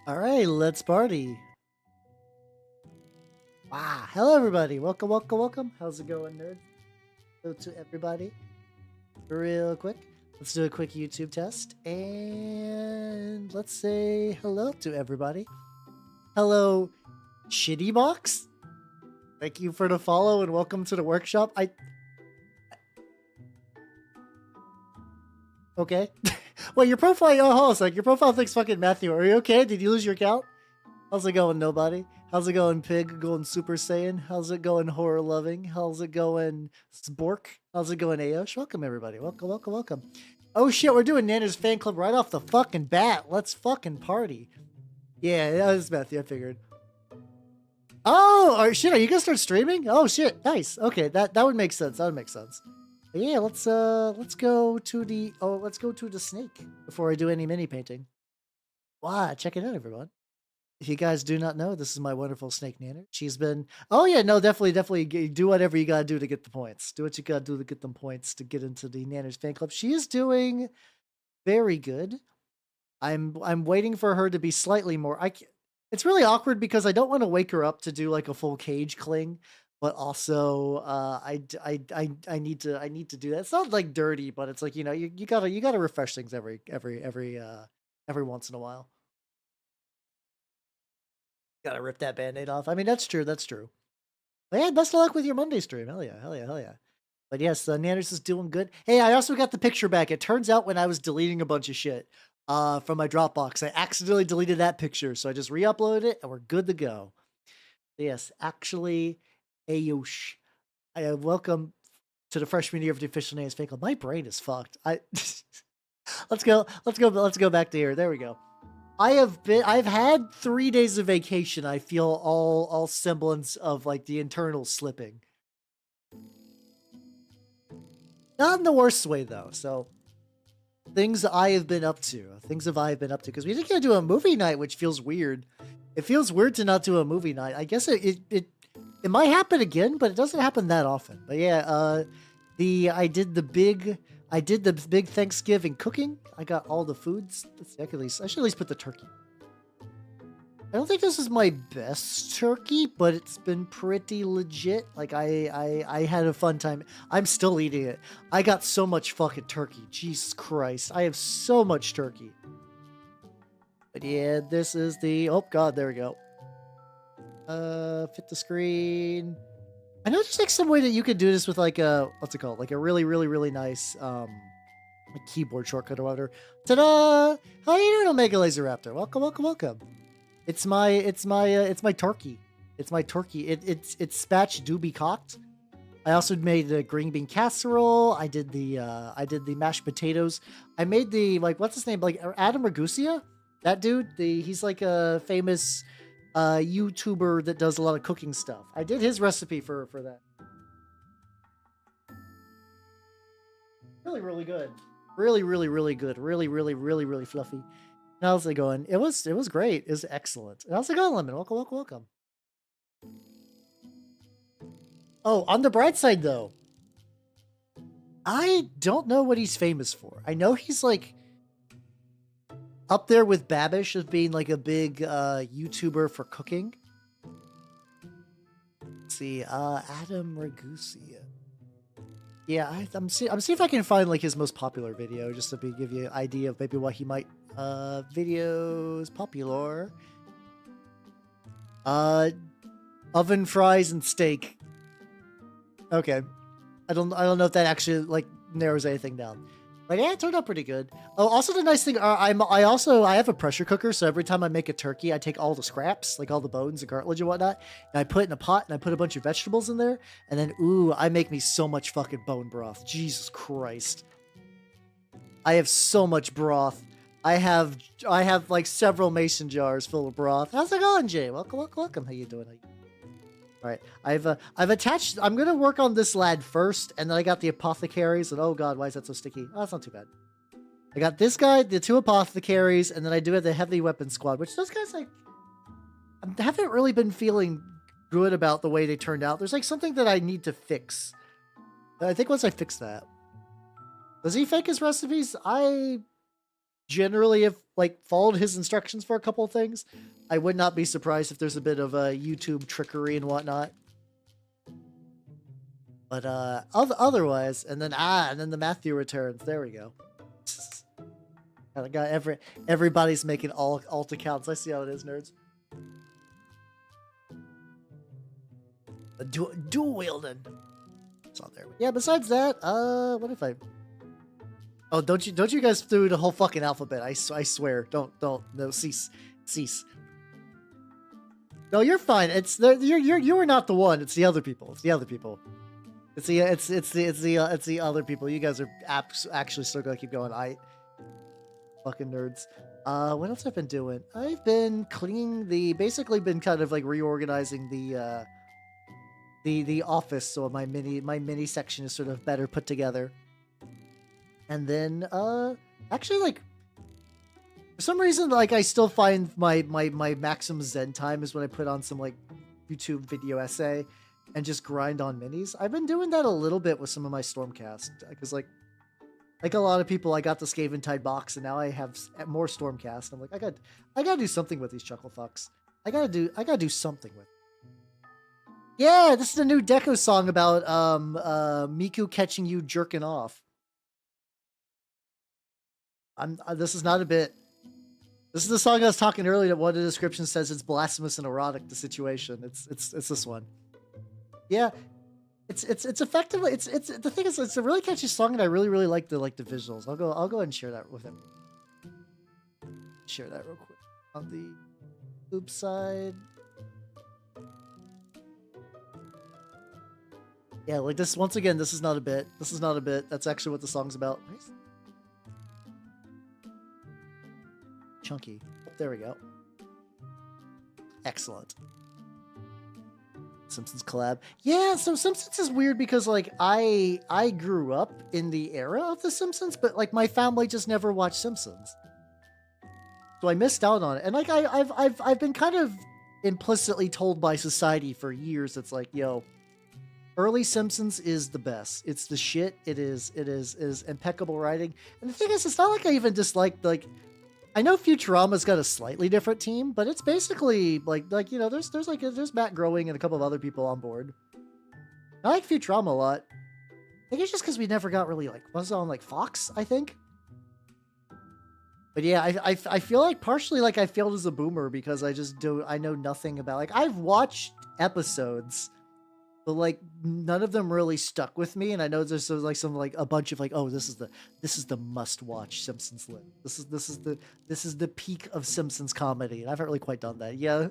All right, let's party. Wow. Hello, everybody. Welcome, welcome, welcome. How's it going, nerds? Hello to everybody. Real quick, let's do a quick YouTube test. And let's say hello to everybody. Hello, Shitty Box. Thank you for the follow and welcome to the workshop. Okay. Well, your profile, oh, it's like your profile thinks fucking Matthew. Are you okay? Did you lose your account? How's it going, nobody? How's it going, Pig? Going Super Saiyan? How's it going, Horror Loving? How's it going, Spork? How's it going, Aosh? Welcome, everybody. Welcome, welcome, welcome. Oh, shit, we're doing Nana's fan club right off the fucking bat. Let's fucking party. Yeah, that was Matthew, I figured. Oh, shit, are you gonna start streaming? Oh, shit, nice. Okay, that would make sense. That would make sense. But yeah, let's go to the snake before I do any mini painting. Wow, check it out, everyone. If you guys do not know, this is my wonderful snake nanner. She's been, oh yeah, no, definitely do whatever you gotta do to get the points. Do what you gotta do to get them points to get into the Nanners fan club. She is doing very good. I'm waiting for her to be slightly more. It's really awkward because I don't want to wake her up to do like a full cage cling, but also I need to do that. It's not like dirty, but it's like you gotta refresh things every once in a while. Gotta rip that band-aid off. I mean, that's true. That's true. But yeah, best of luck with your Monday stream. Hell yeah, hell yeah, hell yeah. But yes, Nanners is doing good. Hey, I also got the picture back. It turns out when I was deleting a bunch of shit from my Dropbox, I accidentally deleted that picture. So I just re-uploaded it and we're good to go. Yes, actually, Ayush. Welcome to the freshman year of the official Nanners fan club. My brain is fucked. Let's go back to here. There we go. I've had 3 days of vacation. I feel all semblance of like the internal slipping. Not in the worst way though. So things I have been up to. Because we didn't get to do a movie night, which feels weird. It feels weird to not do a movie night. I guess it might happen again, but it doesn't happen that often. But yeah, I did the big Thanksgiving cooking. I got all the foods. I should at least put the turkey. I don't think this is my best turkey, but it's been pretty legit. Like I had a fun time. I'm still eating it. I got so much fucking turkey. Jesus Christ. I have so much turkey. But yeah, this is the, oh god, there we go. Fit the screen. I know there's like some way that you could do this with like a, what's it called? Like a really, really, really nice keyboard shortcut or whatever. Ta-da! How you doing, Omega Laser Raptor? Welcome, welcome, welcome. It's my turkey. It's my turkey. It's spatch doobie cocked. I also made the green bean casserole. I did the mashed potatoes. I made the, like, what's his name? Like Adam Ragusia? That dude? He's like a famous YouTuber that does a lot of cooking stuff. I did his recipe for that. Really, really good. Really, really, really good. Really, really, really, really fluffy. How's it going? It was great. It was excellent. How's it going, Lemon? Welcome, welcome, welcome. Oh, on the bright side though, I don't know what he's famous for. I know he's like up there with Babish as being like a big YouTuber for cooking. Let's see, Adam Ragusia. Yeah, I'm seeing if I can find like his most popular video just to give you an idea of maybe what he might videos popular. Oven fries and steak. Okay. I don't know if that actually like narrows anything down. But yeah, it turned out pretty good. Oh, also the nice thing, I have a pressure cooker, so every time I make a turkey, I take all the scraps, like all the bones and cartilage and whatnot, and I put it in a pot, and I put a bunch of vegetables in there, and then, ooh, I make me so much fucking bone broth. Jesus Christ. I have so much broth. I have like several mason jars full of broth. How's it going, Jay? Welcome, welcome, welcome. How you doing? All right, I've attached. I'm gonna work on this lad first, and then I got the apothecaries. And oh god, why is that so sticky? Oh, that's not too bad. I got this guy, the 2 apothecaries, and then I do have the heavy weapon squad, which those guys like. I haven't really been feeling good about the way they turned out. There's like something that I need to fix. I think once I fix that, does he fake his recipes? generally have like followed his instructions for a couple of things. I would not be surprised if there's a bit of YouTube trickery and whatnot. But otherwise, and then the Matthew returns. There we go. I got everybody's making alt accounts. I see how it is, nerds. Dual wielding. It's on there. Yeah. Besides that, what if I? Oh, don't you guys do the whole fucking alphabet? I swear. Don't. No, cease. No, you're fine. You are not the one. It's the other people. It's the other people. It's the other people. You guys are actually still gonna keep going. Fucking nerds. What else I've been doing? I've been cleaning basically been kind of like reorganizing the office, so my mini section is sort of better put together. And then actually, like, for some reason, like, I still find my maximum zen time is when I put on some like YouTube video essay and just grind on minis. I've been doing that a little bit with some of my Stormcast, because like a lot of people, I got the Skaven Tide box and now I have more Stormcast. I'm like, I gotta do something with these chuckle fucks. I gotta do something with. Yeah, this is a new Deco song about Miku catching you jerking off. This is not a bit. This is the song I was talking earlier. That one of the descriptions says it's blasphemous and erotic. The situation. It's this one. Yeah, it's effectively it's the thing is it's a really catchy song and I really like the visuals. I'll go ahead and share that with him. Share that real quick on the oops side. Yeah, like this once again. This is not a bit. This is not a bit. That's actually what the song's about. Nice. Chunky. There we go. Excellent. Simpsons collab. Yeah, so Simpsons is weird because like I grew up in the era of the Simpsons, but like my family just never watched Simpsons. So I missed out on it. And like I've been kind of implicitly told by society for years, it's like, yo, early Simpsons is the best. It's the shit. It is impeccable writing. And the thing is, it's not like I even disliked, like, I know Futurama's got a slightly different team, but it's basically like you know, there's Matt Groening and a couple of other people on board. I like Futurama a lot. I think it's just because we never got really like was it on like Fox, I think. But yeah, I feel like partially like I failed as a boomer because I know nothing about, like, I've watched episodes, but like none of them really stuck with me. And I know there's like some like a bunch of like, oh, this is the must watch Simpsons list. This is the peak of Simpsons comedy, and I haven't really quite done that. Yeah,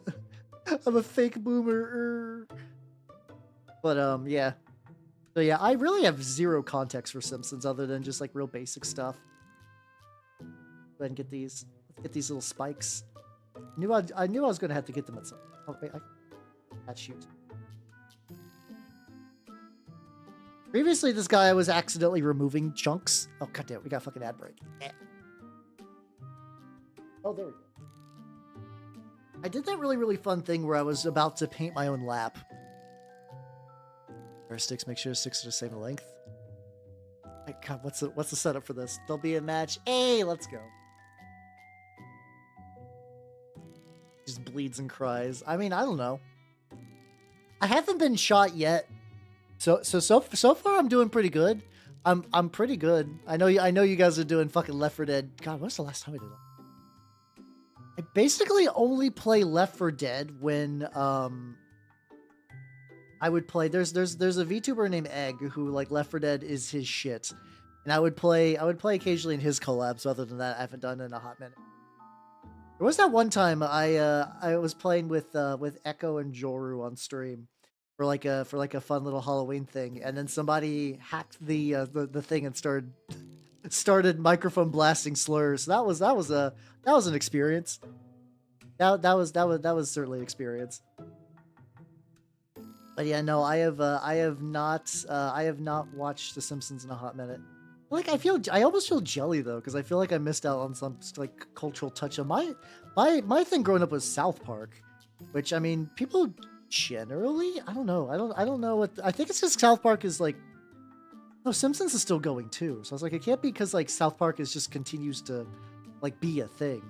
I'm a fake boomer. But yeah. So yeah, I really have zero context for Simpsons other than just like real basic stuff. Go ahead and get these. Let's get these little spikes. I knew I was gonna have to get them at some. Oh wait, shoot. Previously, this guy was accidentally removing chunks. Oh, goddamn, we got a fucking ad break. Eh. Oh, there we go. I did that really fun thing where I was about to paint my own lap. Sticks, make sure the sticks are the same length. My God, what's the setup for this? There'll be a match. Hey, let's go. Just bleeds and cries. I mean, I don't know. I haven't been shot yet. So far I'm doing pretty good. I'm pretty good. I know you guys are doing fucking Left 4 Dead. God, when's the last time I did that? I basically only play Left 4 Dead when I would play. There's a VTuber named Egg who, like, Left 4 Dead is his shit, and I would play occasionally in his collabs. So other than that, I haven't done it in a hot minute. There was that one time I was playing with Echo and Joru on stream for like a fun little Halloween thing, and then somebody hacked the thing and started microphone blasting slurs. So that was an experience. That was certainly an experience. But yeah, no, I have not watched The Simpsons in a hot minute. Like, I almost feel jelly though, because I feel like I missed out on some like cultural touch of my thing growing up was South Park, which, I mean, people generally, I don't know. I don't know what, I think it's because South Park is like, no, Simpsons is still going too. So I was like, it can't be because like South Park is just continues to like be a thing.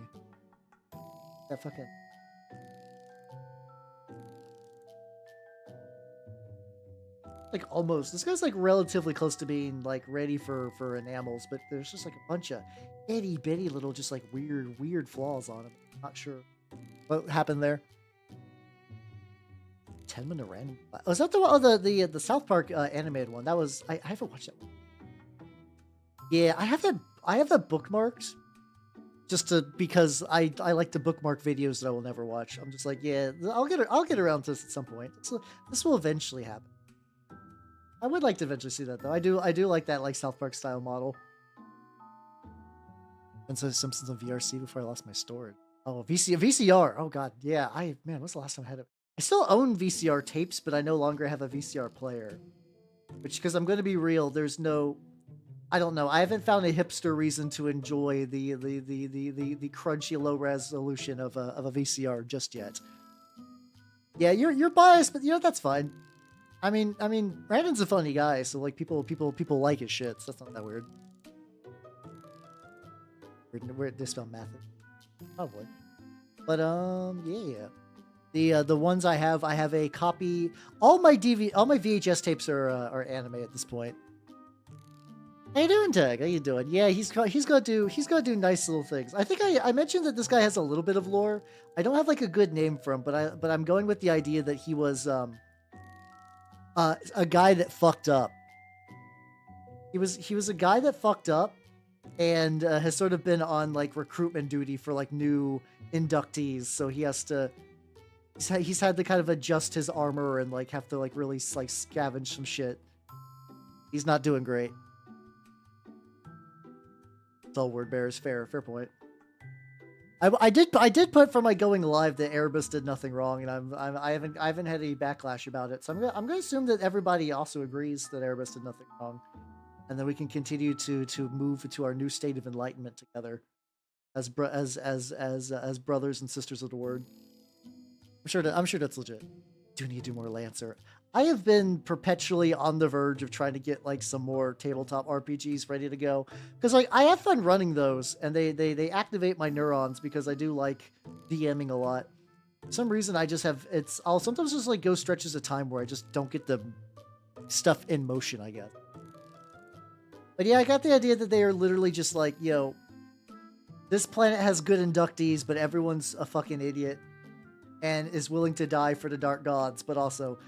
That fucking. Like almost. This guy's like relatively close to being like ready for enamels, but there's just like a bunch of itty bitty little just like weird flaws on him. Not sure what happened there. 10-minute random. Was that the South Park animated one? That was I haven't watched that one. Yeah, I have that bookmarked just because I like to bookmark videos that I will never watch. I'm just like, yeah, I'll get around to this at some point. So this will eventually happen. I would like to eventually see that though. I do like that like South Park style model. And so Simpsons on VRC before I lost my storage. Oh, VCR. Oh god, yeah. Man, what's the last time I had it? I still own VCR tapes, but I no longer have a VCR player. Which, because I'm going to be real, there's no. I don't know. I haven't found a hipster reason to enjoy the crunchy low resolution of a VCR just yet. Yeah, you're biased, but you know that's fine. I mean, Brandon's a funny guy, so like people like his shit. So that's not that weird. Weird they spell math. Probably. But yeah. The ones I have a copy. All my VHS tapes are anime at this point. How you doing, Tag? How you doing? Yeah, he's gonna do nice little things. I think I mentioned that this guy has a little bit of lore. I don't have like a good name for him, but I'm going with the idea that he was a guy that fucked up. He was a guy that fucked up, and has sort of been on like recruitment duty for like new inductees. So he has to. He's had to kind of adjust his armor and like have to like really like scavenge some shit. He's not doing great. It's all word bearers. Fair point. I did put for my going live that Erebus did nothing wrong, and I haven't had any backlash about it. So I'm gonna assume that everybody also agrees that Erebus did nothing wrong, and then we can continue to move to our new state of enlightenment together, as brothers and sisters of the word. I'm sure that's legit. Do need to do more Lancer. I have been perpetually on the verge of trying to get like some more tabletop RPGs ready to go, because like I have fun running those, and they activate my neurons because I do like DMing a lot. For some reason I just have I'll sometimes just like go stretches of time where I just don't get the stuff in motion, I guess. But yeah, I got the idea that they are literally just like, yo, this planet has good inductees, but everyone's a fucking idiot and is willing to die for the dark gods, but also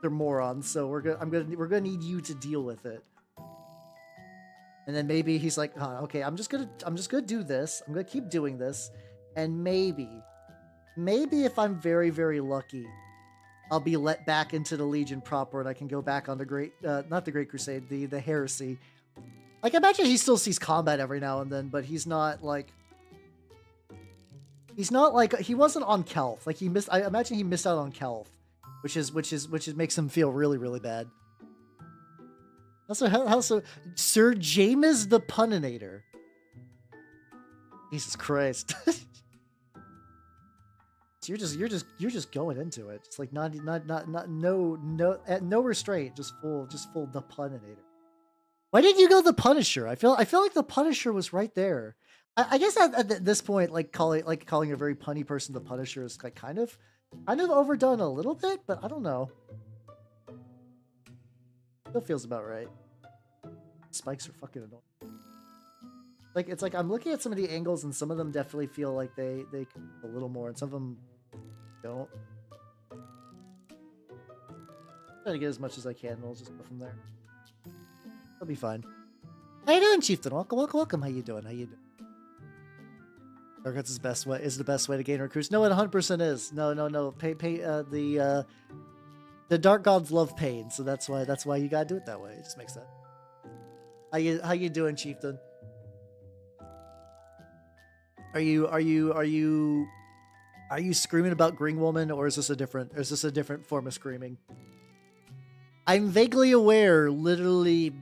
they're morons. So we're gonna need you to deal with it. And then maybe he's like, oh, okay, I'm just gonna do this. I'm gonna keep doing this, and maybe if I'm very, very lucky, I'll be let back into the Legion proper, and I can go back on the not the Great Crusade, the Heresy. Like, I imagine he still sees combat every now and then, but he's not like he wasn't on Kelth. Like I imagine he missed out on Kelth, which makes him feel really, really bad. Also, Sir James the Puninator. Jesus Christ. So you're just going into it. It's like no restraint, just full the Puninator. Why didn't you go the Punisher? I feel like the Punisher was right there. I guess at this point, like calling a very punny person the Punisher is like kind of overdone a little bit, but I don't know. Still feels about right. Spikes are fucking annoying. Like it's like I'm looking at some of the angles, and some of them definitely feel like they could a little more, and some of them don't. Try to get as much as I can, and we'll just go from there. It'll be fine. How you doing, Chieftain? Welcome. How you doing? Darkguts is the best way to gain recruits. No, it 100% is. No. The Dark Gods love pain, so that's why you gotta do it that way. It just makes sense. How you doing, Chieftain? Are you screaming about Green Woman, or is this a different form of screaming? I'm vaguely aware, literally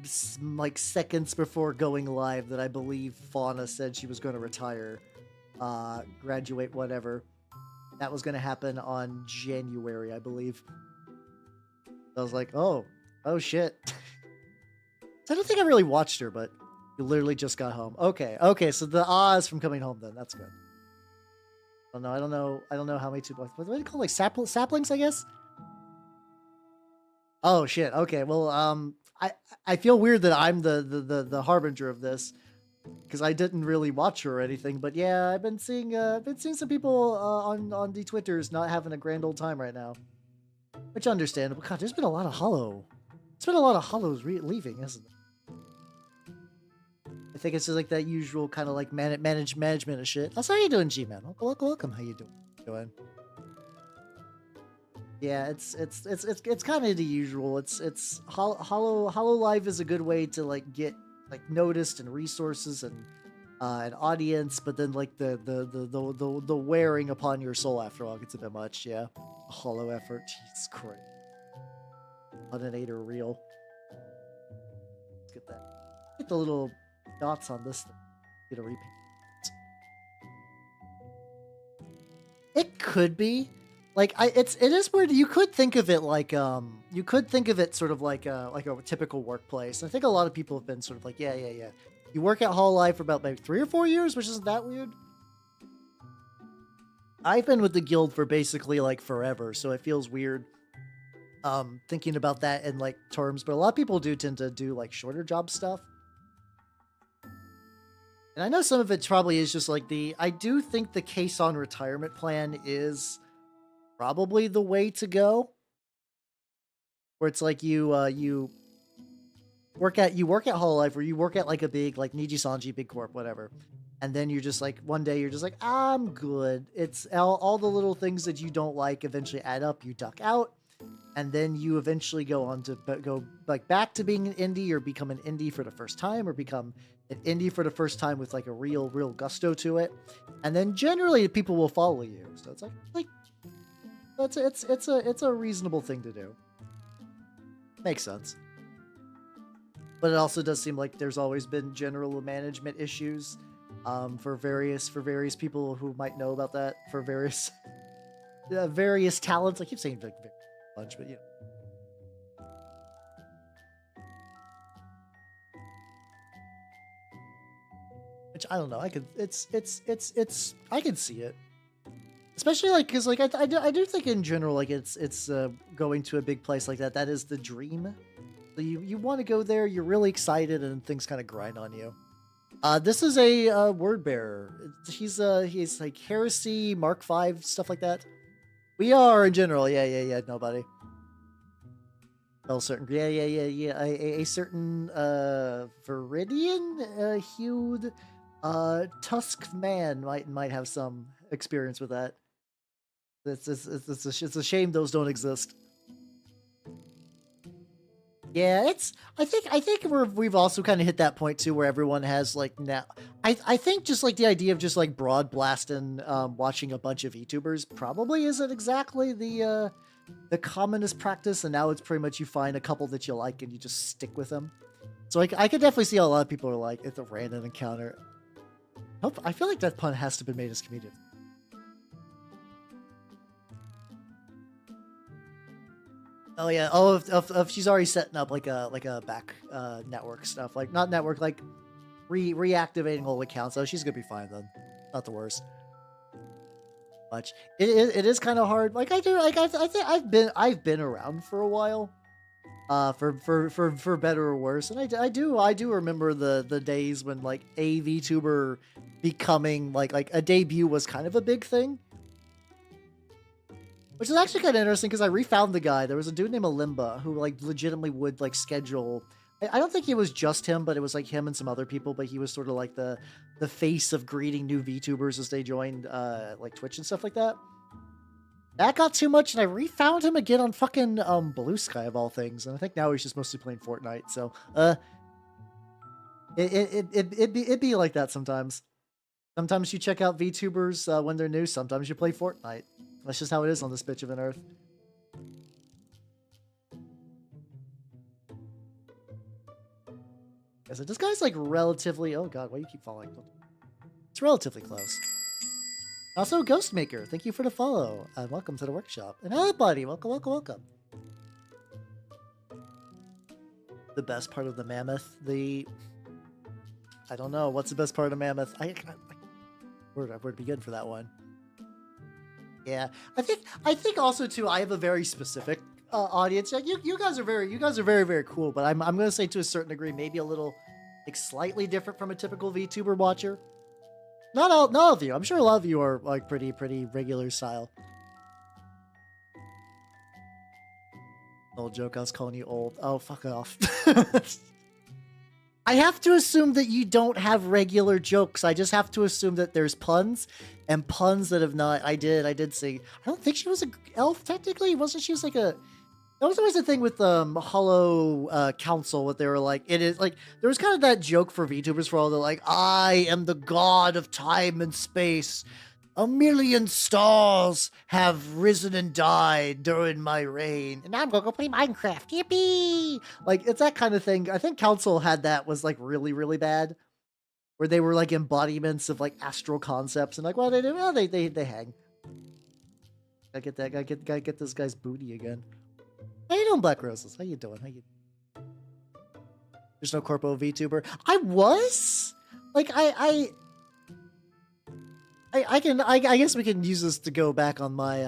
like seconds before going live, that I believe Fauna said she was going to retire, graduate, whatever. That was going to happen on January, I believe. I was like, oh shit. I don't think I really watched her, but You literally just got home. Okay, so the Oz from coming home then. That's good. I don't know how many what do they call, like, saplings, I guess? Oh shit. Okay, well, I feel weird that I'm the harbinger of this, because I didn't really watch her or anything, but yeah, I've been seeing some people on the Twitters not having a grand old time right now. Which understandable. God, there's been a lot of hollow. It's been a lot of hollows leaving, isn't it? I think it's just like that usual kind of like management of shit. How you doing, G-Man? Welcome. How you doing? Yeah, it's kind of the usual. It's Hollow Live is a good way to like get like noticed and resources and an audience, but then like the wearing upon your soul after all gets a bit much. Yeah, a hollow effort. Jesus Christ. Uninator reel. Let's get that. Get the little dots on this thing. Get a repaint. It could be. Like it is weird. You could think of it like sort of like a typical workplace. I think a lot of people have been sort of like, yeah. You work at Hollow Live for about maybe 3 or 4 years, which isn't that weird. I've been with the guild for basically like forever, so it feels weird thinking about that in like terms, but a lot of people do tend to do like shorter job stuff. And I know some of it probably is just like I do think the case on retirement plan is probably the way to go, where it's like you work at Hollow Life, where you work at like a big like Niji Sanji big corp, whatever, and then you're just like one day you're just like, I'm good. It's all the little things that you don't like eventually add up. You duck out, and then you eventually go on to go like back to being an indie, or become an indie for the first time, or become an indie for the first time with like a real gusto to it, and then generally people will follow you. So it's like it's a reasonable thing to do. Makes sense. But it also does seem like there's always been general management issues for various people who might know about that, for various talents. I keep saying like a bunch, but yeah. Which I don't know. I can see it. Especially like, cause like I do think in general, like it's going to a big place like that is the dream. So you want to go there, you're really excited, and things kind of grind on you. This is a word bearer. He's like Heresy, Mark V, stuff like that. We are in general, yeah, nobody. Oh, certain, yeah. A certain Viridian hued tusked man might have some experience with that. It's a shame those don't exist. Yeah, I think we've also kind of hit that point too, where everyone has like now. I think just like the idea of just like broad blasting, watching a bunch of VTubers probably isn't exactly the commonest practice, and now it's pretty much you find a couple that you like and you just stick with them. So I could definitely see a lot of people are like, it's a random encounter. I feel like that pun has to have been made as comedian. Oh yeah. Oh, if she's already setting up like a back network stuff, like not network, like reactivating old accounts. So she's gonna be fine then. Not the worst. Much. It is kind of hard. Like I think I've been around for a while. For better or worse, and I do remember the days when like a VTuber becoming like a debut was kind of a big thing. Which is actually kind of interesting because I refound the guy. There was a dude named Alimba who like legitimately would like schedule. I don't think it was just him, but it was like him and some other people. But he was sort of like the face of greeting new VTubers as they joined like Twitch and stuff like that. That got too much, and I refound him again on fucking Blue Sky of all things. And I think now he's just mostly playing Fortnite. So it'd be like that sometimes. Sometimes you check out VTubers when they're new. Sometimes you play Fortnite. That's just how it is on this bitch of an earth. So this guy's like relatively... Oh god, why do you keep falling? It's relatively close. Also, Ghostmaker, thank you for the follow. Welcome to the workshop. And hello, buddy. Welcome. The best part of the mammoth, I don't know. What's the best part of Mammoth? Where to begin for that one? Yeah, I think also too. I have a very specific audience. Like you guys are very cool. But I'm gonna say to a certain degree, maybe a little, like slightly different from a typical VTuber watcher. Not all of you. I'm sure a lot of you are like pretty regular style. Old joke. I was calling you old. Oh, fuck off. I have to assume that you don't have regular jokes. I just have to assume that there's puns and puns that have not. I did say. I don't think she was an elf technically. Wasn't she? Was like a. That was always the thing with Hollow Council. What they were like. It is like there was kind of that joke for VTubers for all the like. I am the god of time and space. 1,000,000 stars have risen and died during my reign. And now I'm gonna go play Minecraft. Yippee! Like, it's that kind of thing. I think Council had that was like really bad. Where they were like embodiments of like astral concepts and like, what do they do? Well, they hang. Gotta get that, gotta get this guy's booty again. How you doing, Black Roses? How you doing? There's no Corpo VTuber. I was? Like, I guess we can use this to go back on my,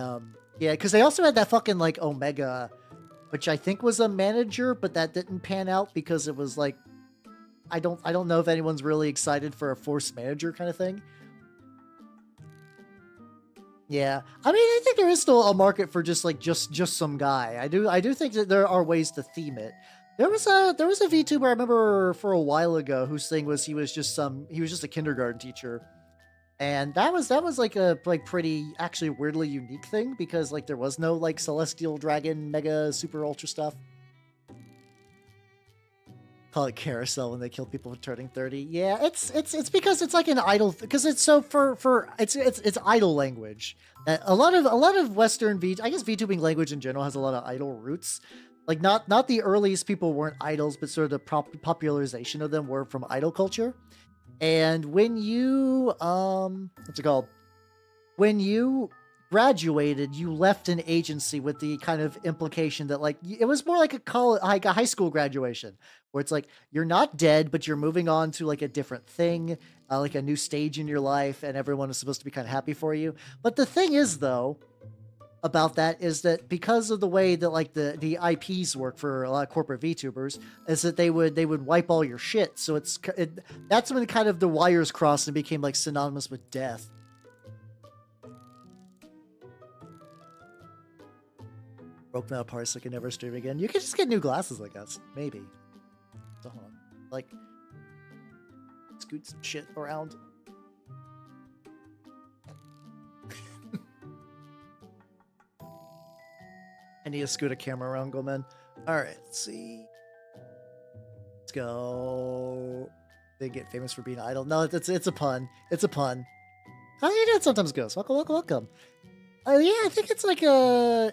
yeah, because they also had that fucking, like, Omega, which I think was a manager, but that didn't pan out because it was, like, I don't know if anyone's really excited for a forced manager kind of thing. Yeah, I mean, I think there is still a market for just, like, just some guy. I do think that there are ways to theme it. There was a VTuber I remember for a while ago whose thing was he was just a kindergarten teacher. And that was like a pretty actually weirdly unique thing because like there was no like celestial dragon mega super ultra stuff. Call it carousel when they kill people for turning 30. Yeah, it's because it's like an idle because it's so it's idle language. A lot of Western I guess VTubing language in general has a lot of idle roots. Like not the earliest people weren't idols, but sort of the popularization of them were from idol culture. And when you, what's it called? When you graduated, you left an agency with the kind of implication that like, it was more like like a high school graduation where it's like, you're not dead, but you're moving on to like a different thing, like a new stage in your life. And everyone is supposed to be kind of happy for you. But the thing is though, about that is that because of the way that like the IPs work for a lot of corporate VTubers is that they would wipe all your shit. So that's when kind of the wires crossed and became like synonymous with death. Broke me apart so I can never stream again. You could just get new glasses, I guess. Maybe. So hold on. Like scoot some shit around. I need to scoot a camera around, Goldman. Alright, let's see. Let's go. They get famous for being idle. No, it's a pun. It's a pun. How do you do it sometimes goes? Welcome. Yeah, I think it's like a...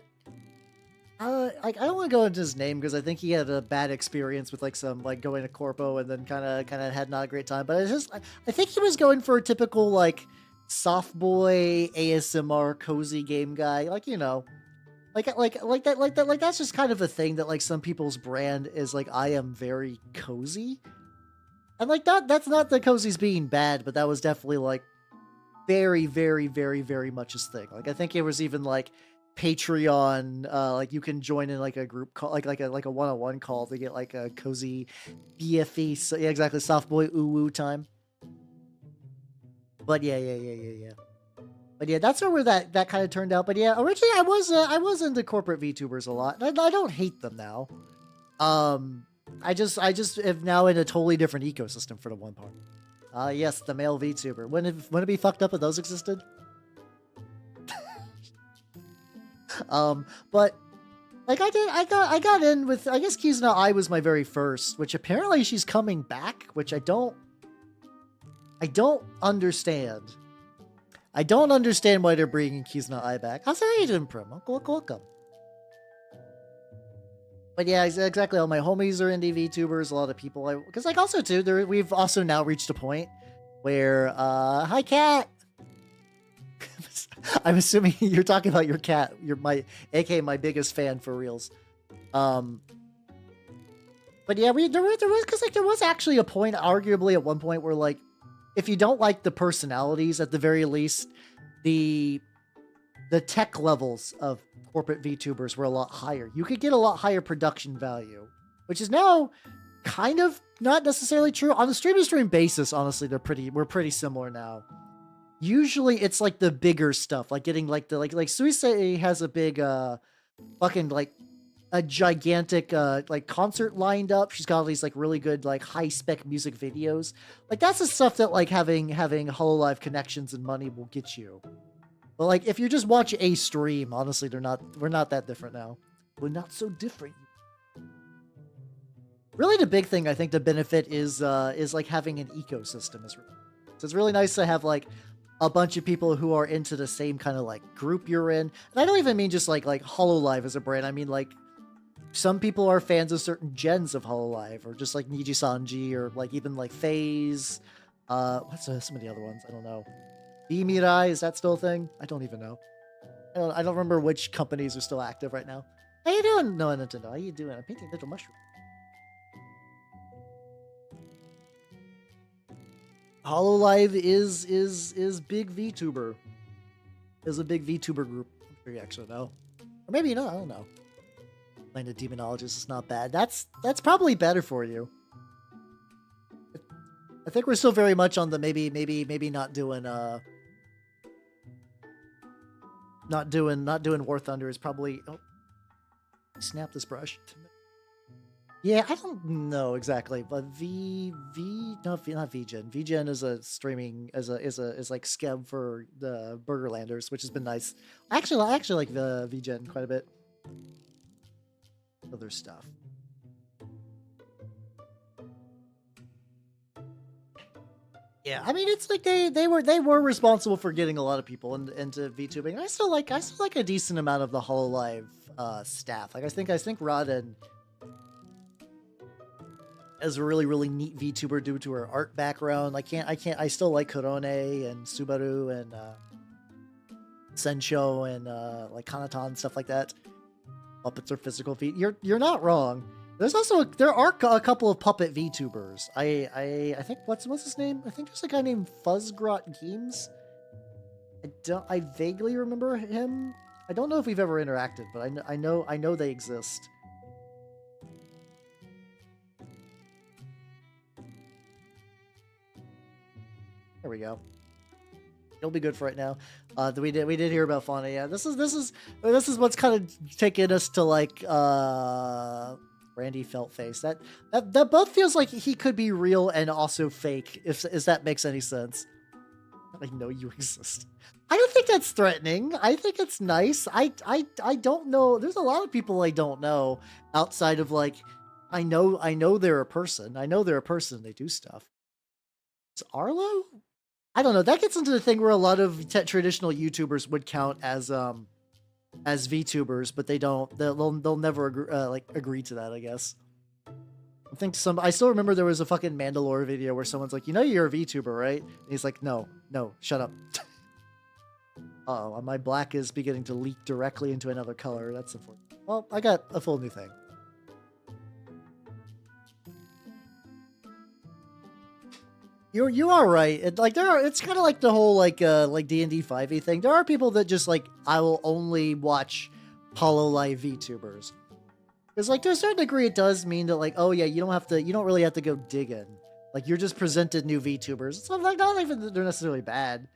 I don't want to go into his name because I think he had a bad experience with like some like going to Corpo and then kind of had not a great time. But I think he was going for a typical like soft boy ASMR cozy game guy. Like, you know. Like that's just kind of a thing that like some people's brand is like I am very cozy. And like that's not the cozy's being bad, but that was definitely like very much his thing. Like I think it was even like Patreon, like you can join in like a group call like a one-on-one call to get like a cozy BFE, so yeah, exactly, soft boy woo time. But yeah. But yeah, that's where that kind of turned out. But yeah, originally I was into corporate VTubers a lot. I don't hate them now. I just am now in a totally different ecosystem for the one part. Yes, the male VTuber. Wouldn't it be fucked up if those existed? But like I got in with, I guess Kizuna I was my very first, which apparently she's coming back, which I don't understand. I don't understand why they're bringing Kizuna I back. How's that you doing, Prim? Welcome. But yeah, exactly. All my homies are indie VTubers. A lot of people, because like also too, we've also now reached a point where, hi cat. I'm assuming you're talking about your cat. You're aka my biggest fan for reals. But yeah, there was actually a point, arguably at one point, where like, if you don't like the personalities, at the very least, the tech levels of corporate VTubers were a lot higher. You could get a lot higher production value, which is now kind of not necessarily true on a stream-to-stream basis. Honestly, we're pretty similar now. Usually, it's like the bigger stuff, like getting like the like Suisei has a big fucking like a gigantic like concert lined up. She's got all these like really good like high spec music videos. Like that's the stuff that like having HoloLive connections and money will get you. But like if you just watch a stream, honestly, we're not that different now. We're not so different. Really, the big thing I think the benefit is like having an ecosystem is really. So it's really nice to have like a bunch of people who are into the same kind of like group you're in. And I don't even mean just like HoloLive as a brand. I mean like some people are fans of certain gens of HoloLive, or just like Niji Sanji, or like even like FaZe. What's some of the other ones? I don't know. B-Mirai, is that still a thing? I don't even know. I don't remember which companies are still active right now. How you doing? No, Nintendo. How you doing? I'm painting little mushrooms. HoloLive is big VTuber. Is a big VTuber group. I'm sure you actually know. Or maybe you know, I don't know. Playing a demonologist is not bad. That's probably better for you. I think we're still very much on the maybe not doing War Thunder is probably. Oh, snap this brush. Yeah, I don't know exactly, but not VGen. VGen is a streaming is like Skeb for the Burgerlanders, which has been nice. I actually like the VGen quite a bit. Other stuff. Yeah, I mean it's like they were responsible for getting a lot of people into VTubing. I still like a decent amount of the HoloLive staff. Like I think Rodden is a really neat VTuber due to her art background. I still like Korone and Subaru and Sensho and like Kanatan, stuff like that. Puppets are physical feet. You're not wrong. There are a couple of puppet VTubers. I think what's his name? I think there's a guy named Fuzzgrot Games. I vaguely remember him. I don't know if we've ever interacted, but I know they exist. There we go. It'll be good for right now. We did hear about Fauna. Yeah, this is what's kind of taking us to like Randy Feltface. That both feels like he could be real and also fake. If that makes any sense. I know you exist. I don't think that's threatening. I think it's nice. I don't know. There's a lot of people I don't know outside of like I know they're a person. I know they're a person. They do stuff. Is Arlo? I don't know. That gets into the thing where a lot of traditional YouTubers would count as VTubers, but they don't. They'll never agree to that. I guess. I still remember there was a fucking Mandalore video where someone's like, you're a VTuber, right? And he's like, no, shut up. Uh-oh, my black is beginning to leak directly into another color. That's unfortunate. Well, I got a full new thing. You are right. It's kind of like the whole like D&D 5e thing. There are people that just like I will only watch HoloLive VTubers. Because like to a certain degree, it does mean that like, oh yeah, you don't really have to go digging. Like you're just presented new VTubers. It's like not even that they're necessarily bad,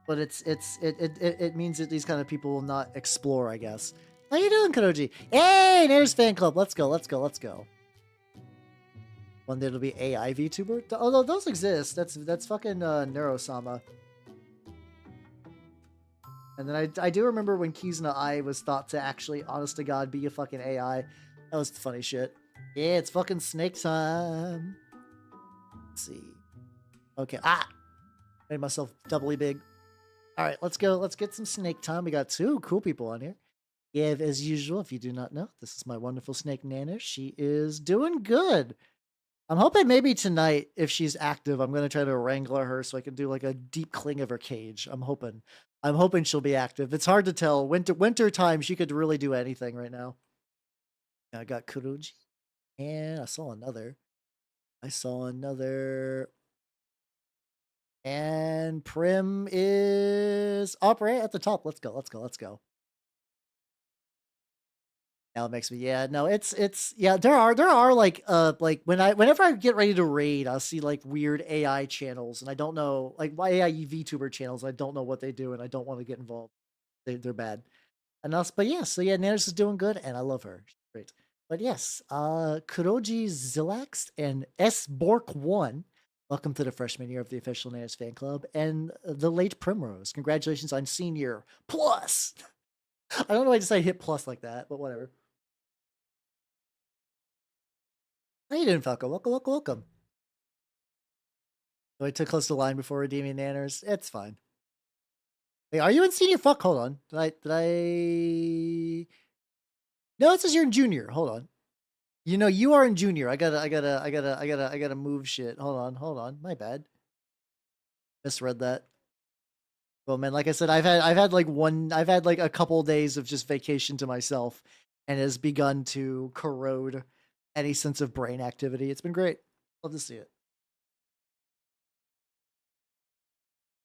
but it means that these kind of people will not explore. I guess. How you doing, Karoji? Hey, there's fan club. Let's go. One day it'll be AI VTuber. Although those exist. That's fucking Neurosama. And then I do remember when Kizuna Ai was thought to actually, honest to God, be a fucking AI. That was funny shit. Yeah, it's fucking snake time. Let's see. Okay. Made myself doubly big. All right, let's go. Let's get some snake time. We got two cool people on here. Yeah, as usual, if you do not know, this is my wonderful snake Nana. She is doing good. I'm hoping maybe tonight, if she's active, I'm going to try to wrangle her so I can do like a deep cling of her cage. I'm hoping she'll be active. It's hard to tell. Winter time, she could really do anything right now. I got Kuroji. And I saw another. I saw another. And Prim is up right at the top. Let's go. Let's go. Let's go. Now it makes me, yeah, no, yeah, there are like whenever I get ready to raid, I'll see like weird AI channels and I don't know, like AI VTuber channels, I don't know what they do and I don't want to get involved. They're bad. And else, but yeah, so yeah, Nanners is doing good and I love her. She's great. But yes, Kuroji Zilax and S Bork1, welcome to the freshman year of the official Nanners fan club, and the late Primrose. Congratulations on senior plus. I don't know why I decided to hit plus like that, but whatever. How you doing, Falco? Welcome, welcome, welcome. Do I too close to the line before redeeming Nanners? It's fine. Hey, are you in senior? Fuck, hold on. Did I? No, it says you're in junior. Hold on. You know, you are in junior. I gotta move shit. Hold on. My bad. Misread that. Well, man, like I said, I've had like a couple of days of just vacation to myself, and it has begun to corrode any sense of brain activity. It's been great. Love to see it.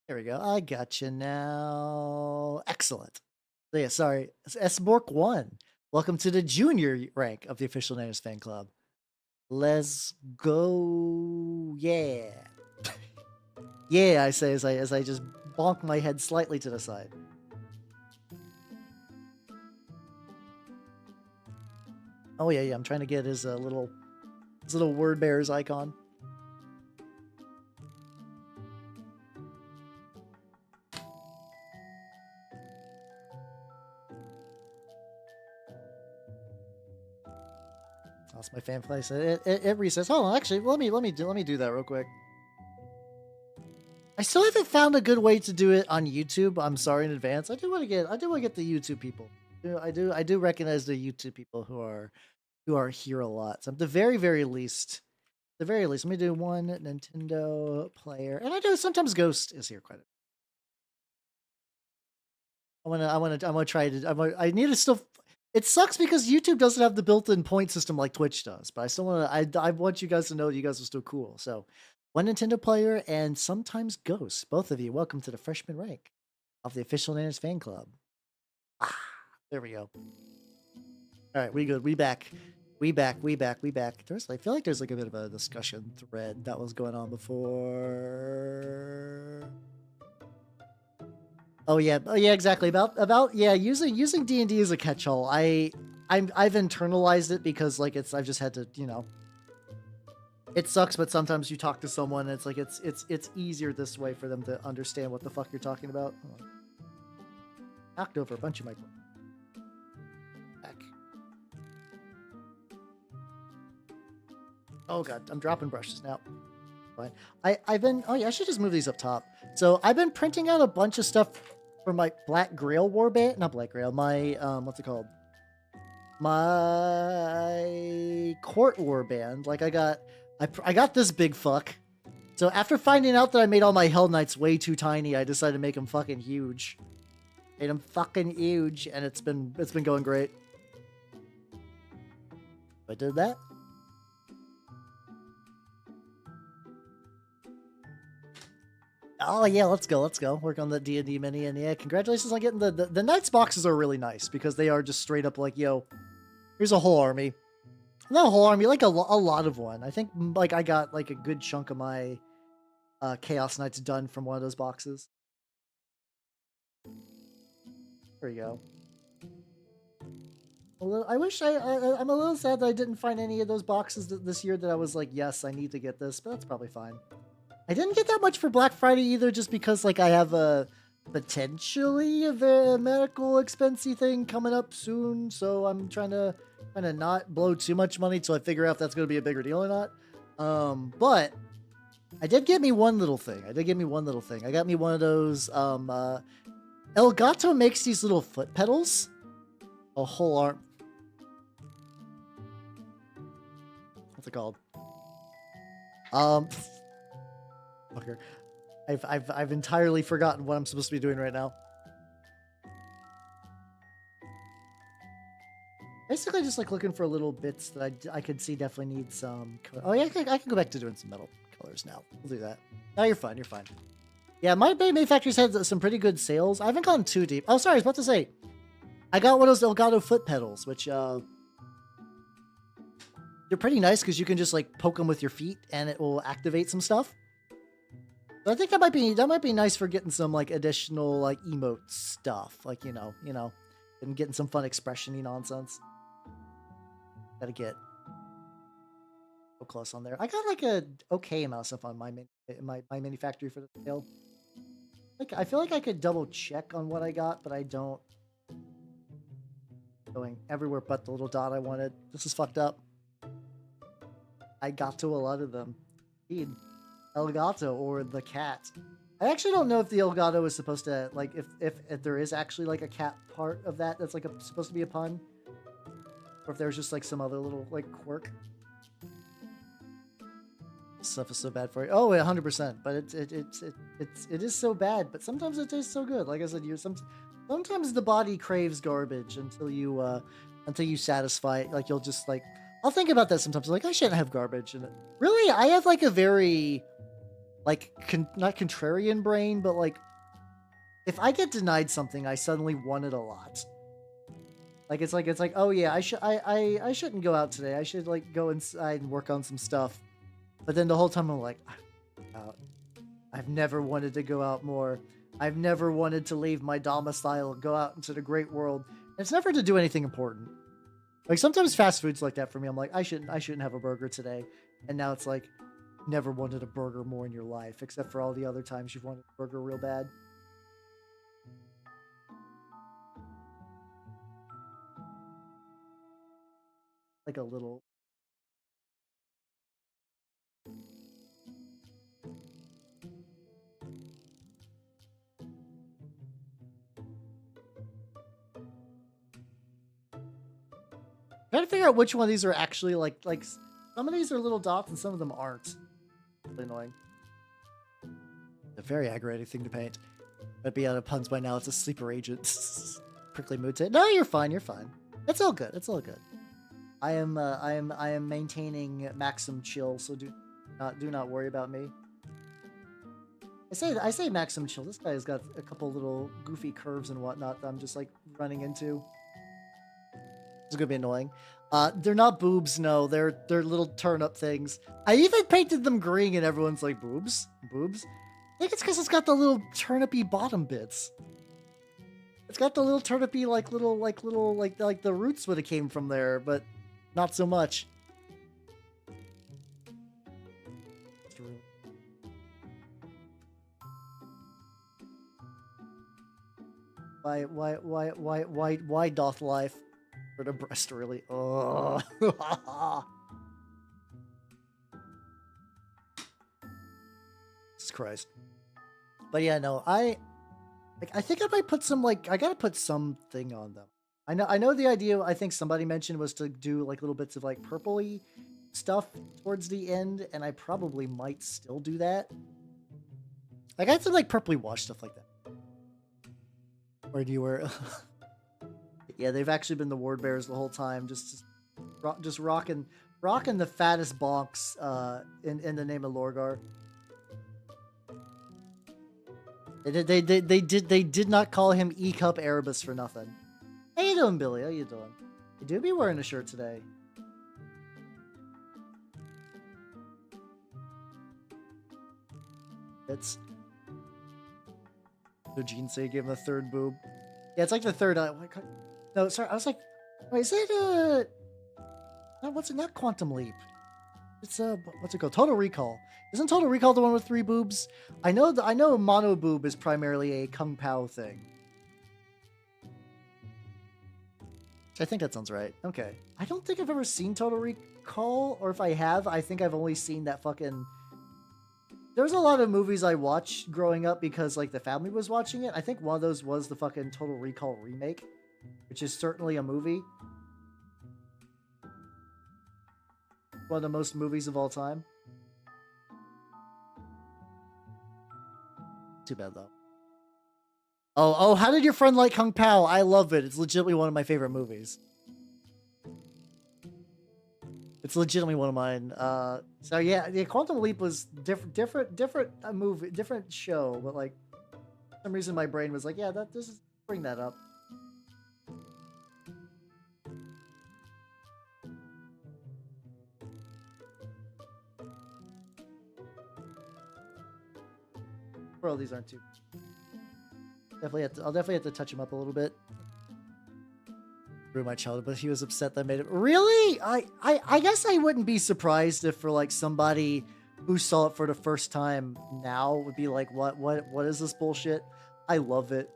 There we go. I got you now. Excellent. So yeah, sorry. S-Bork1. Welcome to the junior rank of the official Nanners fan club. Let's go. Yeah. Yeah, I say as I just bonk my head slightly to the side. Oh yeah, yeah. I'm trying to get his little word bearers icon. Lost my fan place. It resets. Hold on, actually, let me do that real quick. I still haven't found a good way to do it on YouTube. I'm sorry in advance. I do want to get the YouTube people. I do recognize the YouTube people who are here a lot. So at the very least, let me do one Nintendo player, and I do sometimes Ghost is here quite a bit. I want to try to. I need to still. It sucks because YouTube doesn't have the built-in point system like Twitch does, but I still want to. I want you guys to know that you guys are still cool. So, one Nintendo player and sometimes Ghost. Both of you, welcome to the freshman rank of the official Nanners fan club. Ah, there we go. All right, we good. We back. We back. I feel like there's like a bit of a discussion thread that was going on before. Oh yeah, exactly. About yeah, using D&D as a catch-all. I've internalized it because like I've just had to, you know. It sucks, but sometimes you talk to someone and it's like it's easier this way for them to understand what the fuck you're talking about. Oh. Knocked over a bunch of my back. Oh god, I'm dropping brushes now. Fine. I've been oh yeah, I should just move these up top. So I've been printing out a bunch of stuff for my Black Grail warband, not Black Grail, my what's it called? My court warband. Like I got this big fuck. So after finding out that I made all my Hell Knights way too tiny, I decided to make them fucking huge. Made them fucking huge, and it's been going great. I did that. Oh yeah, let's go. Work on the D&D mini, and yeah, congratulations on getting the Knights boxes are really nice because they are just straight up like, yo, here's a whole army. Not a whole army, like a lot of one. I think like I got like a good chunk of my Chaos Knights done from one of those boxes. There you go. I wish I'm a little sad that I didn't find any of those boxes this year that I was like, yes, I need to get this, but that's probably fine. I didn't get that much for Black Friday either, just because like I have a potentially a medical expensey thing coming up soon, so I'm trying to not blow too much money till I figure out if that's going to be a bigger deal or not. But I did get me one little thing. I got me one of those. Elgato makes these little foot pedals. A whole arm. What's it called? Fucker. I've entirely forgotten what I'm supposed to be doing right now. Did basically just like looking for little bits that I could see definitely need some. Oh yeah, I can go back to doing some metal colors now. We'll do that. No, you're fine. You're fine. Yeah, my manufacturers had some pretty good sales. I haven't gone too deep. Oh, sorry, I was about to say, I got one of those Elgato foot pedals, which they're pretty nice because you can just like poke them with your feet and it will activate some stuff. So I think that might be nice for getting some like additional like emote stuff, like you know, and getting some fun expression-y nonsense. Gotta get so close on there. I got like a okay amount of stuff on my manufactory for the sale. Like I feel like I could double check on what I got, but I don't. Going everywhere but the little dot I wanted. This is fucked up. I got to a lot of them. Indeed. Elgato or the cat. I actually don't know if the Elgato is supposed to, like, if there is actually, like, a cat part of that that's, like, supposed to be a pun. Or if there's just, like, some other little, like, quirk. This stuff is so bad for you. Oh, 100%. But it is so bad, but sometimes it tastes so good. Like I said, sometimes the body craves garbage until you satisfy it. Like, you'll just, like, I'll think about that sometimes. Like, I shouldn't have garbage in it. Really, I have, like, a very... like, not contrarian brain, but like, if I get denied something, I suddenly want it a lot. Like, it's like, oh yeah, I shouldn't go out today. I should like go inside and work on some stuff. But then the whole time I'm like, I've never wanted to go out more. I've never wanted to leave my domicile and go out into the great world. And it's never to do anything important. Like sometimes fast food's like that for me. I'm like, I shouldn't have a burger today. And now it's like, never wanted a burger more in your life, except for all the other times you've wanted a burger real bad. Like a little... trying to figure out which one of these are actually like some of these are little dots and some of them aren't. Really annoying. A very aggravating thing to paint. I'd be out of puns by now. It's a sleeper agent. Prickly mood to it. No, you're fine. You're fine. It's all good. It's all good. I am maintaining maximum chill, so do not worry about me. I say maximum chill. This guy has got a couple little goofy curves and whatnot that I'm just like running into. It's gonna be annoying. They're not boobs, no. They're little turnip things. I even painted them green, and everyone's like, boobs? Boobs? I think it's because it's got the little turnipy bottom bits. It's got the little turnipy, like the roots would have came from there, but not so much. Why doth life for the breast really? Oh. Jesus Christ. But yeah, no, I think I might put some I gotta put something on them. I know the idea I think somebody mentioned was to do like little bits of like purpley stuff towards the end, and I probably might still do that. Like I had some like purpley wash stuff like that. Or do you wear? Yeah, they've actually been the ward bearers the whole time, just rocking the fattest bonks in the name of Lorgar. They did not call him E Cup Erebus for nothing. How you doing, Billy? How you doing? You do be wearing a shirt today. It's the Gene say gave him a third boob. Yeah, it's like the third eye. No, sorry, I was like, wait, is it what's it? Not Quantum Leap. It's what's it called? Total Recall. Isn't Total Recall the one with 3 boobs? I know mono boob is primarily a Kung Pao thing. I think that sounds right. Okay. I don't think I've ever seen Total Recall, or if I have, I think I've only seen that fucking... There's a lot of movies I watched growing up because, like, the family was watching it. I think one of those was the fucking Total Recall remake, which is certainly a movie. One of the most movies of all time. Too bad, though. Oh, how did your friend like Kung Pao? I love it. It's legitimately one of my favorite movies. It's legitimately one of mine. So yeah, the Quantum Leap was different movie, different show, but like for some reason my brain was like, yeah, this is bring that up. Well, these aren't too. I'll definitely have to touch him up a little bit. Through my childhood, but he was upset that I made it. Really? I guess I wouldn't be surprised if for like somebody who saw it for the first time now would be like, what is this bullshit? I love it.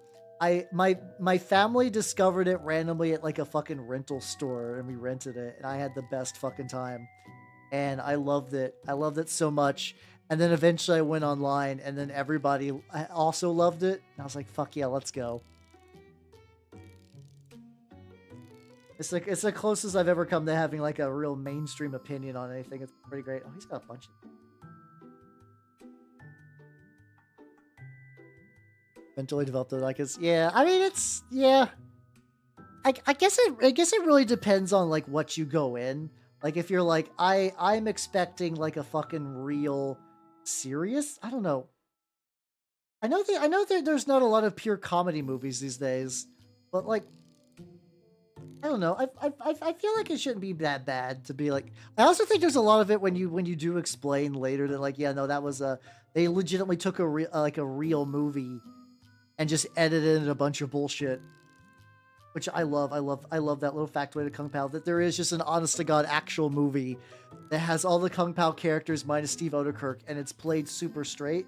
My family discovered it randomly at like a fucking rental store and we rented it and I had the best fucking time. And I loved it. I loved it so much. And then eventually I went online and then everybody also loved it. And I was like, fuck yeah, let's go. It's the closest I've ever come to having like a real mainstream opinion on anything. It's pretty great. Oh, he's got a bunch of eventually developed it. Like it's yeah. I mean it's yeah. I guess it really depends on like what you go in. Like if you're like I'm expecting like a fucking real serious. I don't know. I know that there's not a lot of pure comedy movies these days, but like. I don't know. I feel like it shouldn't be that bad to be like. I also think there's a lot of it when you do explain later that like yeah no that was they legitimately took a real movie and just edited in a bunch of bullshit, which I love. I love that little factoid of Kung Pao that there is just an honest to god actual movie that has all the Kung Pao characters minus Steve Odekirk and it's played super straight.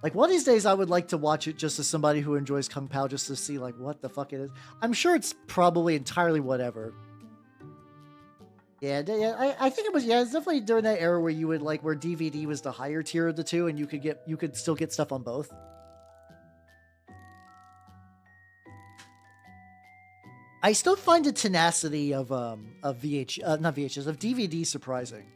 Like, one of these days, I would like to watch it just as somebody who enjoys Kung Pao, just to see, like, what the fuck it is. I'm sure it's probably entirely whatever. Yeah, I think it was, yeah, it's definitely during that era where you would, like, where DVD was the higher tier of the two, and you could still get stuff on both. I still find the tenacity of not VHS, of DVD surprising.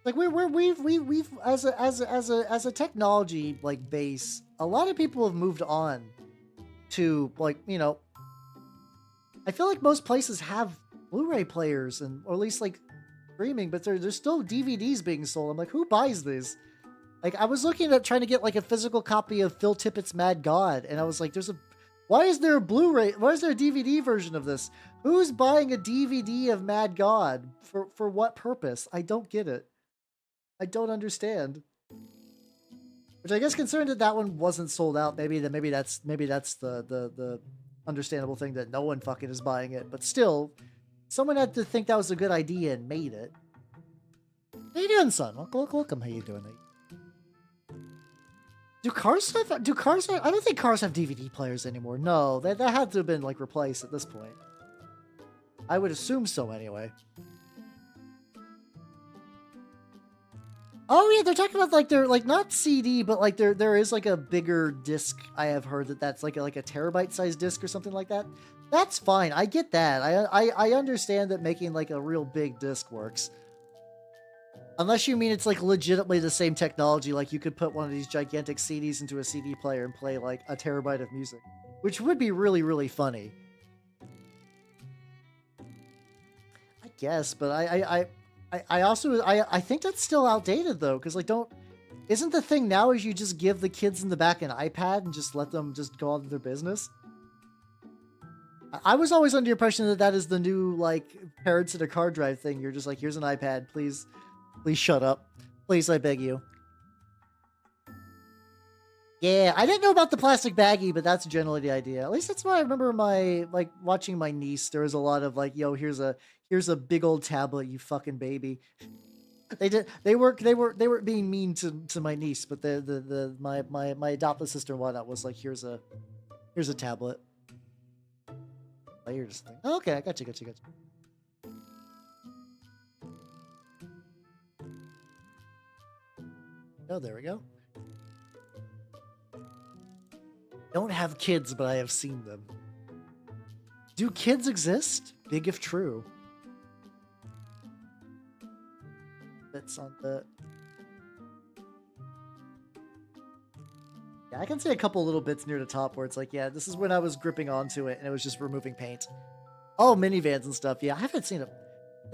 Like we've as a technology like base, a lot of people have moved on to like, you know, I feel like most places have Blu-ray players and or at least like streaming, but there's still DVDs being sold. I'm like, who buys this? Like I was looking at trying to get like a physical copy of Phil Tippett's Mad God, and I was like, why is there a Blu-ray? Why is there a DVD version of this? Who's buying a DVD of Mad God for what purpose? I don't get it. I don't understand. Which I guess considering that one wasn't sold out, maybe that's the understandable thing that no one fucking is buying it. But still, someone had to think that was a good idea and made it. How you doing, son? Welcome. How you doing? Do cars have? I don't think cars have DVD players anymore. No, that had to have been like replaced at this point. I would assume so anyway. Oh yeah, they're talking about like they're like not CD, but like there is like a bigger disc. I have heard that's like a terabyte size disc or something like that. That's fine. I get that. I understand that making like a real big disc works. Unless you mean it's like legitimately the same technology, like you could put one of these gigantic CDs into a CD player and play like a terabyte of music, which would be really, really funny. I guess, but I also think that's still outdated though, because like isn't the thing now is you just give the kids in the back an iPad and just let them just go on with their business? I was always under the impression that is the new like parents in a car drive thing. You're just like, here's an iPad, please shut up. Please, I beg you. Yeah, I didn't know about the plastic baggie, but that's generally the idea. At least that's what I remember watching my niece. There was a lot of like, yo, here's a big old tablet, you fucking baby. They were being mean to my niece, but my adopted sister and whatnot was like, here's a tablet. Oh, you're just like, oh, okay, I got you. Oh, there we go. Don't have kids, but I have seen them. Do kids exist? Big if true. That's on the... Yeah, I can see a couple little bits near the top where it's like, yeah, this is when I was gripping onto it and it was just removing paint. Oh, minivans and stuff. Yeah, I haven't seen it.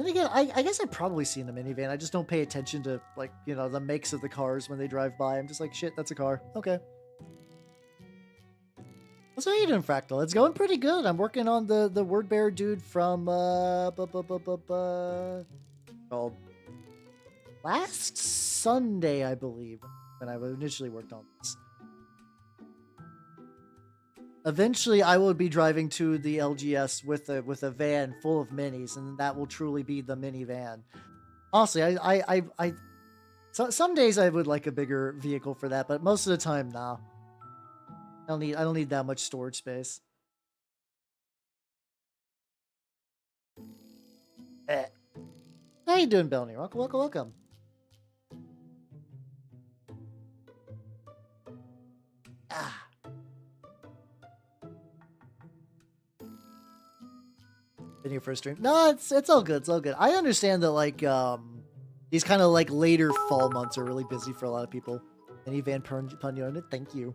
Then again, I guess I've probably seen a minivan. I just don't pay attention to, like, you know, the makes of the cars when they drive by. I'm just like, shit, that's a car. Okay. So how you doing, Fractal? It's going pretty good. I'm working on the word bearer dude from called last Sunday, I believe, when I initially worked on this. Eventually, I will be driving to the LGS with a van full of minis, and that will truly be the minivan. Honestly, some days I would like a bigger vehicle for that, but most of the time, nah. I don't need that much storage space. How you doing, Belny? Welcome. Ah. Been here for a stream. No, it's all good. It's all good. I understand that, like, these kind of like later fall months are really busy for a lot of people. Any Van Pun, thank you.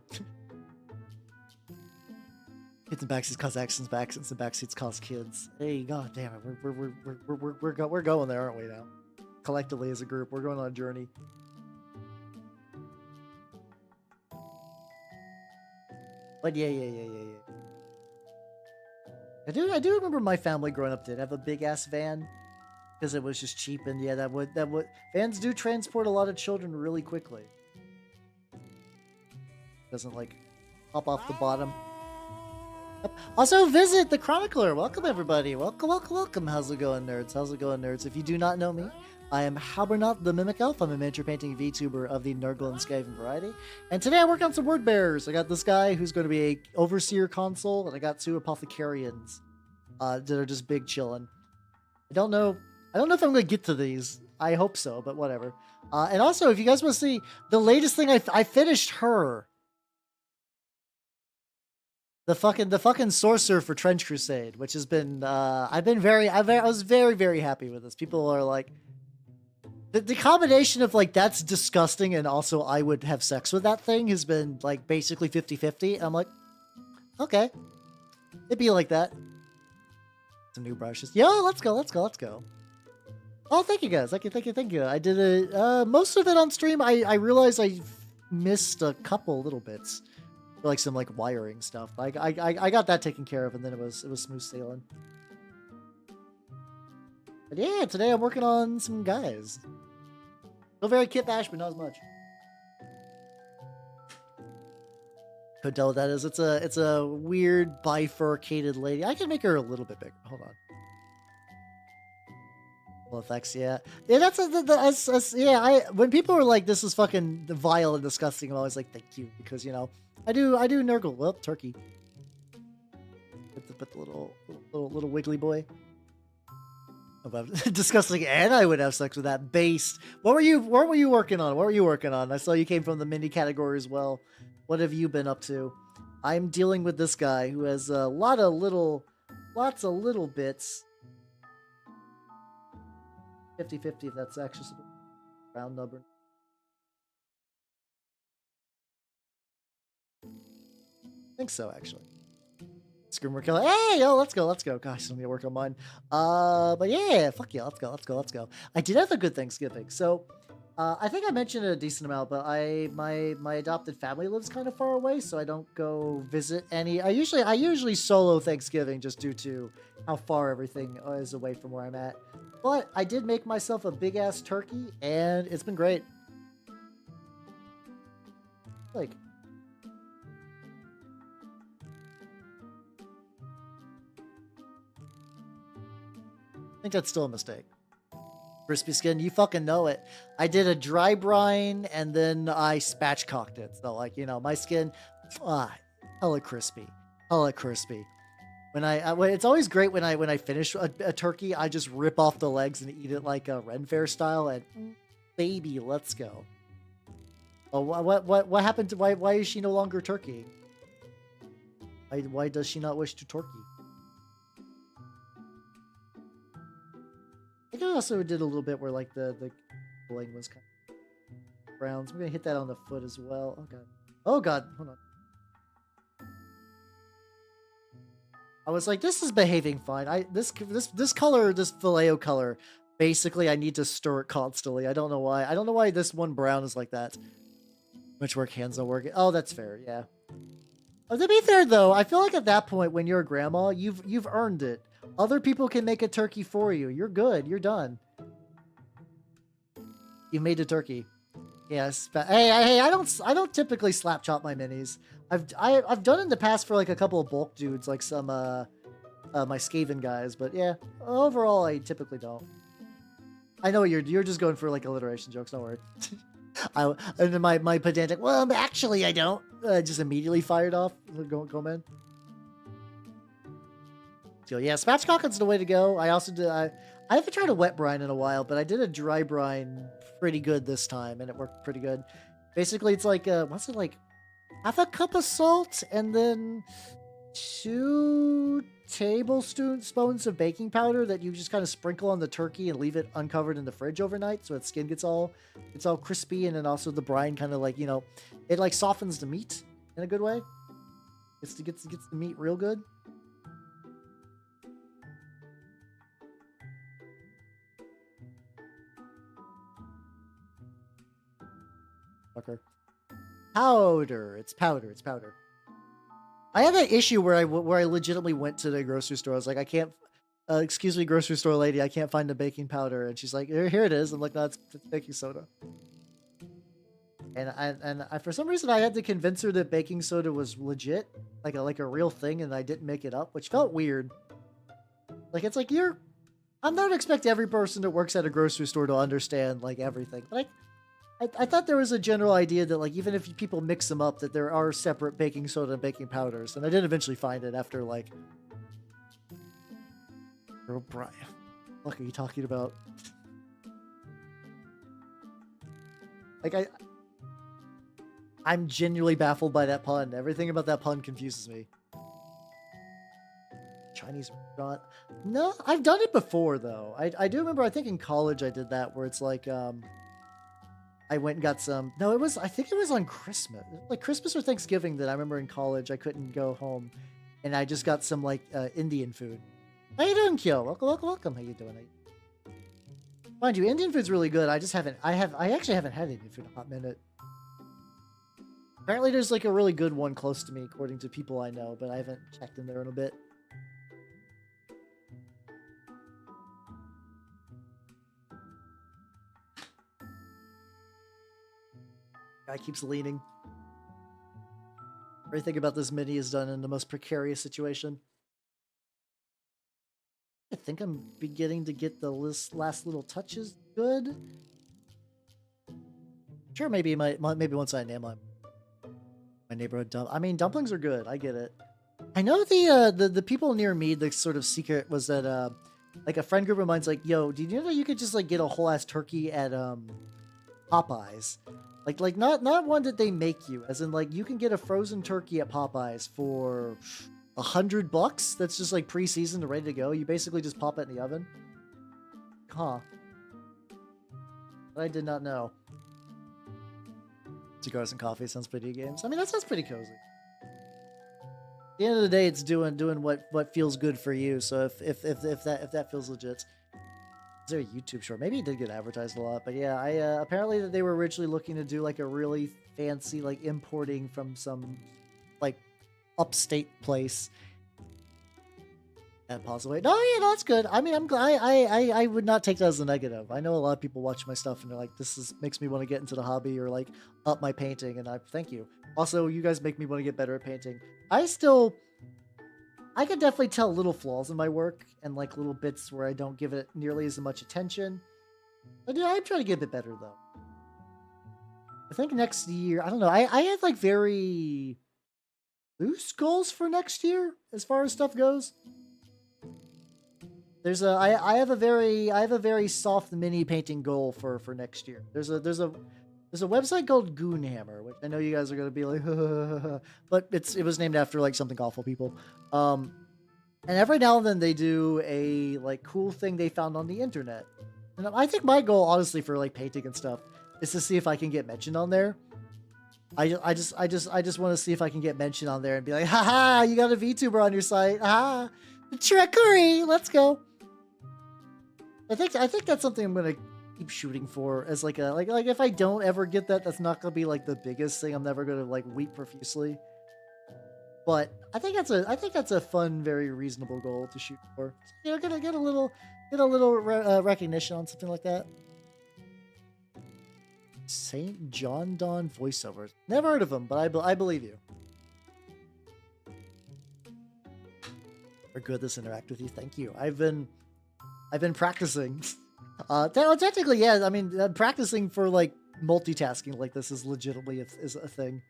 Kids and backseats cause accidents, accidents and backseats cause kids. Hey, god damn it, we're going there, aren't we now? Collectively as a group, we're going on a journey. But yeah. I do remember my family growing up did have a big ass van because it was just cheap, and yeah, that would vans do transport a lot of children really quickly. Doesn't like hop off the bottom. Also, visit the Chronicler. Welcome, everybody. Welcome. How's it going, nerds? How's it going, nerds? If you do not know me, I am Halbernaut the Mimic Elf. I'm a miniature painting VTuber of the Nurgle and Skaven variety. And today I work on some word bearers. I got this guy who's going to be a Overseer Consul, and I got 2 Apothecarians that are just big chilling. I don't know if I'm going to get to these. I hope so, but whatever. And also, if you guys want to see the latest thing, I finished her. The fucking sorcerer for Trench Crusade, which has been I was very happy with this. People are like the combination of like that's disgusting and also I would have sex with that thing has been like basically 50-50. I'm like, okay. It'd be like that. Some new brushes. Yo, let's go. Oh, thank you guys. Thank you. I did most of it on stream. I realized I missed a couple little bits. Like some like wiring stuff. I got that taken care of, and then it was smooth sailing. But yeah, today I'm working on some guys. Still very Kit Bash, but not as much. Could tell what that is. It's a weird bifurcated lady. I can make her a little bit bigger. Hold on. Well, effects, yeah. That's yeah. When people are like, "This is fucking vile and disgusting," I'm always like, "Thank you," because you know. I do Nurgle. Well, turkey. Put the little wiggly boy. About disgusting, and I would have sex with that based. What were you working on? I saw you came from the mini category as well. What have you been up to? I'm dealing with this guy who has a lots of little bits. 50-50 if that's actually a round number. I think so, actually. Screamer Killer. Hey, yo, let's go. Gosh, I'm gonna work on mine. But yeah, fuck yeah, let's go. I did have a good Thanksgiving. So, I think I mentioned it a decent amount, but my adopted family lives kind of far away, so I don't go visit any. I usually solo Thanksgiving just due to how far everything is away from where I'm at. But I did make myself a big ass turkey, and it's been great. Like. I think that's still a mistake. Crispy skin, you fucking know it. I did a dry brine and then I spatchcocked it. So like, you know, my skin, hella crispy. When it's always great when I finish a turkey, I just rip off the legs and eat it like a Ren Fair style. And baby, let's go. Oh, what happened to why is she no longer turkey? Why does she not wish to turkey? I think I also did a little bit where like the bling was kind of brown. So I'm gonna hit that on the foot as well. Oh god, hold on. I was like, this is behaving fine. This color, this Vallejo color, basically I need to stir it constantly. I don't know why. I don't know why this one brown is like that. Which work hands don't work. Oh, that's fair. Yeah. Oh, to be fair though, I feel like at that point when you're a grandma, you've earned it. Other people can make a turkey for you. You're good. You're done. You made a turkey. Yes. But hey, I don't typically slap chop my minis. I've done it in the past for like a couple of bulk dudes, like some my Skaven guys, but yeah, overall I typically don't. I know you're just going for like alliteration jokes. Don't worry. And then my pedantic. Well, actually, I don't. Just immediately fired off. Go man. So yeah, spatchcocking's the way to go. I also did. I haven't tried a wet brine in a while, but I did a dry brine pretty good this time, and it worked pretty good. Basically, it's like what's it like? Half a cup of salt, and then 2 tablespoons of baking powder that you just kind of sprinkle on the turkey and leave it uncovered in the fridge overnight, so its skin gets all crispy, and then also the brine kind of like, you know, it like softens the meat in a good way. Gets the meat real good. Fucker. Powder. It's powder. It's powder. I had that issue where I legitimately went to the grocery store. I was like, I can't. Excuse me, grocery store lady. I can't find the baking powder, and she's like, here it is. I'm like, no, it's baking soda. And I for some reason I had to convince her that baking soda was legit, like a real thing, and I didn't make it up, which felt weird. Like it's like I'm not expecting every person that works at a grocery store to understand like everything, but I thought there was a general idea that, like, even if people mix them up, that there are separate baking soda and baking powders. And I did eventually find it after, like... Oh, Brian. What are you talking about? Like, I'm genuinely baffled by that pun. Everything about that pun confuses me. Chinese restaurant? No, I've done it before, though. I do remember, I think in college I did that, where it's like, I went and got some. No, I think it was on Christmas. Like Christmas or Thanksgiving that I remember in college. I couldn't go home. And I just got some like Indian food. How you doing, Kyo? Welcome. How you doing? Mind you, Indian food's really good. I actually haven't had Indian food in a hot minute. Apparently there's like a really good one close to me, according to people I know, but I haven't checked in there in a bit. Guy keeps leaning. Everything about this mini is done in the most precarious situation. I think I'm beginning to get the last little touches good. Sure, maybe once I name my neighborhood I mean, dumplings are good. I get it. I know the people near me. The sort of secret was that like a friend group of mine's like, yo, did you know you could just like get a whole ass turkey at Popeyes? Like not one that they make you, as in like you can get a frozen turkey at Popeyes for $100. That's just like pre-seasoned and ready to go. You basically just pop it in the oven. Huh. I did not know. Cigars and coffee sounds video games. I mean, that sounds pretty cozy. At the end of the day, it's doing what feels good for you. So if that feels legit. Is there a YouTube short? Maybe it did get advertised a lot, but yeah, apparently that they were originally looking to do like a really fancy, like importing from some like upstate place. And possibly, no, yeah, no, that's good. I mean, I'm glad. I would not take that as a negative. I know a lot of people watch my stuff and they're like, makes me want to get into the hobby or like up my painting, and I thank you. Also, you guys make me want to get better at painting. I could definitely tell little flaws in my work and like little bits where I don't give it nearly as much attention. But yeah, I'm trying to get a bit better though. I think next year, I don't know. I have like very loose goals for next year as far as stuff goes. I have a very soft mini painting goal for next year. There's a website called Goonhammer, which I know you guys are gonna be like, but it was named after like something awful people. And every now and then they do a like cool thing they found on the internet. And I think my goal, honestly, for like painting and stuff, is to see if I can get mentioned on there. I just want to see if I can get mentioned on there and be like, haha, you got a VTuber on your site. Ah, trickery. Let's go. I think that's something I'm gonna keep shooting for as like a like if I don't ever get that, that's not gonna be like the biggest thing. I'm never gonna like weep profusely. But I think that's a fun, very reasonable goal to shoot for. You know, get a little recognition on something like that. Saint John Donne voiceovers. Never heard of him, but I believe you. We're good at this interact with you. Thank you. I've been practicing. Technically, yeah. I mean, practicing for like multitasking like this is legitimately is a thing.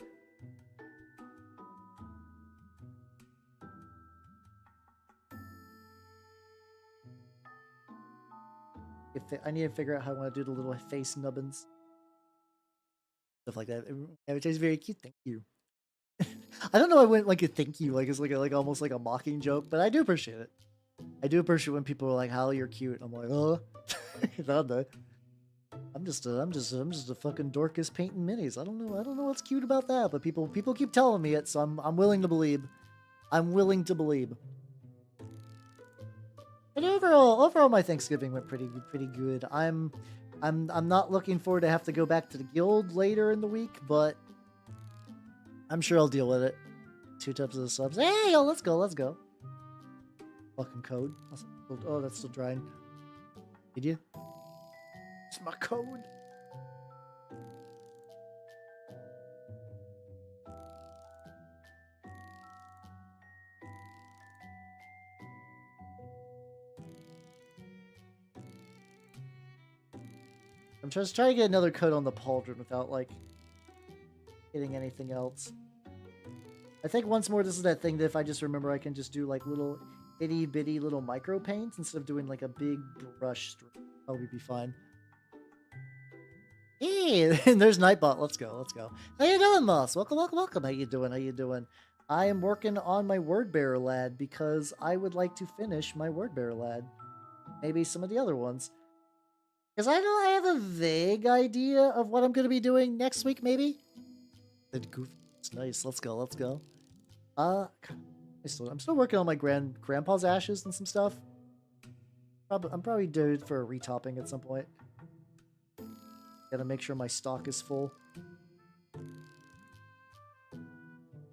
I need to figure out how I want to do the little face nubbins. Stuff like that. Which is very cute. Thank you. I don't know. I went like a thank you, like it's like almost like a mocking joke, but I do appreciate it. I do appreciate when people are like, "Hal, you're cute." I'm like, "Oh, I'm just a fucking dorcas painting minis. I don't know what's cute about that, but people keep telling me it, so I'm willing to believe. I'm willing to believe." But overall, my Thanksgiving went pretty good. I'm not looking forward to have to go back to the guild later in the week, but I'm sure I'll deal with it. 2 tips of the subs. Hey, yo, let's go. Fucking code. Oh, that's still drying. Did you? It's my code. I'm just trying to get another coat on the pauldron without, like, hitting anything else. I think once more this is that thing that if I just remember I can just do, like, little itty-bitty little micro paints instead of doing, like, a big brush stroke. Probably be fine. Hey, and there's Nightbot. Let's go. How you doing, Moss? Welcome. How you doing? I am working on my word bearer lad because I would like to finish my word bearer lad. Maybe some of the other ones. Because I know I have a vague idea of what I'm going to be doing next week, maybe? It's nice. Let's go. I'm still working on my grandpa's ashes and some stuff. I'm probably due for a retopping at some point. Gotta make sure my stock is full.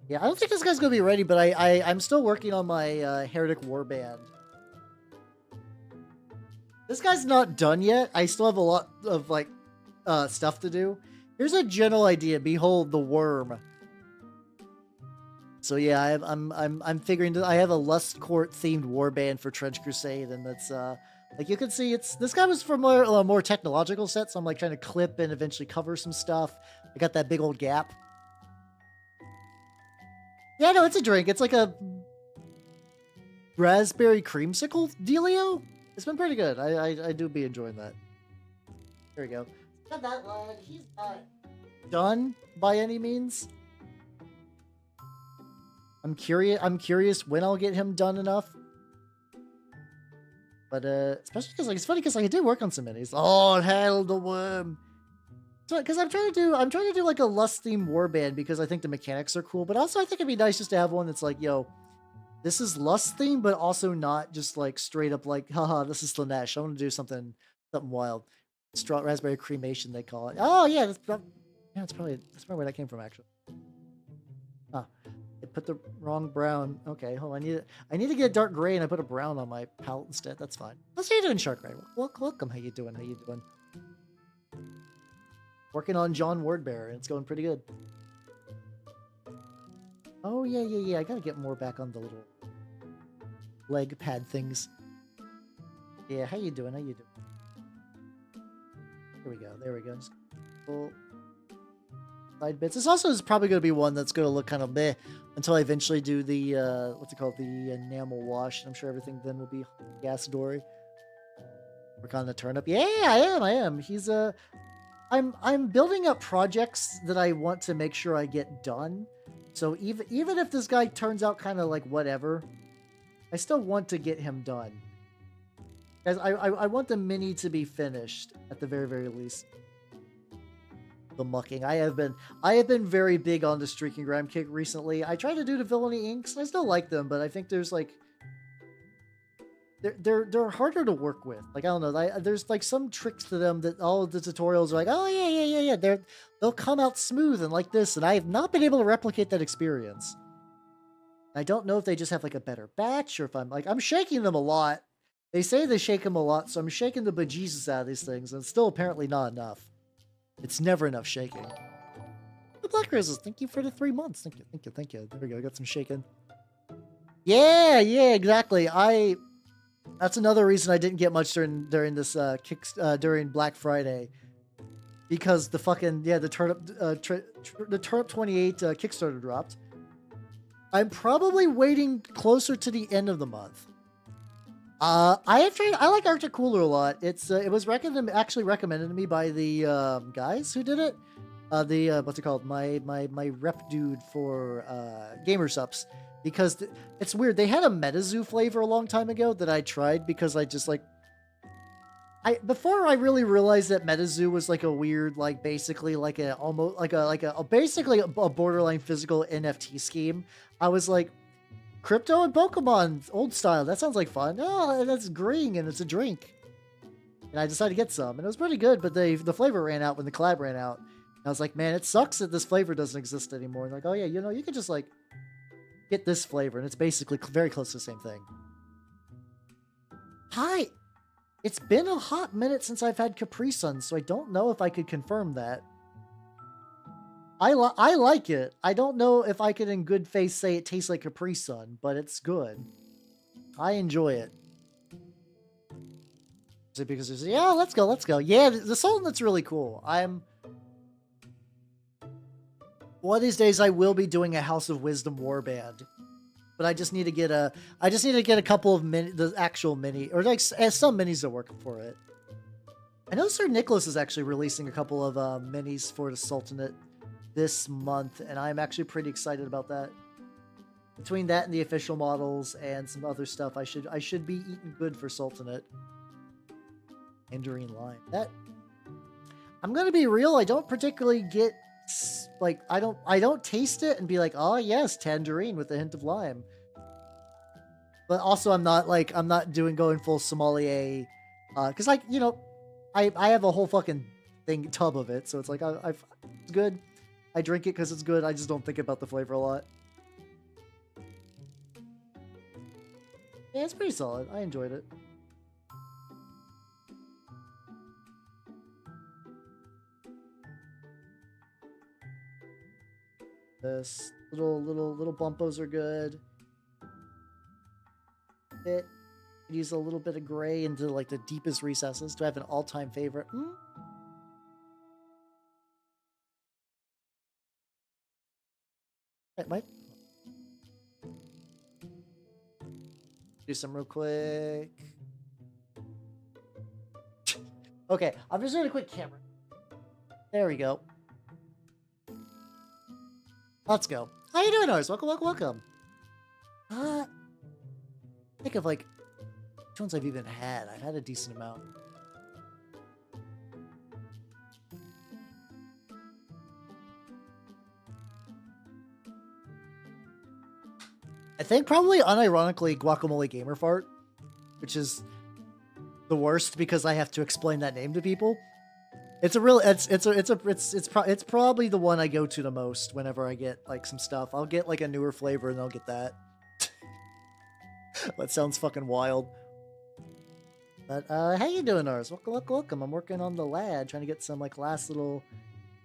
Yeah, I don't think this guy's gonna be ready, but I'm still working on my Heretic Warband. This guy's not done yet. I still have a lot of like stuff to do. Here's a general idea. Behold the worm. So yeah, I'm figuring that I have a Lust Court themed warband for Trench Crusade, and that's like you can see, this guy was from a more technological set, so I'm like trying to clip and eventually cover some stuff. I got that big old gap. Yeah, no, it's a drink. It's like a raspberry creamsicle dealio. It's been pretty good. I do be enjoying that. There we go. Got that line. He's not done by any means. I'm curious when I'll get him done enough. But especially because like it's funny because like, I did work on some minis. Oh hell, the worm. So because I'm trying to do like a Lust themed warband because I think the mechanics are cool. But also I think it'd be nice just to have one that's like, yo, this is Lust themed, but also not just like straight up like, haha, this is Slanesh. I want to do something wild. Straw raspberry cremation, they call it. Oh yeah, that's probably where that came from actually. Huh. I put the wrong brown. Okay, hold on. I need to get a dark gray, and I put a brown on my palette instead. That's fine. How's you doing, Shark Ray? Welcome. How you doing? Working on John Wordbearer, and it's going pretty good. Oh yeah. I gotta get more back on the little leg pad things. Yeah, how you doing? There we go. Just pull side bits. This also is probably going to be one that's going to look kind of meh until I eventually do the what's it called, the enamel wash. I'm sure everything then will be gas dory. Work on the turnip. Yeah, I am. He's I'm building up projects that I want to make sure I get done. So even if this guy turns out kind of like whatever, I still want to get him done. As I want the mini to be finished at the very least. the mucking. I have been very big on the streaking gram kick recently. I tried to do the villainy inks. I still like them, but I think there's like they're harder to work with. Like I don't know, there's like some tricks to them that all of the tutorials are like, oh yeah. They'll come out smooth and like this, and I have not been able to replicate that experience. I don't know if they just have like a better batch or if I'm shaking them a lot. They say they shake them a lot, so I'm shaking the bejesus out of these things, and it's still apparently not enough. It's never enough shaking. The Black Roses, thank you for the 3 months. Thank you. There we go, got some shaking. Yeah, exactly. That's another reason I didn't get much during this during Black Friday. Because the fucking, the Turnip 28 Kickstarter dropped. I'm probably waiting closer to the end of the month. I like Arctic Cooler a lot. It was actually recommended to me by the guys who did it. What's it called? My rep dude for Gamer Sups. Because it's weird. They had a MetaZoo flavor a long time ago that I tried because I just like before I really realized that MetaZoo was like a weird, like basically like a almost basically a borderline physical NFT scheme. I was like, crypto and Pokemon old style. That sounds like fun. Oh, and that's green and it's a drink. And I decided to get some, and it was pretty good. But the flavor ran out when the collab ran out. And I was like, man, it sucks that this flavor doesn't exist anymore. And like, oh yeah, you could just like get this flavor, and it's basically very close to the same thing. Hi. It's been a hot minute since I've had Capri Sun, so I don't know if I could confirm that. I like it. I don't know if I could in good faith say it tastes like Capri Sun, but it's good. I enjoy it. Because there's, yeah, let's go. Yeah, the Sultan's really cool. One of these days I will be doing a House of Wisdom warband. But I just need to get a couple of the actual mini, or like some minis that work for it. I know Sir Nicholas is actually releasing a couple of minis for the Sultanate this month, and I'm actually pretty excited about that. Between that and the official models and some other stuff, I should be eating good for Sultanate. Enduring Lime. I'm gonna be real. I don't particularly get. Like, I don't taste it and be like, oh yes, tangerine with a hint of lime. But also I'm not going full sommelier, because like, you know, I have a whole fucking tub of it, so it's like it's good. I drink it because it's good. I just don't think about the flavor a lot. Yeah, it's pretty solid. I enjoyed it. This little bumpos are good. It use a little bit of gray into like the deepest recesses. Do I have an all-time favorite? It might. Do some real quick. Okay, I'm just doing a quick camera. There we go. Let's go. How you doing, Horus? Welcome. Think of like which ones I've even had. I've had a decent amount. I think probably unironically Guacamole Gamer Fart, which is the worst because I have to explain that name to people. It's probably the one I go to the most whenever I get like some stuff. I'll get like a newer flavor and I'll get that. That sounds fucking wild. But how you doing, Ars? Welcome. I'm working on the lad, trying to get some like last little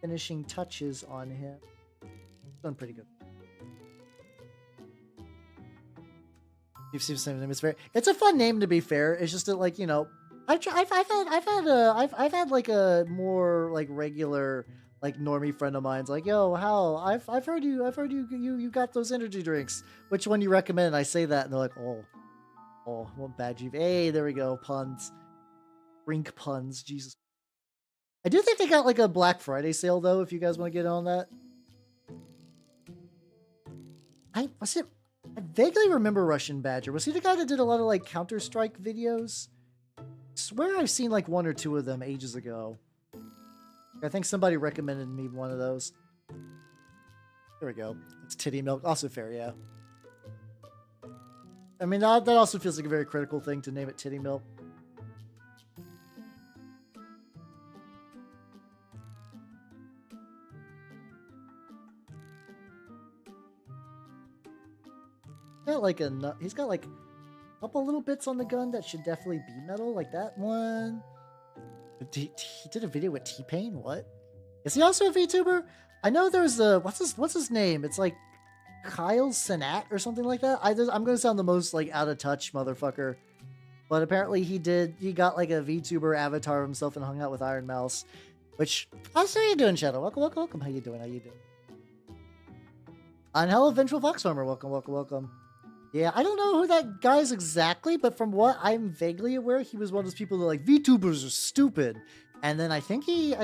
finishing touches on him. Done pretty good. You've seen the same name. It's a fun name, to be fair. It's just that, like, you know, I've had like a more like regular like normie friend of mine's like, yo, Hal, I've heard you got those energy drinks. Which one you recommend? I say that and they're like, oh, what bad you. Hey, there we go, puns, drink puns. Jesus. I do think they got like a Black Friday sale though. If you guys want to get on that, I vaguely remember Russian Badger. Was he the guy that did a lot of like Counter-Strike videos? I swear I've seen like one or two of them ages ago. I think somebody recommended me one of those. There we go. It's titty milk. Also fair, yeah. I mean, that also feels like a very critical thing to name it titty milk. He's got like a couple little bits on the gun that should definitely be metal, like that one. He did a video with T-Pain. What? Is he also a VTuber? I know there's a what's his name? It's like Kyle Sinat or something like that. I'm gonna sound the most like out of touch motherfucker, but apparently he got like a VTuber avatar of himself and hung out with Iron Mouse. Which, how you doing, Shadow? Welcome. How you doing? On Hello Vengeful Fox Farmer. Welcome. Yeah, I don't know who that guy is exactly, but from what I'm vaguely aware, he was one of those people that like VTubers are stupid. And then I think he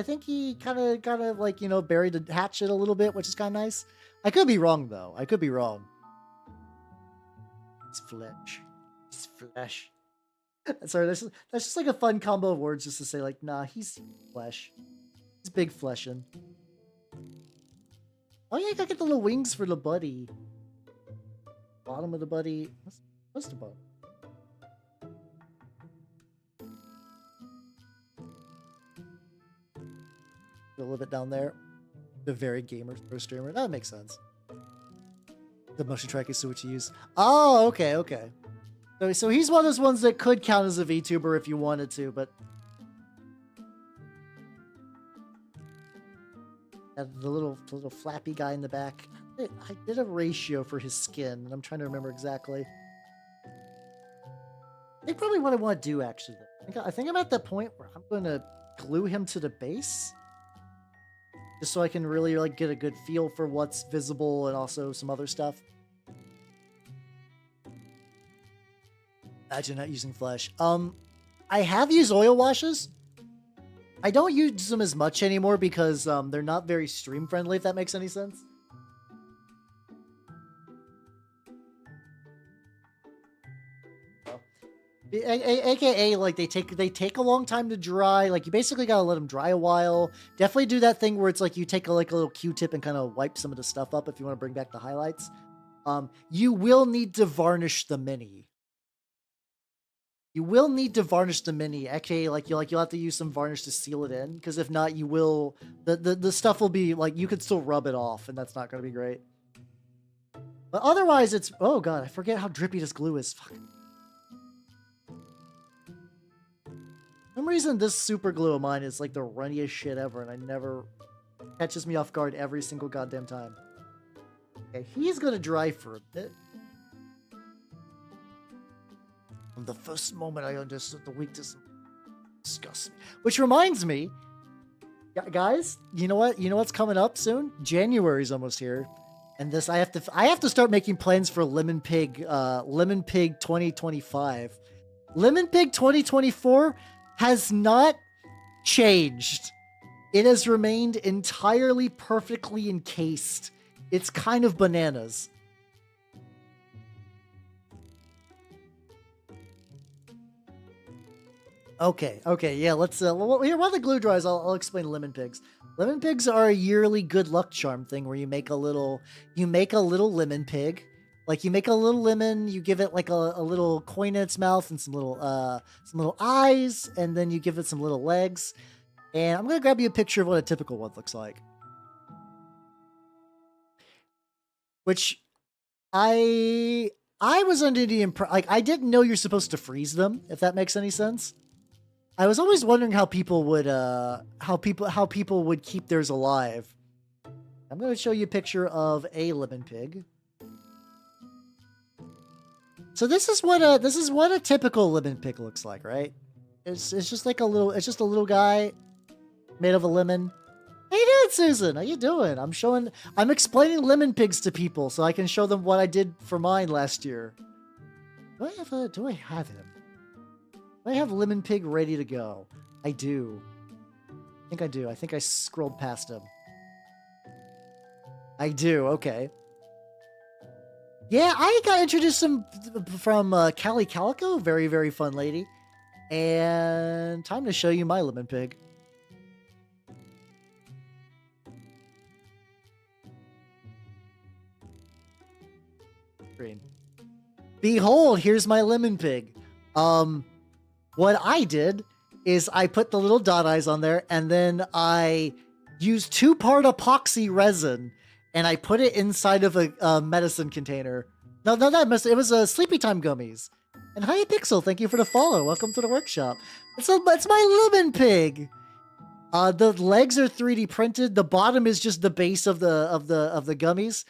kind of like, you know, buried the hatchet a little bit, which is kind of nice. I could be wrong though. It's flesh. It's flesh. Sorry, that's just like a fun combo of words just to say like, nah, he's flesh. He's big fleshing. Oh yeah, I gotta get the little wings for the buddy. Bottom of the buddy. What's the bottom? A little bit down there. The very gamer pro streamer. That makes sense. The motion track is what you use. Oh, okay. So he's one of those ones that could count as a VTuber if you wanted to, but the little flappy guy in the back. I did a ratio for his skin, and I'm trying to remember exactly. I think probably what I want to do, actually. I think I'm at that point where I'm going to glue him to the base. Just so I can really like get a good feel for what's visible and also some other stuff. Imagine not using flesh. I have used oil washes. I don't use them as much anymore because they're not very stream friendly, if that makes any sense. AKA, like, they take a long time to dry. Like, you basically gotta let them dry a while. Definitely do that thing where it's like you take a little Q-tip and kind of wipe some of the stuff up if you want to bring back the highlights. You will need to varnish the mini. AKA, like you'll have to use some varnish to seal it in, because if not, you will the stuff will be like, you could still rub it off, and that's not gonna be great. But otherwise, it's, oh god, I forget how drippy this glue is. Fuck. For some reason, this super glue of mine is like the runniest shit ever, and I never catches me off guard every single goddamn time. Okay, he's gonna dry for a bit. From the first moment I understood the weakness, disgust me. Which reminds me, guys, you know what? You know what's coming up soon? January's almost here, and this I have to start making plans for Lemon Pig 2025. Lemon Pig 2024 has not changed. It has remained entirely perfectly encased. It's kind of bananas. Okay, yeah, let's here, while the glue dries, I'll explain lemon pigs. Lemon pigs are a yearly good luck charm thing where you make a little lemon pig. Like, you make a little lemon, you give it like a little coin in its mouth and some little eyes, and then you give it some little legs. And I'm gonna grab you a picture of what a typical one looks like. Which I was under the impression, like, I didn't know you're supposed to freeze them, if that makes any sense. I was always wondering how people would keep theirs alive. I'm gonna show you a picture of a lemon pig. So this is what a typical lemon pig looks like, right? It's just like a little guy made of a lemon. How you doing, Susan? How you doing? I'm explaining lemon pigs to people so I can show them what I did for mine last year. Do I have him? Do I have lemon pig ready to go? I do. I think I do. I think I scrolled past him. I do. Okay. Yeah, I got introduced him from Callie Calico. Very, very fun lady. And time to show you my lemon pig. screen. Behold, here's my lemon pig. What I did is I put the little dot eyes on there, and then I used 2-part epoxy resin, and I put it inside of a medicine container. No, it was a Sleepy Time gummies. And hi, Pixel, thank you for the follow. Welcome to the workshop. It's my lemon pig. The legs are 3D printed. The bottom is just the base of the gummies.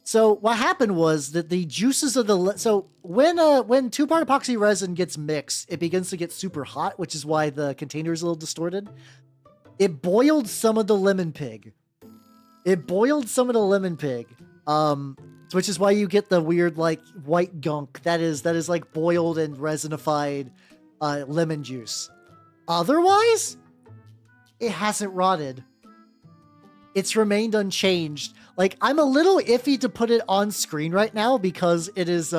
So what happened was that the juices of so when 2-part epoxy resin gets mixed, it begins to get super hot, which is why the container is a little distorted. It boiled some of the lemon pig. Which is why you get the weird like white gunk that is like boiled and resinified lemon juice. Otherwise, it hasn't rotted. It's remained unchanged. Like, I'm a little iffy to put it on screen right now because it is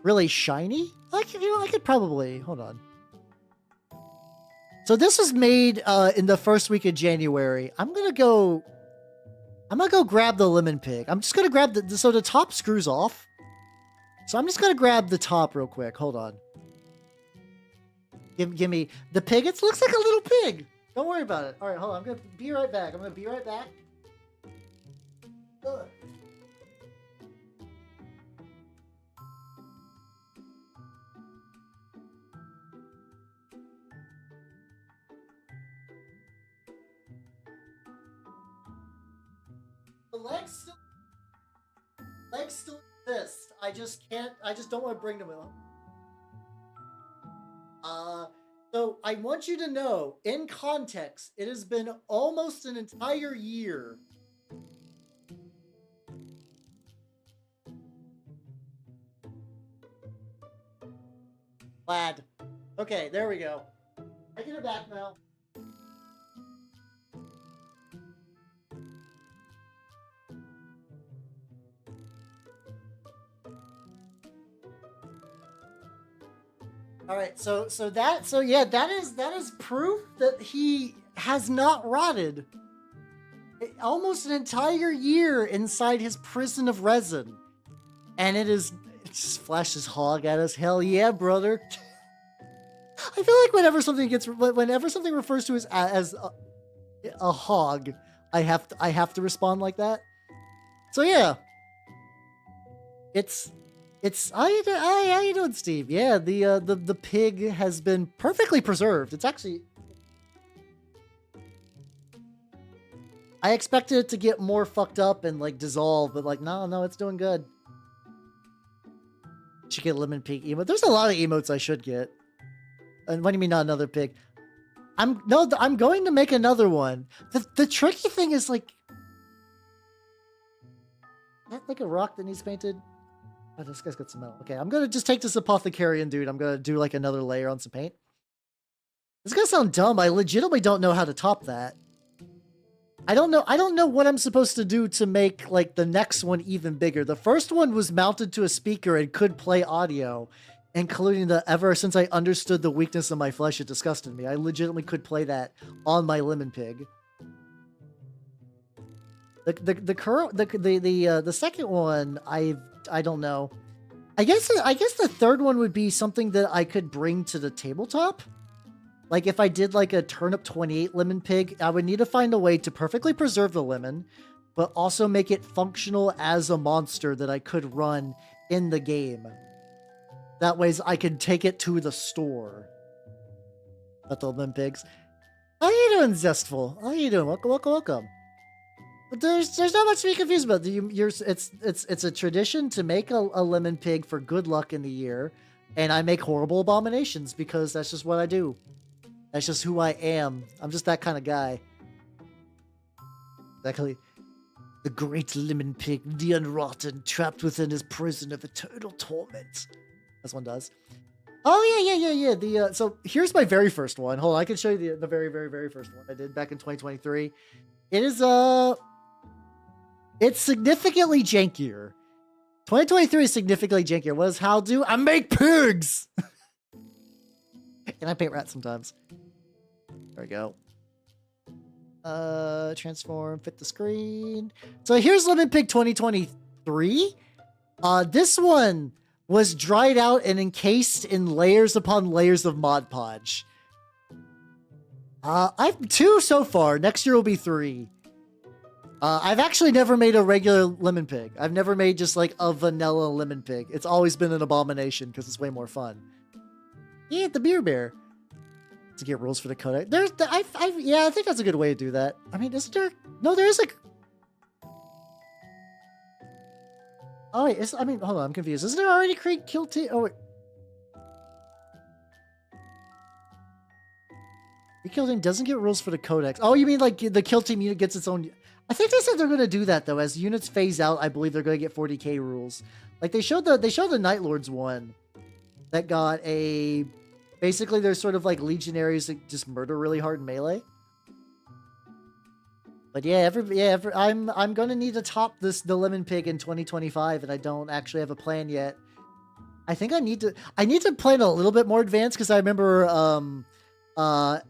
really shiny. I could probably hold on. So this was made in the first week of January. I'm gonna go grab the lemon pig. I'm just gonna grab so the top screws off. So I'm just gonna grab the top real quick. Hold on. Give me the pig. It looks like a little pig. Don't worry about it. All right, hold on. I'm gonna be right back. Ugh. The legs still exist. I just don't want to bring them up. So I want you to know, in context, it has been almost an entire year. Lad. Okay, there we go. I get it back now. All right, so yeah, that is proof that he has not rotted. Almost an entire year inside his prison of resin, and it just flashes hog at us. Hell yeah, brother! I feel like whenever something refers to as a hog, I have to respond like that. So yeah, how you doing, Steve? Yeah, the pig has been perfectly preserved. It's actually, I expected it to get more fucked up and like dissolve, but like no, it's doing good. Should get lemon pig emote. There's a lot of emotes I should get. And what do you mean not another pig? I'm going to make another one. The tricky thing is like, that like a rock that needs painted. Oh, this guy's got some metal. Okay, I'm gonna just take this apothecarian dude. I'm gonna do like another layer on some paint. This is gonna sound dumb. I legitimately don't know how to top that. I don't know what I'm supposed to do to make like the next one even bigger. The first one was mounted to a speaker and could play audio, including ever since I understood the weakness of my flesh, it disgusted me. I legitimately could play that on my lemon pig. The second one, I don't know. I guess the third one would be something that I could bring to the tabletop. Like if I did like a turnip 28 lemon pig, I would need to find a way to perfectly preserve the lemon, but also make it functional as a monster that I could run in the game. That way I could take it to the store. But the lemon pigs. How you doing, Zestful? How you doing? Welcome. But there's not much to be confused about. It's a tradition to make a lemon pig for good luck in the year, and I make horrible abominations because that's just what I do. That's just who I am. I'm just that kind of guy. Exactly. The great lemon pig, the unrotten, trapped within his prison of eternal torment. This one does. Oh yeah. So here's my very first one. Hold on, I can show you the very first one I did back in 2023. It is it's significantly jankier. 2023 is significantly jankier. What does Hal do? I make pigs! And I paint rats sometimes. There we go. Transform, fit the screen. So here's Lemon Pig 2023. This one was dried out and encased in layers upon layers of Mod Podge. I've 2 so far. Next year will be 3. I've actually never made a regular lemon pig. I've never made just like a vanilla lemon pig. It's always been an abomination because it's way more fun. Yeah, the beer bear. To get rules for the codex. Yeah, I think that's a good way to do that. I mean, isn't there? No, there is a. Oh wait, I mean, hold on, I'm confused. Isn't there already Krieg kill team? Oh wait. The kill team doesn't get rules for the codex. Oh, you mean like the kill team unit gets its own? I think they said they're going to do that though. As units phase out, I believe they're going to get 40k rules. Like they showed the Night Lords one that got a. Basically, they're sort of like legionaries that just murder really hard in melee. But yeah, I'm gonna need to top the lemon pig in 2025, and I don't actually have a plan yet. I think I need to plan a little bit more advanced because I remember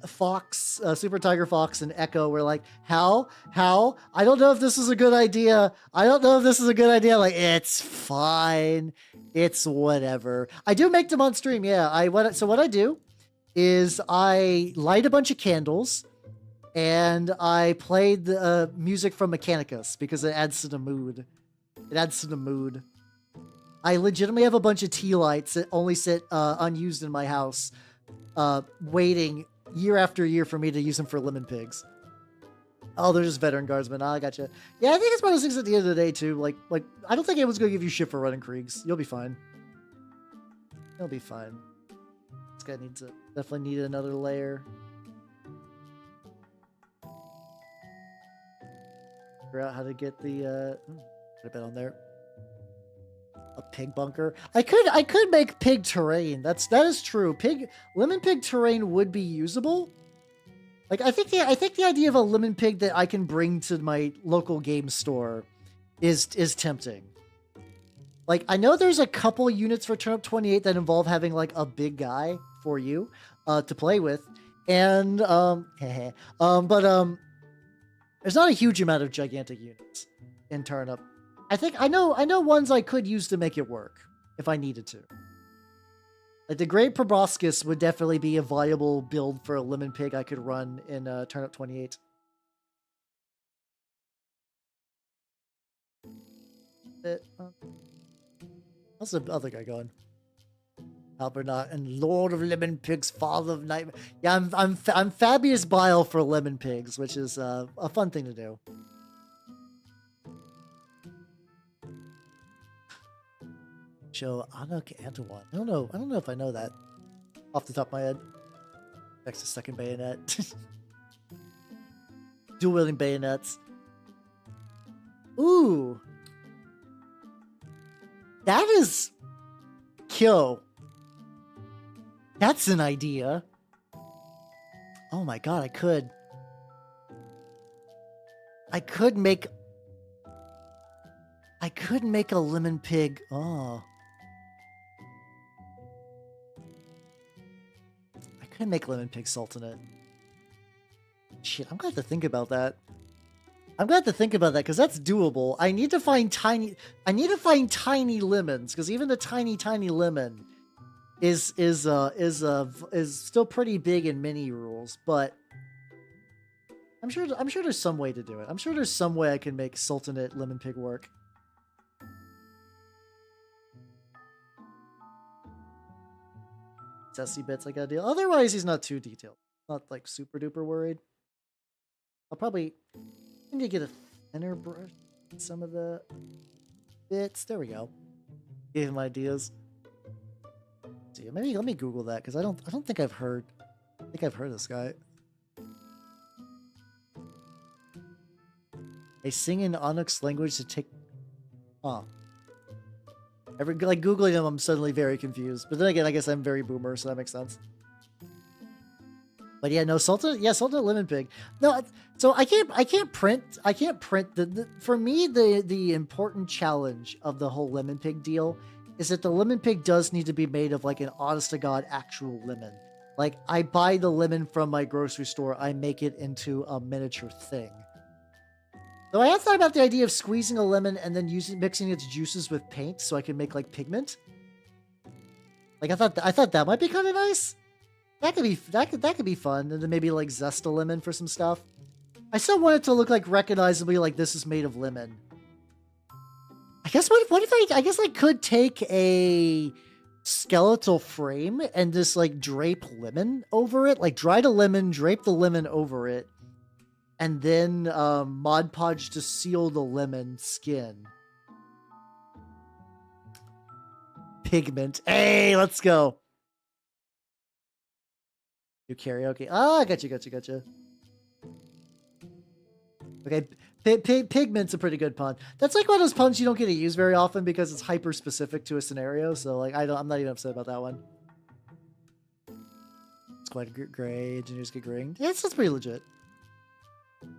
Fox, Super Tiger Fox, and Echo were like, how? I don't know if this is a good idea. Like, it's fine. It's whatever. I do make them on stream. Yeah. So what I do is I light a bunch of candles and I play the music from Mechanicus because it adds to the mood. I legitimately have a bunch of tea lights that only sit unused in my house. Waiting year after year for me to use them for lemon pigs. Oh, they're just veteran guardsmen. I gotcha. Yeah, I think it's one of those things at the end of the day too. Like I don't think anyone's gonna give you shit for running Kriegs. You'll be fine. This guy definitely need another layer. Figure out how to get the put a bit on there. A pig bunker. I could make pig terrain. That is true. Lemon pig terrain would be usable. Like I think the idea of a lemon pig that I can bring to my local game store is tempting. Like I know there's a couple units for Turnip 28 that involve having like a big guy for you to play with, and there's not a huge amount of gigantic units in Turnip. I know ones I could use to make it work if I needed to. Like the Great Proboscis would definitely be a viable build for a lemon pig I could run in Turnip 28. How's the other guy going? Albernot and Lord of Lemon Pigs, Father of Nightmare. Yeah, I'm Fabius Bile for lemon pigs, which is a fun thing to do. Show Anuk Antoine. I don't know if I know that off the top of my head. Next to second bayonet. Dual wielding bayonets. Ooh. That is Kyo. That's an idea. Oh my god, I could make a lemon pig. Oh. I could make lemon pig sultanate. Shit, I'm gonna have to think about that. Because that's doable. I need to find tiny lemons, because even the tiny lemon is still pretty big in mini rules, but I'm sure there's some way to do it. I'm sure there's some way I can make sultanate lemon pig work. Tessie bits I gotta deal. Otherwise, he's not too detailed. Not like super duper worried. I'll probably need to get a thinner brush. Some of the bits. There we go. Gave him ideas. See, maybe let me Google that because I don't think I've heard. I think I've heard of this guy. They sing in Onyx language to take. Huh. Like Googling them, I'm suddenly very confused. But then again, I guess I'm very boomer, so that makes sense. But yeah, no, Sultan Lemon Pig. No, so I can't print for me, the important challenge of the whole Lemon Pig deal is that the Lemon Pig does need to be made of like an honest to God actual lemon. Like I buy the lemon from my grocery store, I make it into a miniature thing. So I have thought about the idea of squeezing a lemon and then mixing its juices with paint so I can make like pigment. Like I thought that might be kind of nice. That could be fun, and then maybe like zest a lemon for some stuff. I still want it to look like recognizably like this is made of lemon. I guess what if I guess I could take a skeletal frame and just like drape lemon over it, like dried a lemon, drape the lemon over it, and then Mod Podge to seal the lemon skin. Pigment. Hey, let's go. Do karaoke. Ah, gotcha. Okay, pigment's a pretty good pun. That's like one of those puns you don't get to use very often because it's hyper specific to a scenario. So like, I'm not even upset about that one. It's quite gray. Engineers get graying. Yeah, that's pretty legit.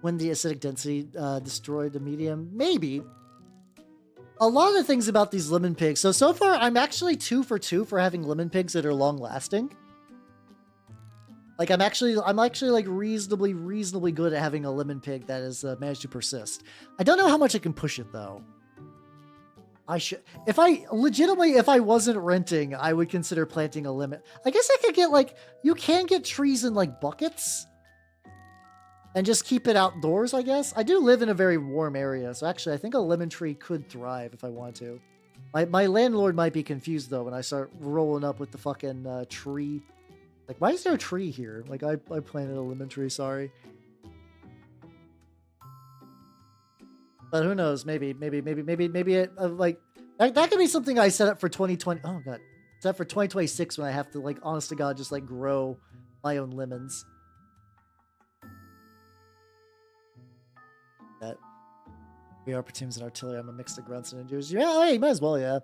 When the acidic density destroyed the medium, maybe. A lot of the things about these lemon pigs. So far, I'm actually 2 for 2 for having lemon pigs that are long lasting. Like I'm actually like reasonably good at having a lemon pig that has managed to persist. I don't know how much I can push it though. I should, if I wasn't renting, I would consider planting a lemon. I guess I could get like, you can get trees in like buckets and just keep it outdoors, I guess. I do live in a very warm area, so actually I think a lemon tree could thrive if I want to. My landlord might be confused though when I start rolling up with the fucking tree. Like, why is there a tree here? Like, I planted a lemon tree, sorry. But who knows? Maybe it, like, that could be something I set up for 2020. Oh, God. Set up for 2026 when I have to, like, honest to God, just, like, grow my own lemons. That. We are platoons and artillery. I'm a mix of grunts and endures. Yeah, hey, might as well, yeah.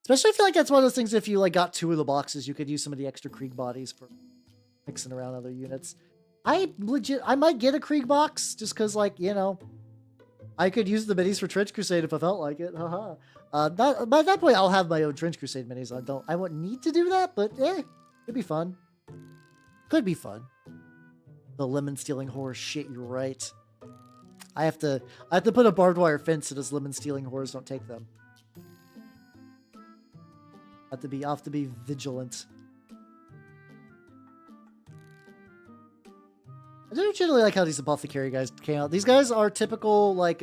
Especially I feel like that's one of those things, if you, like, got 2 of the boxes, you could use some of the extra Krieg bodies for mixing around other units. I might get a Krieg box, just because, like, you know, I could use the minis for Trench Crusade if I felt like it. Haha. By that point, I'll have my own Trench Crusade minis. I won't need to do that, but, it'd be fun. Could be fun. The lemon stealing Horus shit, you're right. I have to put a barbed wire fence so those lemon stealing Horus don't take them. I'll have to be vigilant. I do generally like how these apothecary guys came out. These guys are typical, like,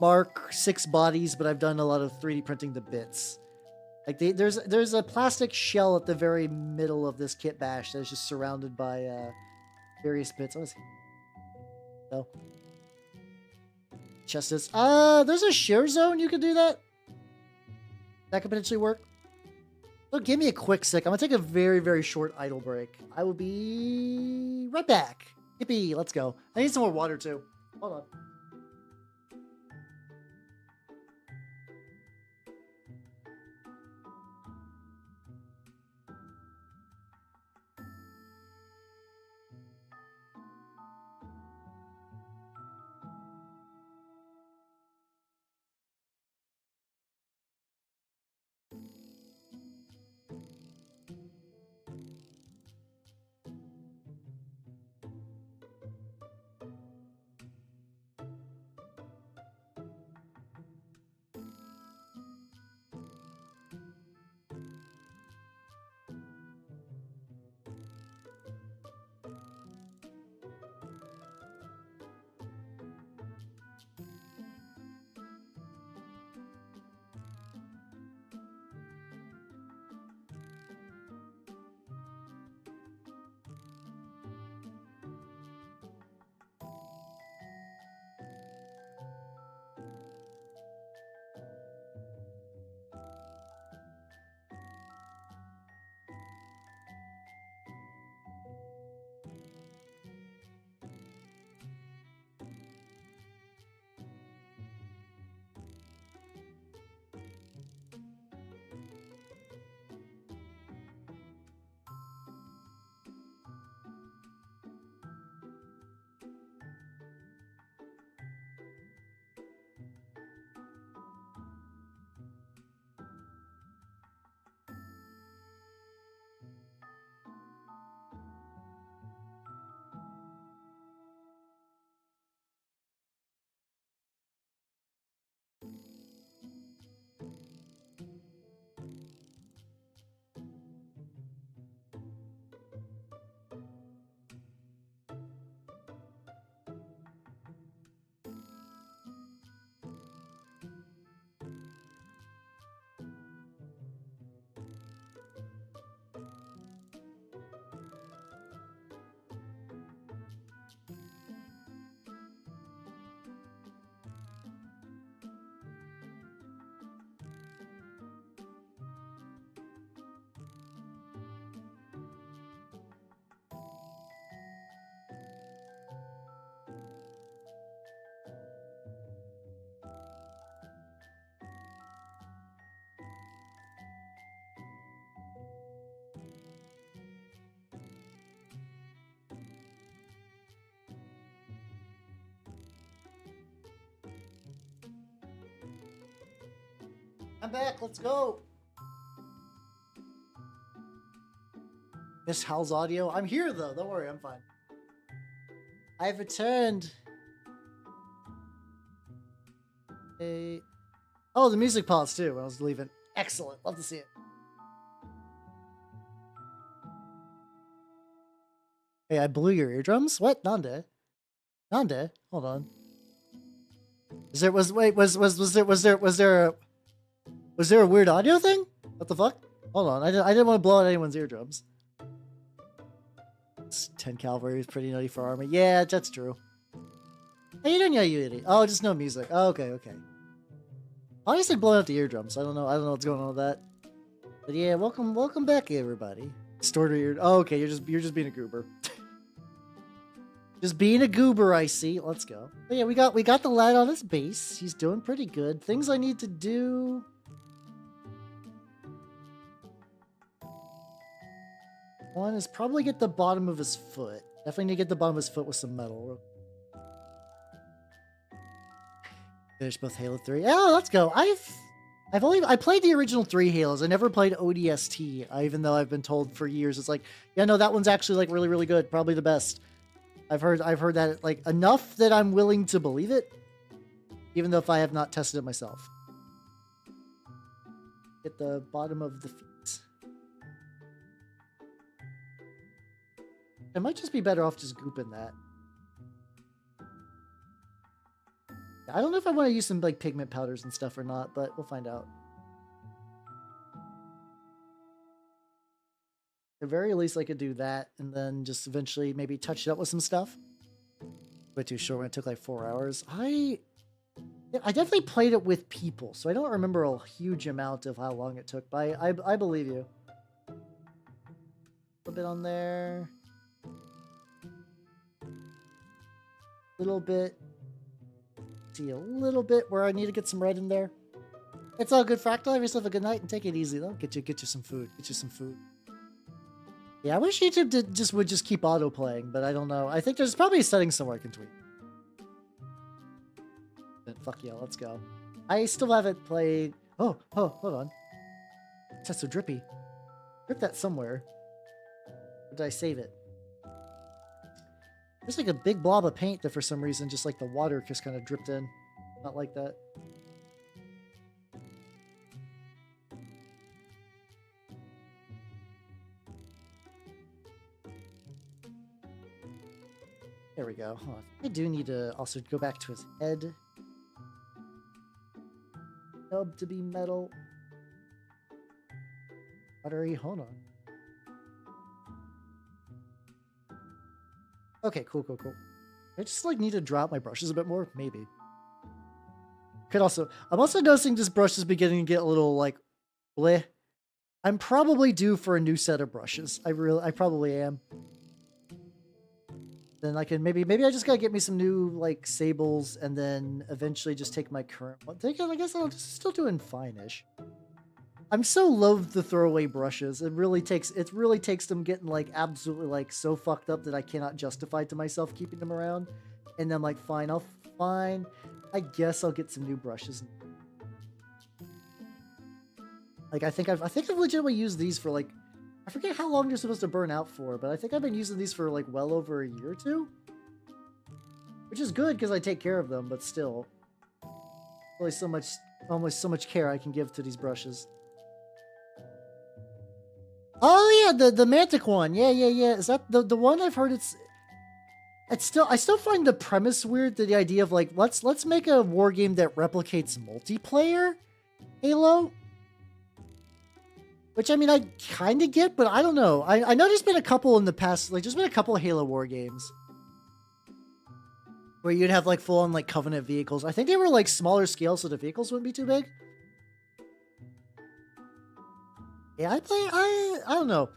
Mark 6 bodies, but I've done a lot of 3D printing the bits. Like, there's a plastic shell at the very middle of this kit bash that is just surrounded by various bits. Oh, no. Chestus. There's a share zone you could do that. That could potentially work. So give me a quick sec. I'm gonna take a very, very short idle break. I will be right back. Yippee, let's go. I need some more water too. Hold on. I'm back. Let's go. Miss Hal's audio. I'm here though. Don't worry. I'm fine. I've returned. Oh, the music paused too when I was leaving. Excellent. Love to see it. Hey, I blew your eardrums? What? Nande? Nande? Hold on. Was there a weird audio thing? What the fuck? Hold on. I didn't want to blow out anyone's eardrums. 10 cavalry is pretty nutty for army. Yeah, that's true. How you doing, you idiot? Oh, just no music. Oh, okay, okay. Obviously blowing out the eardrums. I don't know what's going on with that. But yeah, welcome back, everybody. Distorted ear. Oh, okay, you're just being a goober. Just being a goober, I see. Let's go. But yeah, we got the lad on his base. He's doing pretty good. Things I need to do. One is probably get the bottom of his foot. Definitely need to get the bottom of his foot with some metal. Finish both Halo 3. Oh, let's go. I played the original 3 Halos. I never played ODST, even though I've been told for years it's like, yeah, no, that one's actually like really, really good. Probably the best. I've heard that like enough that I'm willing to believe it, even though if I have not tested it myself. Get the bottom of the feet. I might just be better off just gooping that. I don't know if I want to use some like pigment powders and stuff or not, but we'll find out. At the very least, I could do that and then just eventually maybe touch it up with some stuff. Way too short when it took like 4 hours. I definitely played it with people, so I don't remember a huge amount of how long it took, but I believe you. A little bit on there. A little bit. See a little bit where I need to get some red in there. It's all good, Fractal. Have yourself a good night and take it easy though. Get you some food. Get you some food. Yeah, I wish YouTube would just keep auto playing, but I don't know. I think there's probably a setting somewhere I can tweak. But fuck yeah, let's go. I still haven't played. Oh, hold on. That's so drippy. Drip that somewhere. Or did I save it? There's like a big blob of paint that for some reason just like the water just kind of dripped in. Not like that. There we go. Hold on. I do need to also go back to his head. Nub to be metal. Buttery, hold on. Okay, cool. I just like need to drop my brushes a bit more, maybe. I'm also noticing this brush is beginning to get a little like bleh. I'm probably due for a new set of brushes. I probably am. Then I can maybe I just gotta get me some new like sables and then eventually just take my current one. I guess I'm still doing fine-ish. I'm so loath to throw away brushes. It really takes them getting like absolutely like so fucked up that I cannot justify to myself keeping them around. And then I'm like, fine. I guess I'll get some new brushes. Like I think I've legitimately used these for like, I forget how long they're supposed to burn out for, but I think I've been using these for like well over a year or two. Which is good because I take care of them, but still. Almost so much care I can give to these brushes. Oh yeah, the Mantic one. Yeah. Is that the one I've heard I still find the premise weird, the idea of like let's make a war game that replicates multiplayer Halo. Which I mean I kinda get, but I don't know. I know there's been a couple in the past, like there's been a couple of Halo war games. Where you'd have like full on like Covenant vehicles. I think they were like smaller scale so the vehicles wouldn't be too big. Yeah, I don't know.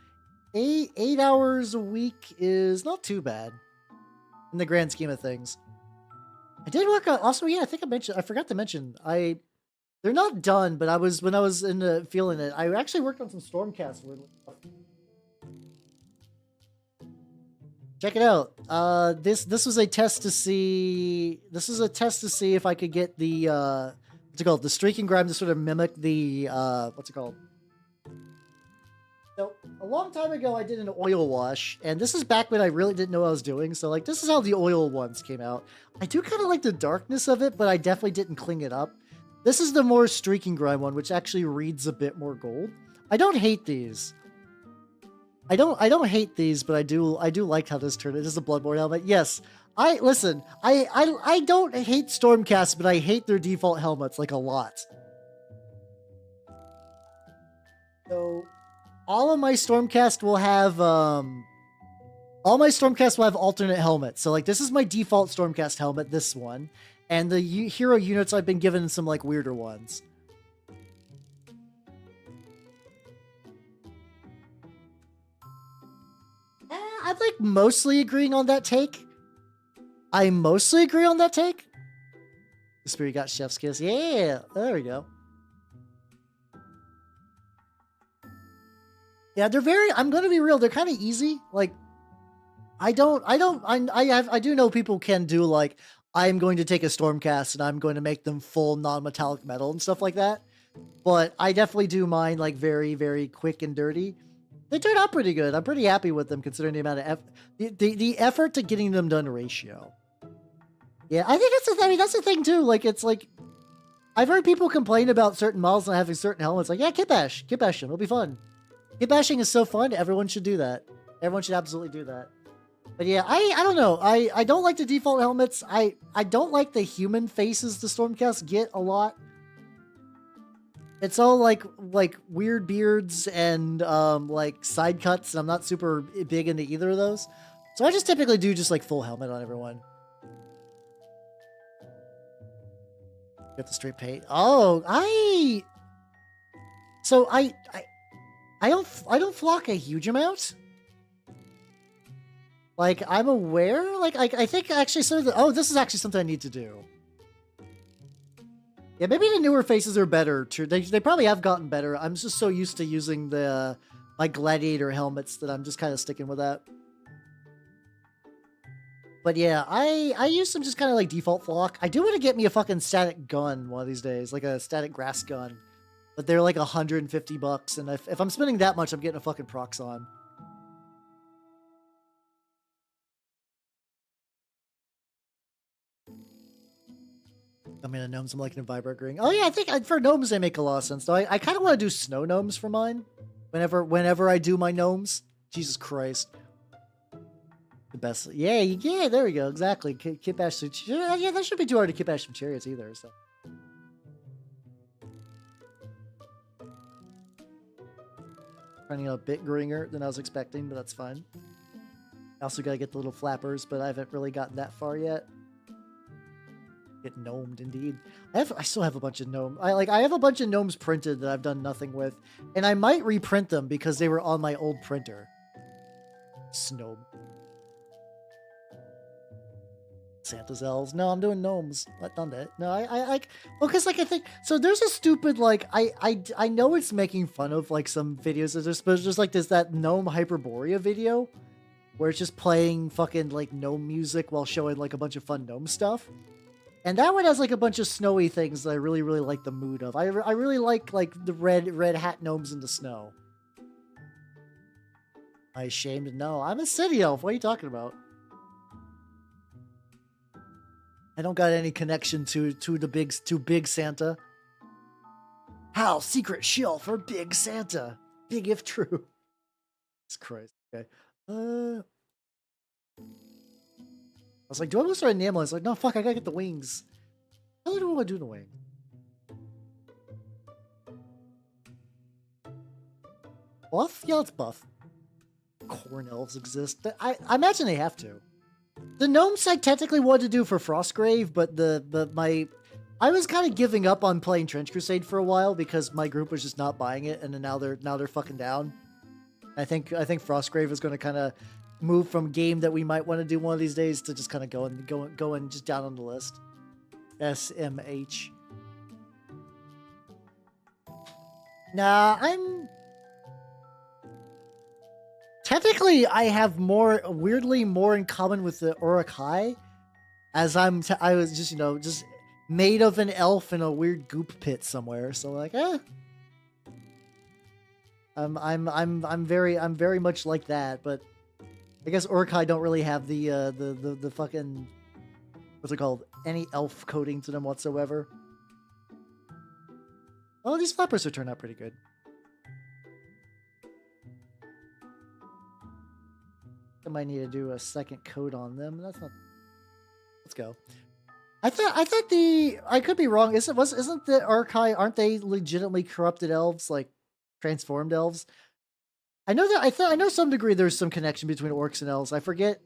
8 hours a week is not too bad in the grand scheme of things. I did work on also, yeah, I forgot to mention, they're not done, but when I was feeling it, I actually worked on some Stormcast. Check it out. This was a test to see. This is a test to see if I could get the what's it called? The streaking grime to sort of mimic the what's it called? So a long time ago, I did an oil wash, and this is back when I really didn't know what I was doing. So like, this is how the oil ones came out. I do kind of like the darkness of it, but I definitely didn't clean it up. This is the more streaking grime one, which actually reads a bit more gold. I don't hate these. I don't hate these, but I do like how this turned. It is a Bloodborne helmet. Yes, I don't hate Stormcast, but I hate their default helmets like a lot. So all my Stormcast will have alternate helmets. So like this is my default Stormcast helmet, this one, and the hero units I've been given some like weirder ones. I'm like mostly agreeing on that take. I mostly agree on that take. The Spirit got chef's kiss. Yeah, there we go. Yeah, they're very, I'm going to be real. They're kind of easy. Like, I do know people can do like, I'm going to take a Stormcast and I'm going to make them full non-metallic metal and stuff like that. But I definitely do mine like very, very quick and dirty. They turned out pretty good. I'm pretty happy with them considering the amount of the effort to getting them done ratio. Yeah, I think that's the thing too. Like, it's like, I've heard people complain about certain models not having certain helmets. Like, yeah, kit bash them. It'll be fun. Kit bashing is so fun. Everyone should do that. Everyone should absolutely do that. But yeah, I don't know. I don't like the default helmets. I don't like the human faces the Stormcast get a lot. It's all like weird beards and like side cuts, and I'm not super big into either of those. So I just typically do just like full helmet on everyone. Get the straight paint. Oh, I don't flock a huge amount. Like, I'm aware. Like, I think actually some of the, oh, this is actually something I need to do. Yeah, maybe the newer faces are better too. They probably have gotten better. I'm just so used to using the my gladiator helmets that I'm just kind of sticking with that. But yeah, I use some just kind of like default flock. I do want to get me a fucking static gun one of these days, like a static grass gun. But they're like $150, and if I'm spending that much, I'm getting a fucking prox on. I mean, gnomes, I'm liking a vibrant green. Oh yeah, I think for gnomes they make a lot of sense. Though I kind of want to do snow gnomes for mine. Whenever I do my gnomes, Jesus Christ, the best. Yeah, there we go. Exactly. Kit bash. Yeah, that shouldn't be too hard to kit bash some chariots either. So. Running a bit greener than I was expecting, but that's fine. I also gotta get the little flappers, but I haven't really gotten that far yet. Get gnomed, indeed. I still have a bunch of gnomes. I have a bunch of gnomes printed that I've done nothing with, and I might reprint them because they were on my old printer. Snob. Santa's elves. No, I'm doing gnomes. Not done that. No, well, because like I think so. There's a stupid like I know it's making fun of like some videos that there's supposed just like there's that gnome Hyperborea video where it's just playing fucking like gnome music while showing like a bunch of fun gnome stuff. And that one has like a bunch of snowy things that I really like the mood of. I really like the red hat gnomes in the snow. I ashamed? No, I'm a city elf. What are you talking about? I don't got any connection to Big Santa. How secret shield for Big Santa? Big if true. Jesus Christ. Okay. I was like, do I want to start enamel? I was like, no, fuck, I gotta get the wings. How do I want to do the wing? Buff? Yeah, let's buff. Corn elves exist. I imagine they have to. The gnomes I technically wanted to do for Frostgrave, but I was kind of giving up on playing Trench Crusade for a while because my group was just not buying it, and then now they're fucking down. I think Frostgrave is going to kind of move from game that we might want to do one of these days to just kind of going just down on the list. SMH. Nah, technically, I have weirdly more in common with the Urukai, as I was just, made of an elf in a weird goop pit somewhere. So like, I'm very much like that, but I guess Urkai don't really have the fucking, what's it called? Any elf coding to them whatsoever. Oh, these flappers are turned out pretty good. I might need to do a second coat on them. That's not. Let's go. I thought I could be wrong. Isn't the Urkai, aren't they legitimately corrupted elves, like transformed elves? I know that I know some degree there's some connection between orcs and elves. I forget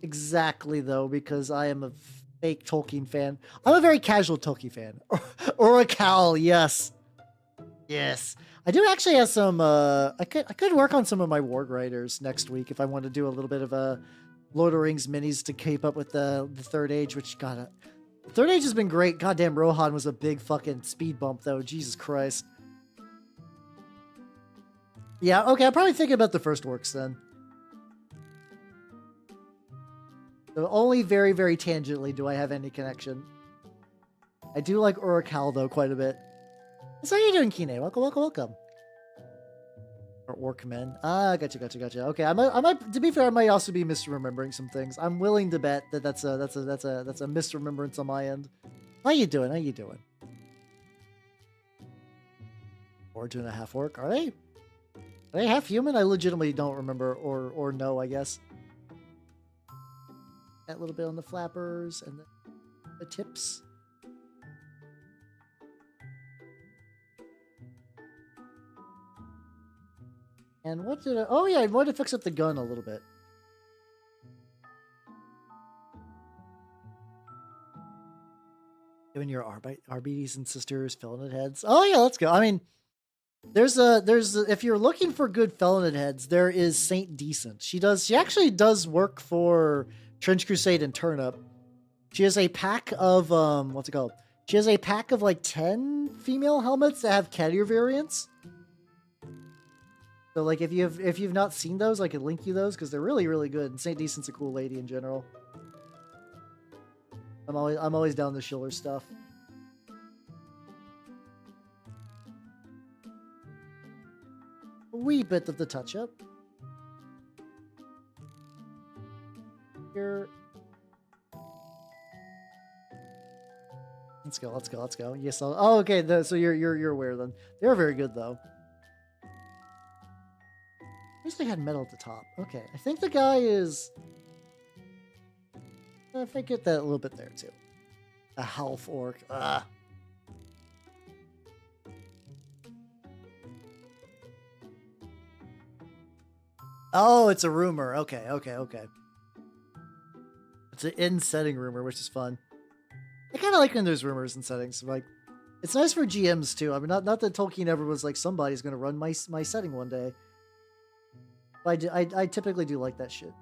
exactly though, because I am a fake Tolkien fan. I'm a very casual Tolkien fan. Urkai, yes. Yes. I do actually have some I could work on some of my Warg Riders next week if I want to do a little bit of a Lord of the Rings minis to keep up with the Third Age, which the Third Age has been great. Goddamn, Rohan was a big fucking speed bump though. Jesus Christ. Yeah, okay, I'm probably thinking about the first orcs then. So only very, very tangentially do I have any connection. I do like Urukal though quite a bit. So how you doing, Kine? Welcome, welcome, welcome. Or Orcmen. Ah, gotcha. Okay, I might. To be fair, I might also be misremembering some things. I'm willing to bet that that's a misremembrance on my end. How you doing? How you doing? Origin and a half orc. Are they? Are they half human? I legitimately don't remember or know. I guess. That little bit on the flappers and the tips. And what did I... Oh, yeah, I wanted to fix up the gun a little bit. Giving your RBDs and sisters Feloned heads. Oh, yeah, let's go. I mean, if you're looking for good Feloned heads, there is Saint Decent. She actually does work for Trench Crusade and Turnip. She has a pack of, what's it called? She has a pack of like 10 female helmets that have Cattier variants. So like if you've not seen those, I could link you those because they're really, really good. And Saint Decent's a cool lady in general. I'm always down the Schiller stuff. A wee bit of the touch up. Here. Let's go. Yes, oh, okay. So you're aware then. They're very good though. At least they had metal at the top. Okay, I think the guy is... If I get that a little bit there too. A half orc. Ugh. Oh, it's a rumor. Okay. It's an in-setting rumor, which is fun. I kind of like when there's rumors in settings. Like, it's nice for GMs too. I mean, not that Tolkien ever was like, somebody's going to run my setting one day. I typically do like that shit.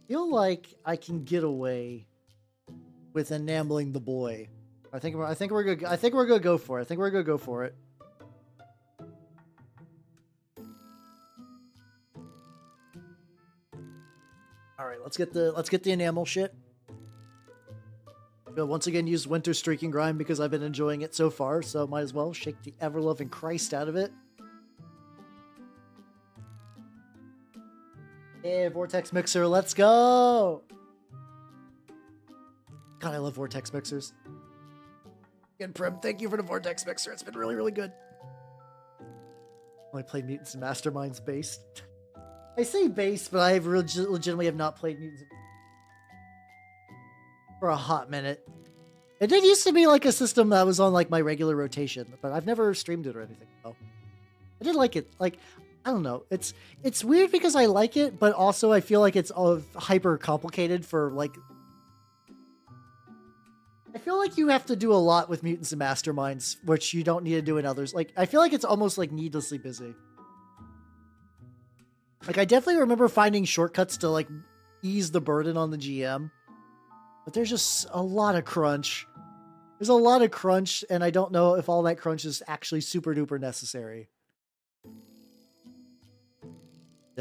Feel like I can get away with enameling the boy. I think we're gonna go for it. All right, let's get the enamel shit. We'll once again use Winter Streaking Grind because I've been enjoying it so far, so might as well shake the ever-loving Christ out of it. Hey, Vortex Mixer, let's go! God, I love Vortex Mixers. Again, Prim, thank you for the Vortex Mixer. It's been really, really good. Only played Mutants and Masterminds based. I say based, but I legitimately have not played Mutants for a hot minute. It did used to be like a system that was on like my regular rotation, but I've never streamed it or anything. Oh, I did like it. Like, I don't know. It's weird because I like it, but also I feel like it's hyper complicated for like. I feel like you have to do a lot with Mutants and Masterminds, which you don't need to do in others. Like, I feel like it's almost like needlessly busy. Like, I definitely remember finding shortcuts to like ease the burden on the GM. But there's just a lot of crunch. There's a lot of crunch, and I don't know if all that crunch is actually super duper necessary.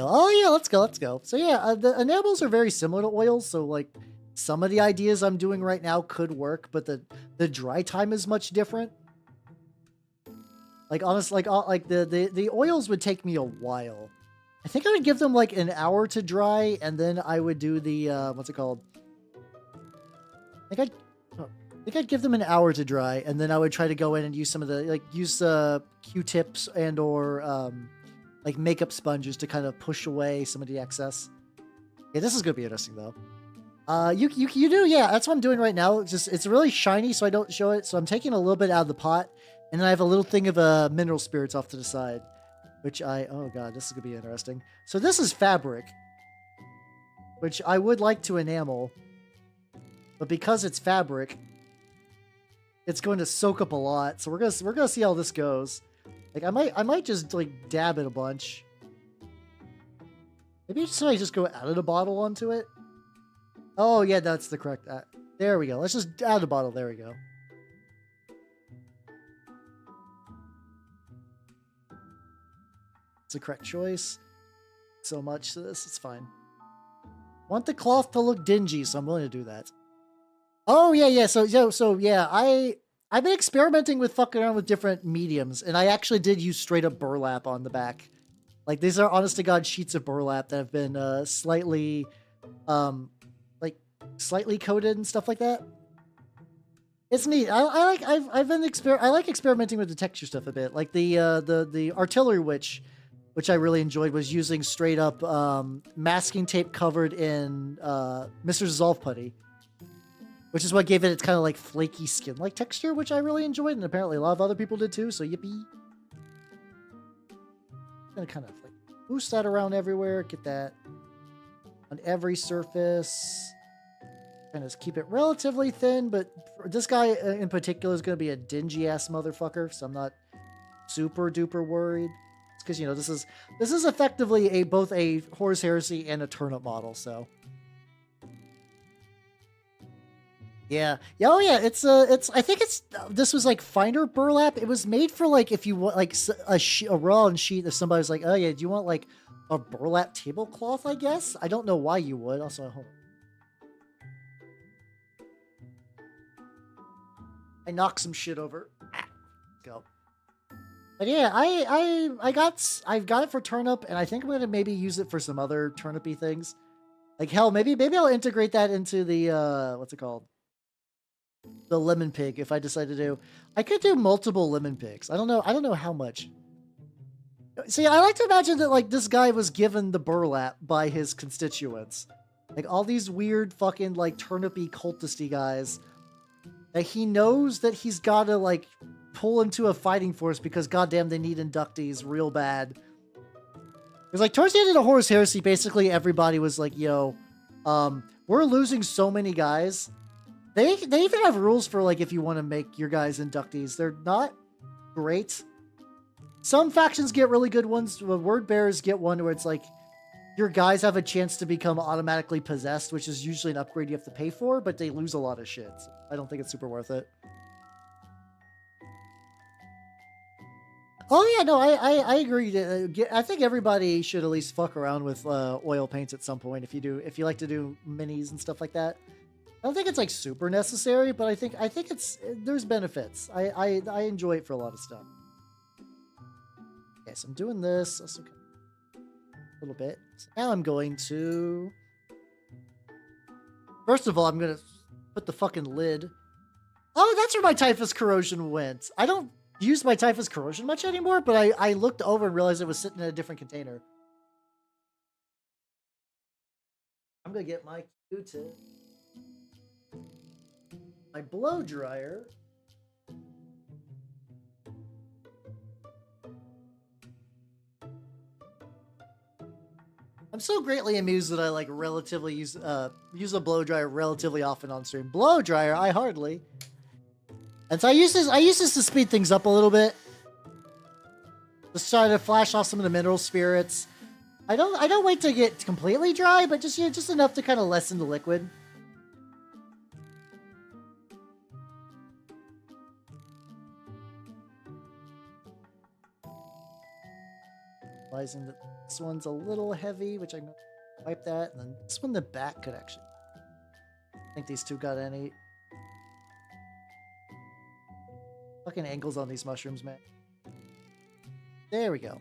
go. Oh yeah, let's go, let's go. So yeah, the enamels are very similar to oils. So like some of the ideas I'm doing right now could work, but the dry time is much different. Like honestly, like the oils would take me a while. I think I would give them like an hour to dry, and then I would do the what's it called? I think I'd give them an hour to dry, and then I would try to go in and use some of the use Q-tips and or like makeup sponges to kind of push away some of the excess. Yeah, this is gonna be interesting though. You do, yeah. That's what I'm doing right now. It's really shiny, so I don't show it. So I'm taking a little bit out of the pot, and then I have a little thing of mineral spirits off to the side, which oh god, this is gonna be interesting. So this is fabric, which I would like to enamel, but because it's fabric, it's going to soak up a lot. So we're gonna see how this goes. Like I might just like dab it a bunch. Maybe I just go out of the bottle onto it. Oh yeah, that's the correct. There we go. Let's just out of the bottle. There we go. It's the correct choice. So much to this, it's fine. Want the cloth to look dingy, so I'm willing to do that. Oh yeah, yeah. So yeah, I've been experimenting with fucking around with different mediums, and I actually did use straight up burlap on the back. Like these are honest to god sheets of burlap that have been slightly slightly coated and stuff like that. It's neat. I've been I like experimenting with the texture stuff a bit. Like the artillery witch, which I really enjoyed, was using straight up masking tape covered in Mr. Dissolve putty, which is what gave it its kind of like flaky skin like texture, which I really enjoyed, and apparently a lot of other people did too. So yippee! I'm gonna kind of like boost that around everywhere. Get that on every surface. And just keep it relatively thin, but this guy in particular is going to be a dingy ass motherfucker, so I'm not super duper worried. It's because, you know, this is effectively both a Horus Heresy and a turnip model, so yeah. Oh yeah, it's I think this was like finer burlap. It was made for like if you want like a raw and sheet. If somebody's like, oh yeah, do you want like a burlap tablecloth? I guess I don't know why you would. Also, hold on. I knocked some shit over. Go. But yeah, I've got it for turnip, and I think I'm gonna maybe use it for some other turnipy things. Like hell, maybe I'll integrate that into the what's it called? The lemon pig if I decide to do. I could do multiple lemon pigs. I don't know how much. See, I like to imagine that like this guy was given the burlap by his constituents. Like all these weird fucking like turnipy cultisty guys. That he knows that he's got to, like, pull into a fighting force because, goddamn, they need inductees real bad. Because, like, towards the end of the Horus Heresy, basically everybody was like, yo, we're losing so many guys. They even have rules for, like, if you want to make your guys inductees. They're not great. Some factions get really good ones. The Word Bearers get one where it's like, your guys have a chance to become automatically possessed, which is usually an upgrade you have to pay for, but they lose a lot of shit. So I don't think it's super worth it. Oh yeah, no, I agree. I think everybody should at least fuck around with oil paints at some point if you like to do minis and stuff like that. I don't think it's like super necessary, but I think there's benefits. I enjoy it for a lot of stuff. Okay, so I'm doing this. That's okay. A little bit. So now I'm going to... First of all, I'm going to put the fucking lid... Oh, that's where my typhus corrosion went. I don't use my typhus corrosion much anymore, but I looked over and realized it was sitting in a different container. I'm going to get my Q-tip. My blow dryer... I'm so greatly amused that I like relatively use a blow dryer relatively often on stream. Blow dryer, I hardly. And so I use this to speed things up a little bit. Just try to flash off some of the mineral spirits. I don't wait to get completely dry, but just just enough to kind of lessen the liquid. This one's a little heavy, which I'm gonna wipe that, and then this one in the back could actually. I think these two got any fucking angles on these mushrooms, man. There we go.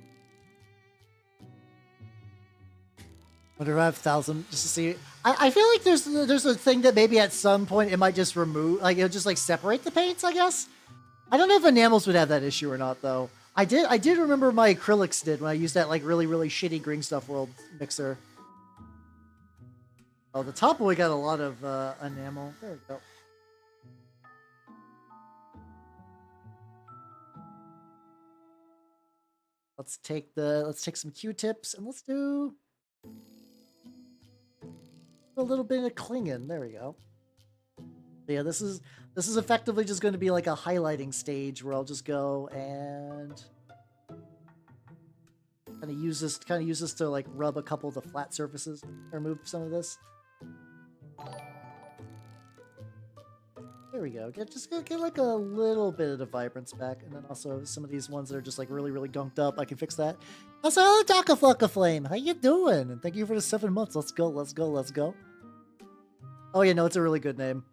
Wonder if I have 1,000 just to see. I feel like there's a thing that maybe at some point it might just remove, like it'll just like separate the paints, I guess. I don't know if enamels would have that issue or not though. I did remember my acrylics did when I used that like really shitty Green Stuff World mixer. Oh, the top boy got a lot of enamel. There we go. Let's take some Q-tips and let's do a little bit of clinging. There we go. Yeah, this is effectively just going to be like a highlighting stage where I'll just go and kind of use this to like rub a couple of the flat surfaces or remove some of this. There we go. Get like a little bit of the vibrance back, and then also some of these ones that are just like really gunked up. I can fix that. Also, Daka Flocka Flame, how you doing? And thank you for the 7 months. Let's go. Oh yeah, no, it's a really good name.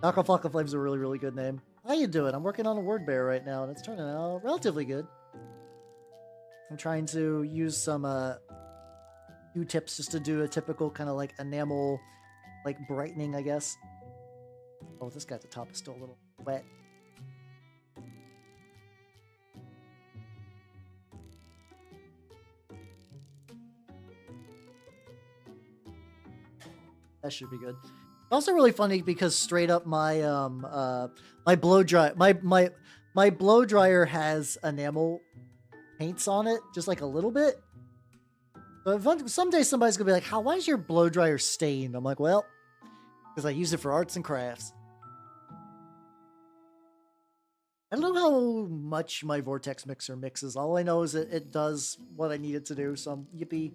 Daka Flocka Flame's a really good name. How you doing? I'm working on a word bear right now, and it's turning out relatively good. I'm trying to use some Q-tips just to do a typical kind of like enamel, like brightening, I guess. Oh, this guy at the top is still a little wet. That should be good. Also really funny because straight up my my blow dryer has enamel paints on it, just like a little bit. But someday somebody's gonna be like, why is your blow dryer stained? I'm like, well, because I use it for arts and crafts. I don't know how much my Vortex mixer mixes. All I know is it does what I need it to do, so I'm yippee.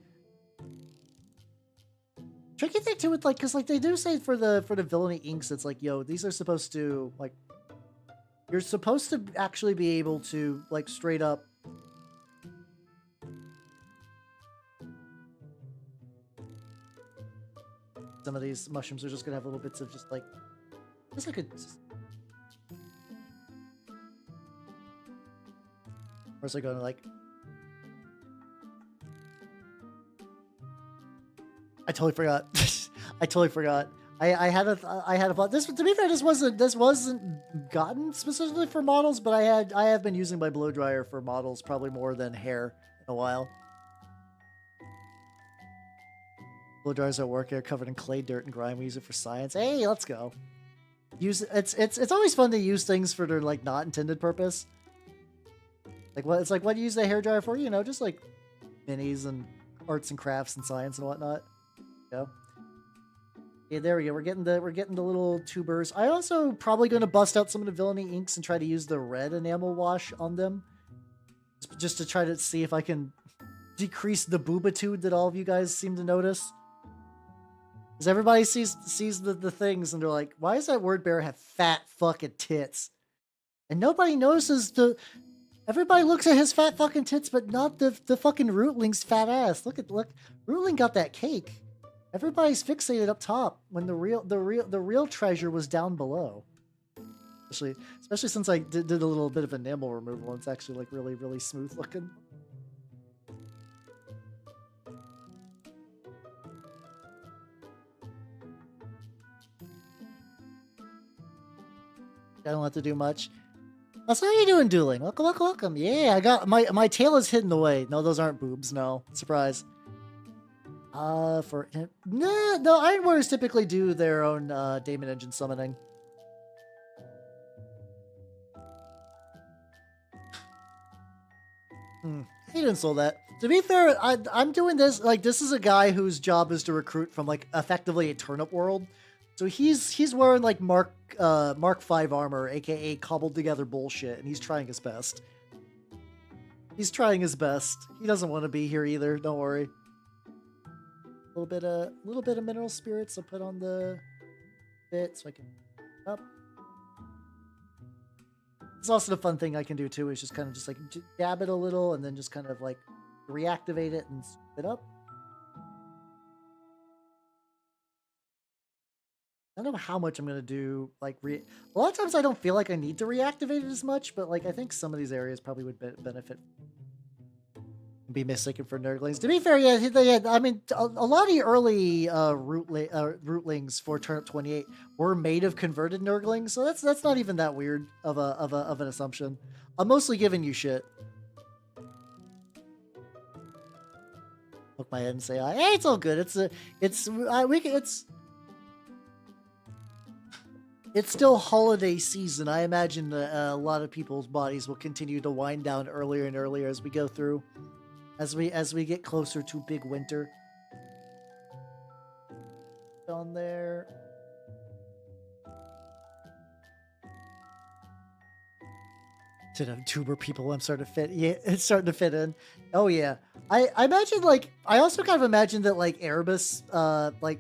Tricky thing too with like, because like they do say for the villainy inks, it's like, yo, these are supposed to like, you're supposed to actually be able to like straight up some of these mushrooms are just gonna have little bits of just like, I guess I could just, where's I going to like, I totally forgot. I totally forgot. I had a thought. This, to be fair, this wasn't gotten specifically for models, but I have been using my blow dryer for models probably more than hair in a while. Blow dryers at work are covered in clay, dirt, and grime. We use it for science. Hey, let's go. Use it's always fun to use things for their like not intended purpose. Like what it's like what do you use the hairdryer for? You know, just like minis and arts and crafts and science and whatnot. Go. Yeah, there we go. We're getting the little tubers. I also probably going to bust out some of the villainy inks and try to use the red enamel wash on them, just to try to see if I can decrease the boobitude that all of you guys seem to notice. Because everybody sees the things and they're like, why does that word bear have fat fucking tits? And nobody notices everybody looks at his fat fucking tits, but not the fucking Rootling's fat ass. Look, Rootling got that cake. Everybody's fixated up top when the real treasure was down below. Especially since I did a little bit of enamel removal. It's actually like really smooth looking. I don't have to do much. So how you doing, Dueling? Welcome. Yeah, I got my tail is hidden away. No, those aren't boobs. No, surprise. No, Iron Warriors typically do their own Daemon Engine summoning. He didn't sold that. To be fair, I'm doing this like this is a guy whose job is to recruit from like effectively a turnip world. So he's wearing like Mark V armor, aka cobbled together bullshit, and he's trying his best. He's trying his best. He doesn't want to be here either. Don't worry. A little bit of mineral spirits I'll put on the bit so I can up. It's also the fun thing I can do too is just kind of just like dab it a little and then just kind of like reactivate it and scoop it up. I don't know how much I'm gonna do. Like, a lot of times I don't feel like I need to reactivate it as much, but like I think some of these areas probably would benefit. Be mistaken for nerdlings. To be fair, yeah, I mean, a lot of the early rootlings for Turnip 28 were made of converted nerdlings, so that's not even that weird of an assumption. I'm mostly giving you shit. Poke my head and say, "Hey, it's all good. It's still holiday season. I imagine a lot of people's bodies will continue to wind down earlier and earlier as we go through." As we get closer to big winter. On there. To the tuber people, I'm starting to fit. Yeah, it's starting to fit in. Oh yeah. I imagine, like, I also kind of imagine that, like, Erebus, like,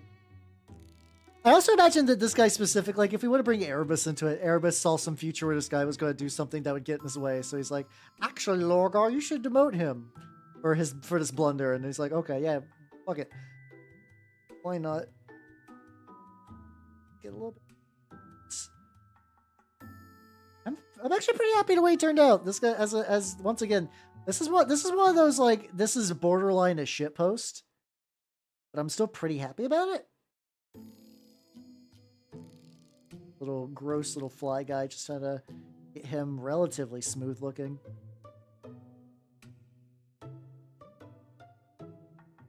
I also imagine that this guy specific, like, if we want to bring Erebus into it, Erebus saw some future where this guy was going to do something that would get in his way. So he's like, actually, Lorgar, you should demote him. For this blunder, and he's like, okay, yeah, fuck it, why not? Get a little bit. I'm actually pretty happy the way it turned out. This guy, as once again, this is one of those, like, this is borderline a shitpost, but I'm still pretty happy about it. Little gross little fly guy, just trying to get him relatively smooth looking.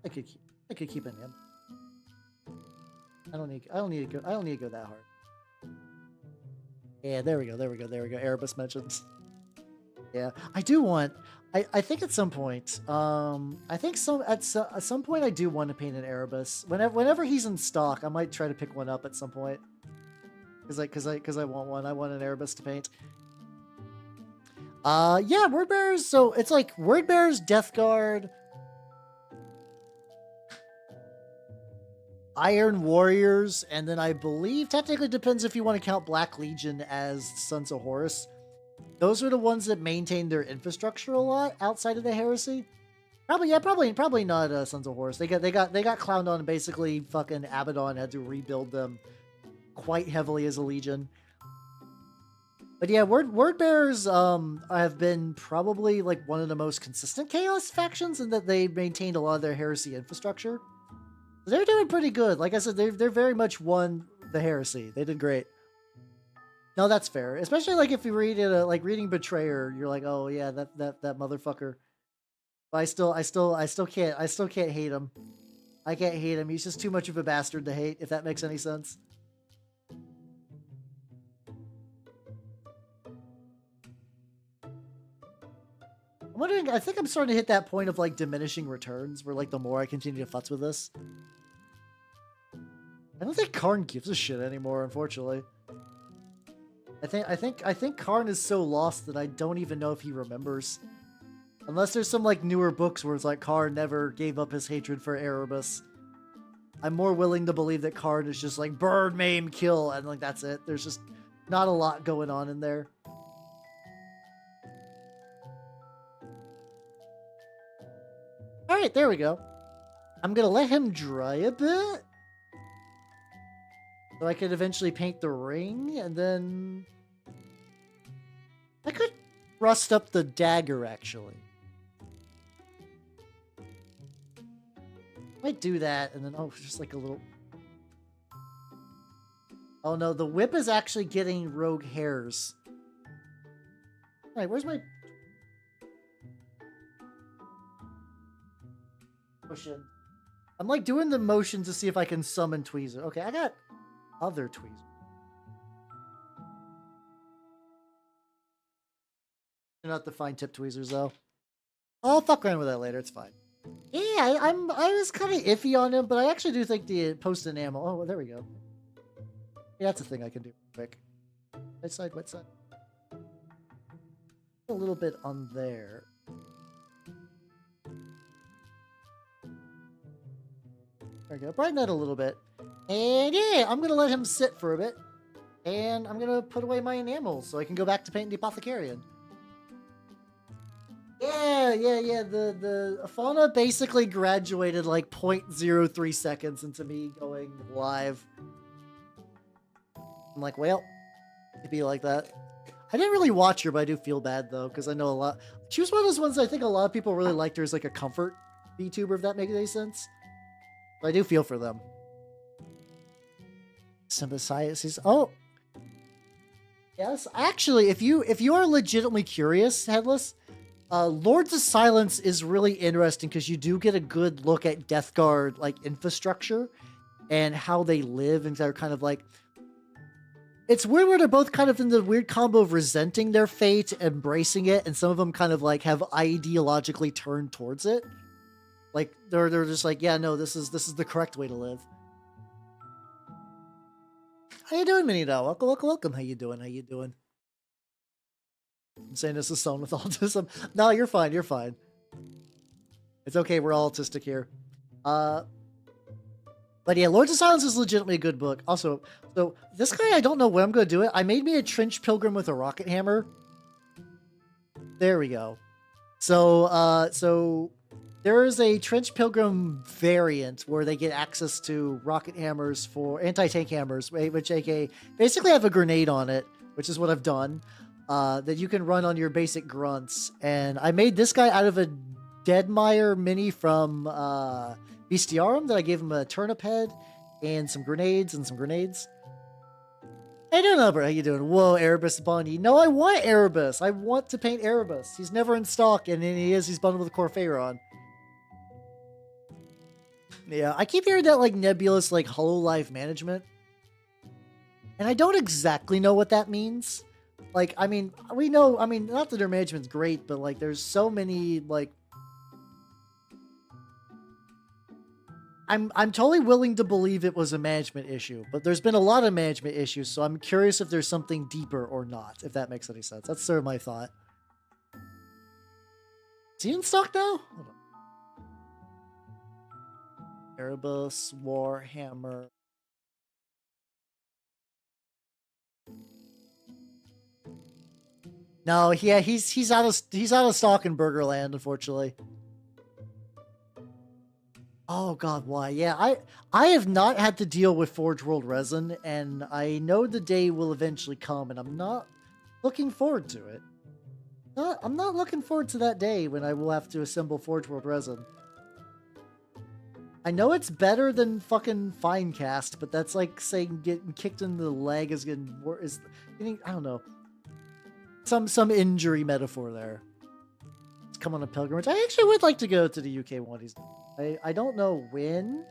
I could keep it in. I don't need to go that hard. Yeah, there we go. Erebus mentions. Yeah, I do want. I think at some point. I think at some point I do want to paint an Erebus. Whenever he's in stock, I might try to pick one up at some point. Because I want one. I want an Erebus to paint. Yeah, Word Bearers. So it's like Word Bearers, Death Guard. Iron Warriors, and then I believe, technically depends if you want to count Black Legion as Sons of Horus. Those are the ones that maintain their infrastructure a lot outside of the Heresy. Probably not Sons of Horus. They got clowned on, and basically fucking Abaddon had to rebuild them quite heavily as a legion. But yeah, Word Bearers have been probably like one of the most consistent Chaos factions in that they maintained a lot of their Heresy infrastructure. They're doing pretty good. Like I said, they're very much won the Heresy. They did great. No, that's fair. Especially like if you read it, like reading Betrayer, you're like, oh yeah, that motherfucker. But I still can't hate him. I can't hate him. He's just too much of a bastard to hate. If that makes any sense. I'm wondering. I think I'm starting to hit that point of like diminishing returns, where like the more I continue to futz with this. I don't think Karn gives a shit anymore, unfortunately. I think Karn is so lost that I don't even know if he remembers. Unless there's some like newer books where it's like Karn never gave up his hatred for Erebus. I'm more willing to believe that Karn is just like burn, maim, kill, and like that's it. There's just not a lot going on in there. Alright, there we go. I'm gonna let him dry a bit. So I could eventually paint the ring, and then I could rust up the dagger, actually. Might do that, and then, oh, just like a little... Oh no, the whip is actually getting rogue hairs. Alright, where's my... motion? I'm like doing the motion to see if I can summon Tweezer. Okay, I got other Tweezer. They're not the fine tip tweezers though. I'll fuck around with that later. It's fine. Yeah, I was kind of iffy on him, but I actually do think the post enamel. Oh, well, there we go. Yeah, that's a thing I can do quick. Right side, wet side. A little bit on there. There we go. Brighten that a little bit. And yeah, I'm gonna let him sit for a bit. And I'm gonna put away my enamels so I can go back to painting the Apothecarian. Yeah, yeah. The fauna basically graduated like 0.03 seconds into me going live. I'm like, well, it'd be like that. I didn't really watch her, but I do feel bad though, because I know a lot. She was one of those ones I think a lot of people really liked her as like a comfort VTuber, if that makes any sense. But I do feel for them. Symbiosis. Oh, yes. Actually, if you are legitimately curious, Headless, Lords of Silence is really interesting because you do get a good look at Death Guard like infrastructure and how they live, and they're kind of like. It's weird where they're both kind of in the weird combo of resenting their fate, embracing it, and some of them kind of like have ideologically turned towards it. Like they're just like, yeah, no, this is the correct way to live. How you doing, Minito? Welcome. How you doing? I'm saying this is someone with autism. No, you're fine. It's okay. We're all autistic here. But yeah, Lords of Silence is legitimately a good book. Also, so this guy, I don't know when I'm going to do it. I made me a trench pilgrim with a rocket hammer. There we go. So there is a trench pilgrim variant where they get access to rocket hammers for anti-tank hammers, which basically have a grenade on it, which is what I've done, that you can run on your basic grunts. And I made this guy out of a Deadmeyer mini from Bestiarum that I gave him a turnip head and some grenades. Hey, doing, Albert? How you doing? Whoa, Erebus Bonnie. No, I want Erebus. I want to paint Erebus. He's never in stock, and he's bundled with Corphaeron. Yeah, I keep hearing that like nebulous like Hololive management, and I don't exactly know what that means. Like, I mean, we know. I mean, not that their management's great, but like, there's so many like. I'm totally willing to believe it was a management issue, but there's been a lot of management issues, so I'm curious if there's something deeper or not, if that makes any sense. That's sort of my thought. Is he in stock now? Hold on. Erebus, Warhammer. No, yeah, he's out of stock in Burgerland, unfortunately. Oh god, why? Yeah, I have not had to deal with Forge World resin, and I know the day will eventually come, and I'm not looking forward to it. I'm not looking forward to that day when I will have to assemble Forge World resin. I know it's better than fucking Finecast, but that's like saying getting kicked in the leg is getting I don't know. Some injury metaphor there. Let's come on a pilgrimage. I actually would like to go to the UK one of these days. I don't know when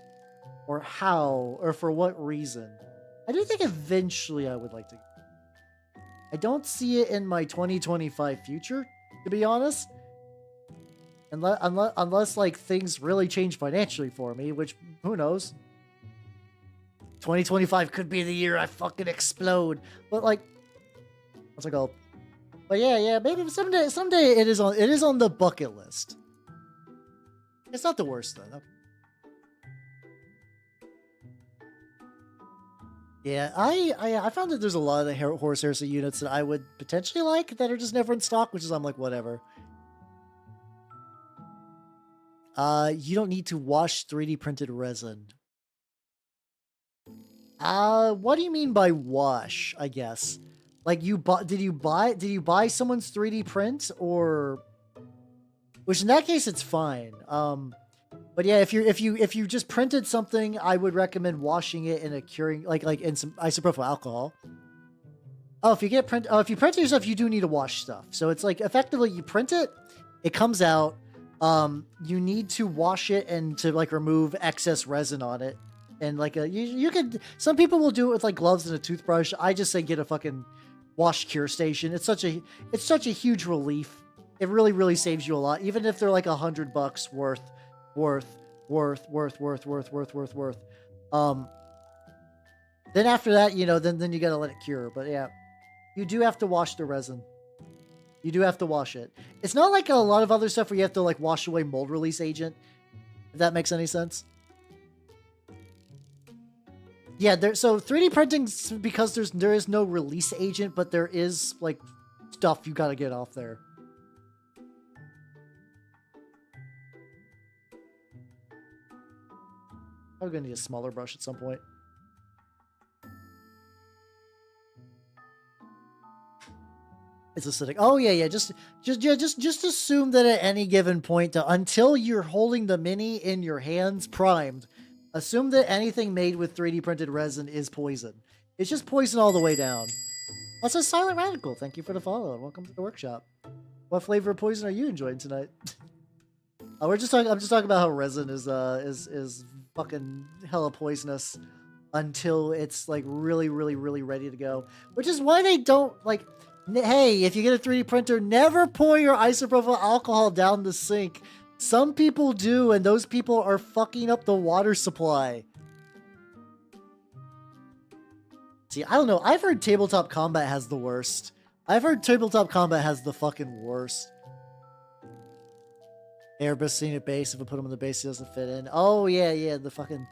or how or for what reason. I do think eventually I would like to. I don't see it in my 2025 future, to be honest. Unless like things really change financially for me, which who knows. 2025 could be the year I fucking explode. But like, what's it called? But yeah, maybe someday it is on the bucket list. It's not the worst though. Okay. Yeah, I found that there's a lot of the Horus Heresy units that I would potentially like that are just never in stock, which is I'm like whatever. You don't need to wash 3D printed resin. What do you mean by wash? I guess, like did you buy someone's 3D print or? Which in that case, it's fine. But yeah, if you just printed something, I would recommend washing it in a curing, like in some isopropyl alcohol. Oh, if you print it yourself, you do need to wash stuff. So it's like effectively you print it, it comes out. You need to wash it and to like remove excess resin on it. And like you could, some people will do it with like gloves and a toothbrush. I just say get a fucking wash cure station. It's such a huge relief. It really, really saves you a lot, even if they're like $100 worth. Then after that, you know, then you gotta let it cure. But yeah, you do have to wash the resin. You do have to wash it. It's not like a lot of other stuff where you have to like wash away mold release agent. If that makes any sense. Yeah, so 3D printing, because there is no release agent, but there is like stuff you gotta get off there. I'm gonna need a smaller brush at some point. It's acidic. Oh yeah. Just assume that at any given point, until you're holding the mini in your hands primed, assume that anything made with 3D printed resin is poison. It's just poison all the way down. Also, Silent Radical, thank you for the follow and welcome to the workshop. What flavor of poison are you enjoying tonight? I'm just talking about how resin is fucking hella poisonous until it's like really ready to go. Which is why they don't like. Hey, if you get a 3D printer, never pour your isopropyl alcohol down the sink. Some people do, and those people are fucking up the water supply. See, I don't know. I've heard Tabletop Combat has the worst. I've heard Tabletop Combat has the fucking worst. Airbus scenic base. If I put him in the base, he doesn't fit in. Oh yeah, the fucking.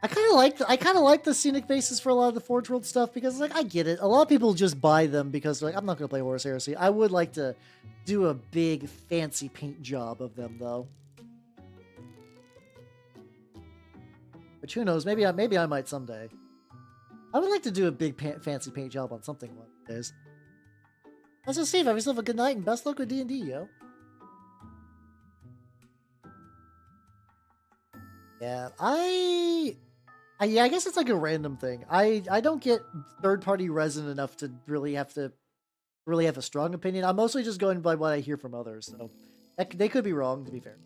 I kind of like the scenic bases for a lot of the Forge World stuff because, like, I get it. A lot of people just buy them because, like, I'm not gonna play Horus Heresy. I would like to do a big fancy paint job of them, though. But who knows? Maybe I might someday. I would like to do a big fancy paint job on something one of these days. Also, Steve, have yourself a good night and best luck with D&D, yo. Yeah, I guess it's like a random thing. I don't get third-party resin enough to really have a strong opinion. I'm mostly just going by what I hear from others, so they could be wrong, to be fair.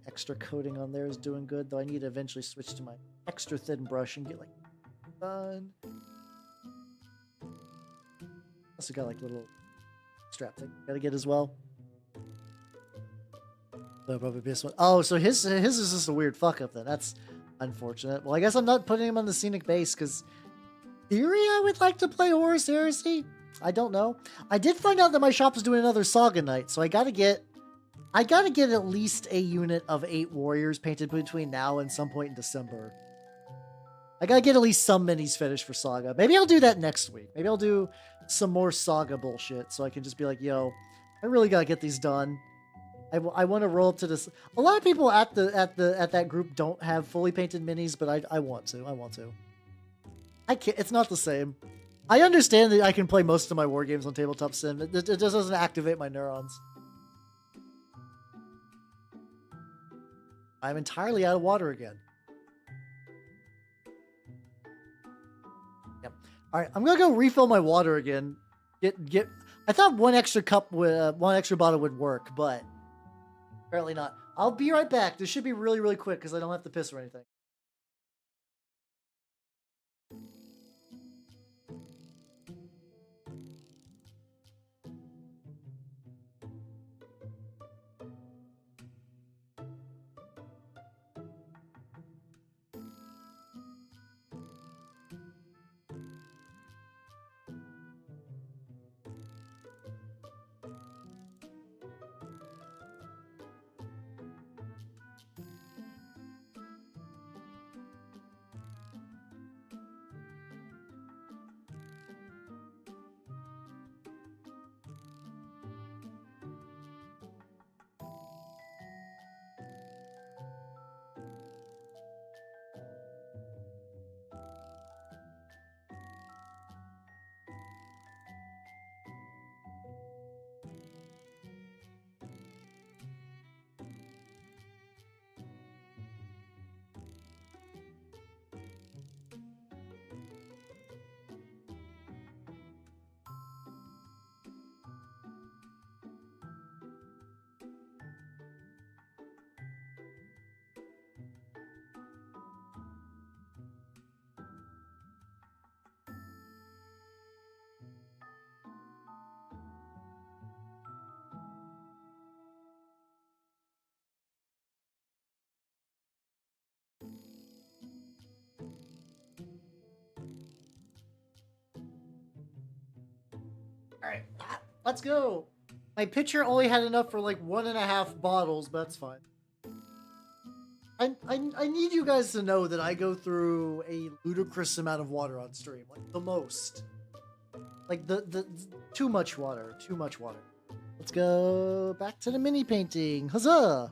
Extra coating on there is doing good, though I need to eventually switch to my extra thin brush and get like done. Also got like little strap thing gotta get as well. So probably this one. Oh, so his is just a weird fuck up then. That's unfortunate. Well, I guess I'm not putting him on the scenic base because theory I would like to play Horus Heresy. I don't know. I did find out that my shop is doing another Saga night, so I gotta get at least a unit of 8 warriors painted between now and some point in December. I gotta get at least some minis finished for Saga. Maybe I'll do that next week. Maybe I'll do some more Saga bullshit so I can just be like, yo, I really gotta get these done. I want to roll up to this. A lot of people at that group don't have fully painted minis, but I want to. I want to. I can't. It's not the same. I understand that I can play most of my war games on Tabletop Sim. It just doesn't activate my neurons. I'm entirely out of water again. Yep. All right, I'm gonna go refill my water again. Get. I thought one extra bottle would work, but apparently not. I'll be right back. This should be really quick because I don't have to piss or anything. All right, let's go. My pitcher only had enough for like 1.5 bottles, but that's fine. I need you guys to know that I go through a ludicrous amount of water on stream, like the most. Like the too much water. Let's go back to the mini painting. Huzzah!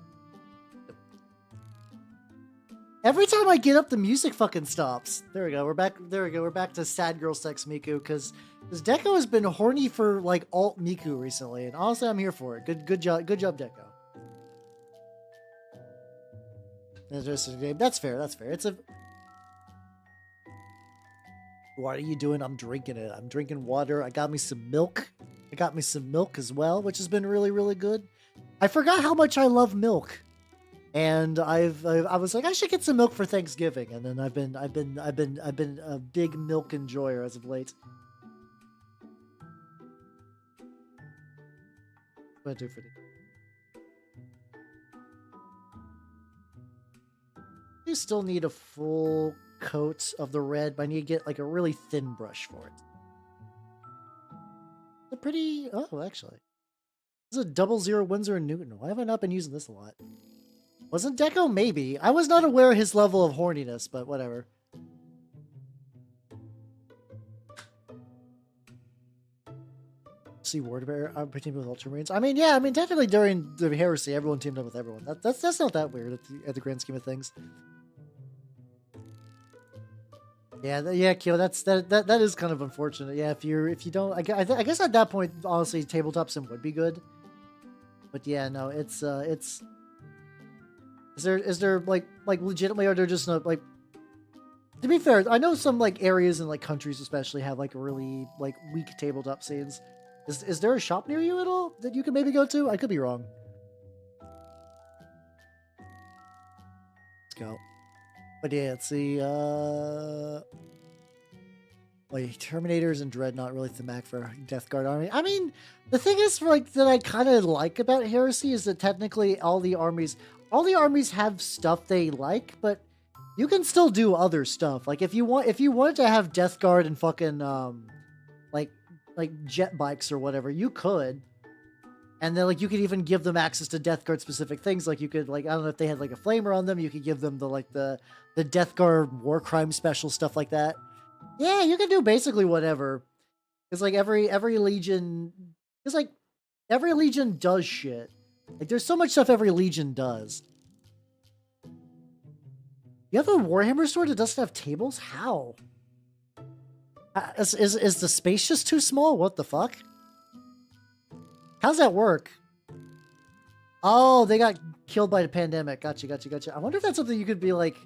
Every time I get up, the music fucking stops. There we go. We're back. There we go. We're back to sad girl sex Miku because Deco has been horny for like alt Miku recently, and honestly, I'm here for it. Good job, Deco. That's fair. That's fair. It's a. What are you doing? I'm drinking it. I'm drinking water. I got me some milk. I got me some milk as well, which has been really, really good. I forgot how much I love milk. And I was like, I should get some milk for Thanksgiving, and then I've been a big milk enjoyer as of late. What do I do for the? You still need a full coat of the red, but I need to get like a really thin brush for it. It's a pretty. Oh, actually, this is a 00 Winsor and Newton. Why have I not been using this a lot? Wasn't Deco? Maybe. I was not aware of his level of horniness, but whatever. See Warhammer teamed with Ultramarines. I mean, yeah, I mean, technically during the Heresy, everyone teamed up with everyone. That's not that weird at the grand scheme of things. Yeah, yeah, Kyo. That is kind of unfortunate. Yeah, if you don't, I guess at that point, honestly, tabletop sim would be good. But yeah, no, it's. Is there like legitimately, are there just no, like, to be fair, I know some like areas and like countries especially have like really like weak tabletop scenes. Is there a shop near you at all that you can maybe go to? I could be wrong. Let's go. But yeah, let's see, like Terminators and Dreadnought really thematic for Death Guard army. I mean, the thing is, like, that I kind of like about Heresy is that technically all the armies have stuff they like, but you can still do other stuff. Like if you wanted to have Death Guard and fucking like jet bikes or whatever, you could. And then like you could even give them access to Death Guard specific things. Like you could, like, I don't know if they had like a flamer on them, you could give them the Death Guard war crime special, stuff like that. Yeah, you can do basically whatever. It's like every legion, it's like every legion does shit. Like, there's so much stuff every legion does. You have a Warhammer store that doesn't have tables? How? Is the space just too small? What the fuck? How's that work? Oh, they got killed by the pandemic. Gotcha. I wonder if that's something you could be like,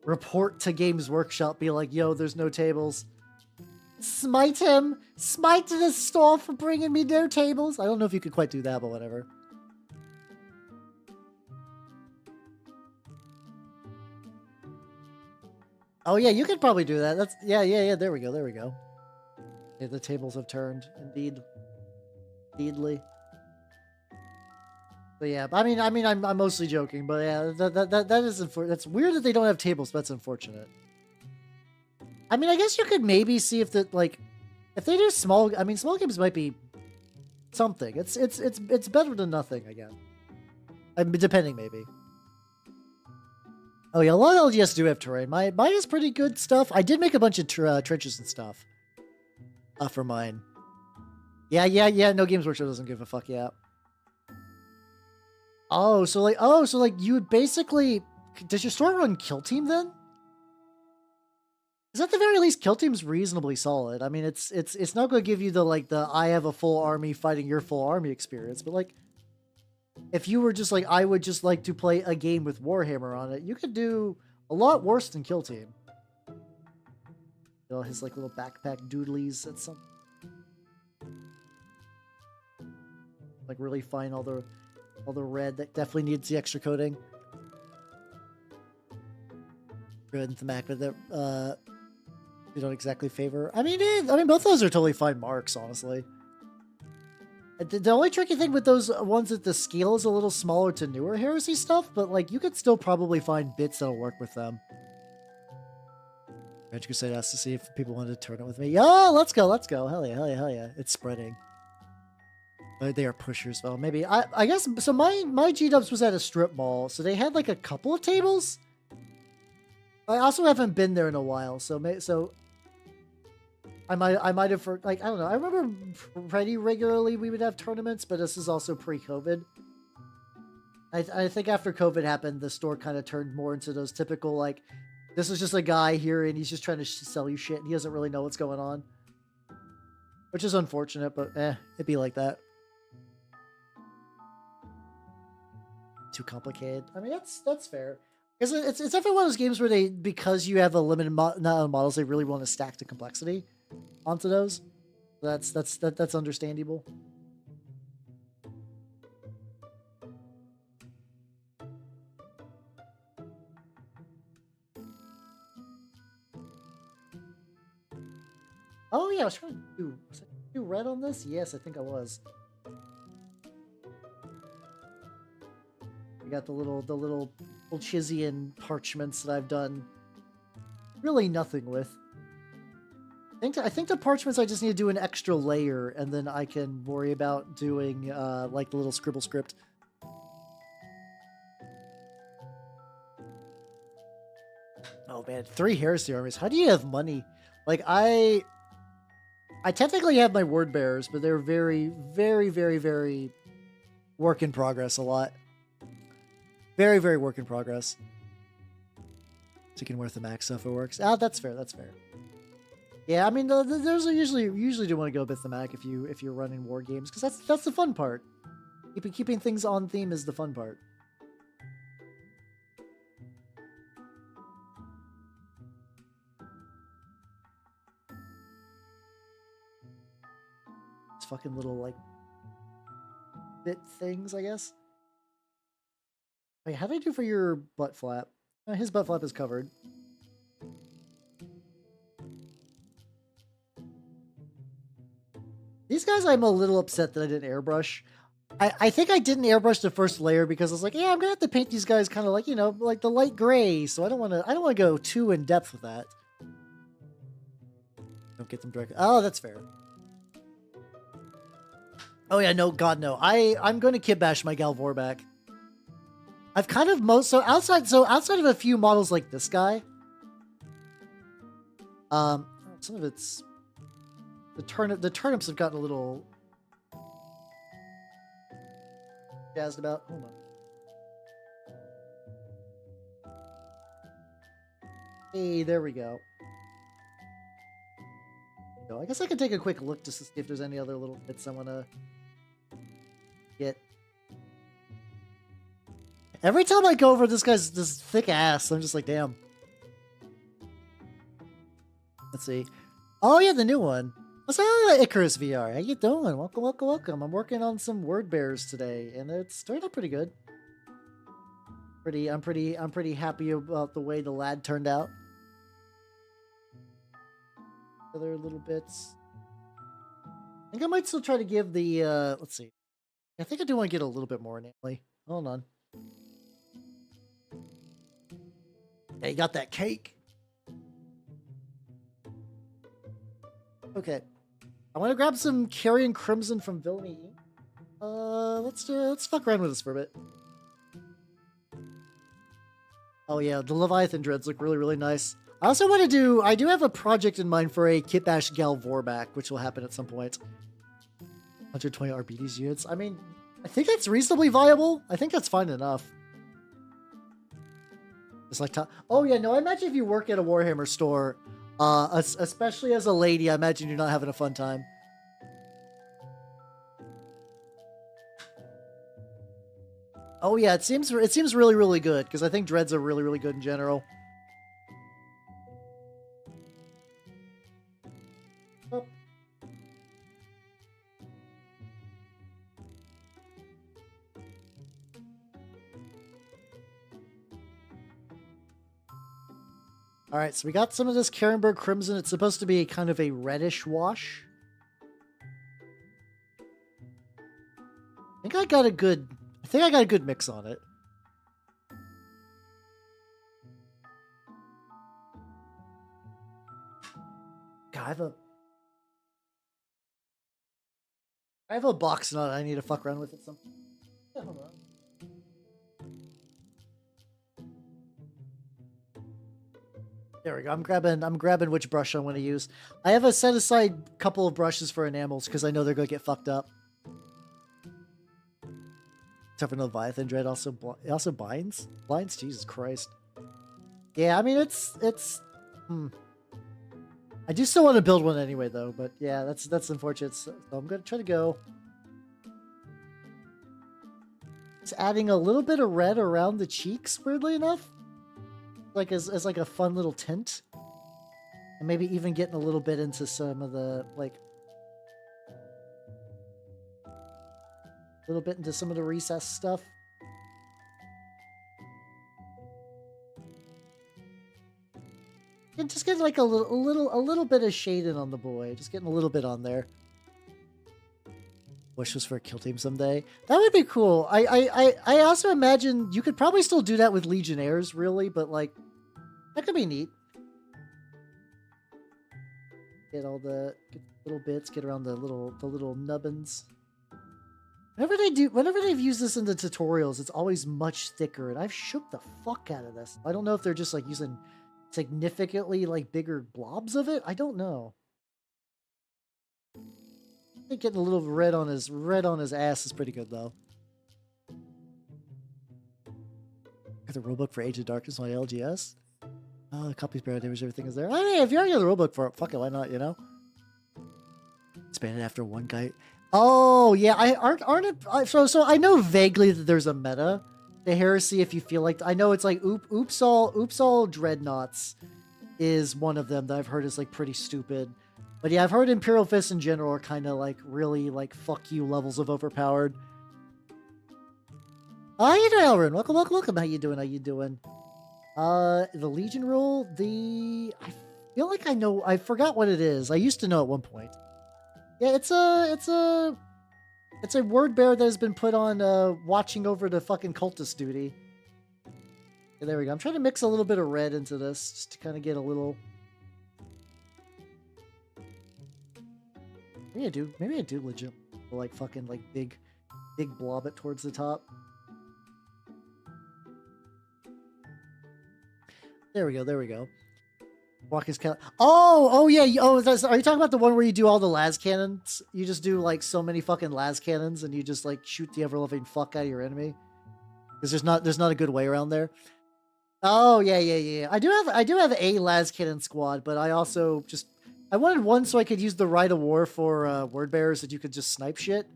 report to Games Workshop, be like, yo, there's no tables. Smite him! Smite the store for bringing me no tables! I don't know if you could quite do that, but whatever. Oh yeah, you could probably do that. That's yeah. There we go. Yeah, the tables have turned, indeedly. But yeah, I mean, I'm mostly joking, but yeah, that is that's weird that they don't have tables. But that's unfortunate. I mean, I guess you could maybe see if if they do small. I mean, small games might be something. It's better than nothing, I guess. I mean, depending maybe. Oh yeah, a lot of LGS do have terrain. Mine is pretty good stuff. I did make a bunch of trenches and stuff. For mine. Yeah. No Games Workshop doesn't give a fuck. Yeah. Oh, so like you would basically, does your store run Kill Team then? Because at the very least, Kill Team's reasonably solid. I mean, it's not going to give you the I have a full army fighting your full army experience, but like, if you were just like, I would just like to play a game with Warhammer on it, you could do a lot worse than Kill Team. You know, his like little backpack doodlies at some, like really fine all the red that definitely needs the extra coating. Red and thematic, but that you don't exactly favor. I mean, both of those are totally fine marks, honestly. The only tricky thing with those ones that the scale is a little smaller to newer Heresy stuff, but like you could still probably find bits that'll work with them. Red Crusade asked to see if people wanted to turn it with me. Oh, let's go. Hell yeah. It's spreading. But they are pushers. Well, maybe I guess so. My G-dubs was at a strip mall, so they had like a couple of tables. I also haven't been there in a while, so I might have, like, I don't know. I remember pretty regularly we would have tournaments, but this is also pre-COVID. I think after COVID happened, the store kind of turned more into those typical, like, this is just a guy here and he's just trying to sell you shit and he doesn't really know what's going on. Which is unfortunate, but it'd be like that. Too complicated. I mean, that's fair. Because it's definitely one of those games where they, because you have a limited amount of models, they really want to stack the complexity onto those. That's understandable. Oh yeah, I was trying to do. Was I do red on this? Yes, I think I was. We got the little Chisian parchments that I've done really nothing with. I think the parchments I just need to do an extra layer, and then I can worry about doing like the little scribble script. Oh man, 3 Heresy armies. How do you have money? Like I technically have my word bearers, but they're very, very, very, very work in progress a lot. Very, very work in progress. So you can worth the max stuff if it works. Ah, that's fair. That's fair. Yeah, I mean, there's usually do want to go bit the mac if you're running war games, because that's the fun part. Keeping things on theme is the fun part. It's fucking little like bit things, I guess. Wait, how did I do for your butt flap? His butt flap is covered. These guys, I'm a little upset that I didn't airbrush. I think I didn't airbrush the first layer because I was like, yeah, I'm gonna have to paint these guys kind of like, you know, like the light gray. So I don't want to go too in depth with that. Don't get them directly. Oh, that's fair. Oh yeah, no, God no. I'm going to kit bash my Galvor back. I've kind of outside of a few models like this guy. Some of it's the turnips have gotten a little jazzed about. Hold on. Hey, there we go. So I guess I can take a quick look just to see if there's any other little bits I want to get. Every time I go over this thick ass, I'm just like, damn. Let's see. Oh yeah, the new one. What's up, Icarus VR? How you doing? Welcome, welcome, welcome. I'm working on some word bears today, and it's turned out pretty good. I'm pretty happy about the way the lad turned out. Other little bits. I think I might still try to give the let's see. I think I do want to get a little bit more namely. Hold on. Yeah, you got that cake. Okay. I want to grab some Carrion Crimson from Villainy Inc. Let's fuck around with this for a bit. Oh yeah, the Leviathan Dreads look really, really nice. I also want to I do have a project in mind for a Kit Bash Galvorback, which will happen at some point. 120 RBDs units. I mean, I think that's reasonably viable. I think that's fine enough. It's like, oh yeah, no, I imagine if you work at a Warhammer store, especially as a lady, I imagine you're not having a fun time. Oh yeah, it seems really, really good, because I think Dreads are really, really good in general. Oh. All right, so we got some of this Karenberg Crimson. It's supposed to be kind of a reddish wash. I think I got a good mix on it. God, I have a box nut I need to fuck around with at some point. Yeah, hold on. There we go. I'm grabbing which brush I want to use. I have a set aside couple of brushes for enamels because I know they're gonna get fucked up. Except for Leviathan Dread it also binds? Blinds? Jesus Christ. Yeah, I mean it's I do still want to build one anyway though, but yeah, that's unfortunate. So I'm gonna try to go. It's adding a little bit of red around the cheeks, weirdly enough. Like as like a fun little tint. And maybe even getting a little bit into some of the like a little bit into some of the recess stuff. And just getting like a little bit of shading on the boy. Just getting a little bit on there. Wish was for a kill team someday. That would be cool. I also imagine you could probably still do that with Legionnaires, really, but like that could be neat. Get all the little bits, get around the little nubbins. Whenever they've used this in the tutorials, it's always much thicker, and I've shook the fuck out of this. I don't know if they're just like using significantly like bigger blobs of it. I don't know. I think getting a little red on his ass is pretty good though. Got the rulebook for Age of Darkness on LGS. Oh, copies, barrel damage, everything is there. I mean, if you already got the rulebook for it, fuck it, why not? You know. Expanded after one guy. Oh yeah, aren't it? So I know vaguely that there's a meta. The Heresy, if you feel like, I know it's like oops all dreadnoughts is one of them that I've heard is like pretty stupid. But yeah, I've heard Imperial Fists in general are kind of like really like fuck you levels of overpowered. How you doing, Elrin? Welcome. How you doing? The Legion rule, I feel like I forgot what it is. I used to know at one point. Yeah, it's a word bearer that has been put on watching over the fucking cultist duty. Yeah, there we go. I'm trying to mix a little bit of red into this just to kind of get a little. Maybe I do legit like fucking like big blob it towards the top. There we go. Walk his cat. Oh yeah. Are you talking about the one where you do all the las cannons? You just do like so many fucking las cannons, and you just like shoot the ever loving fuck out of your enemy. Because there's not a good way around there. Oh yeah. I do have a las cannon squad, but I also I wanted one so I could use the Rite of War for word bearers that you could just snipe shit.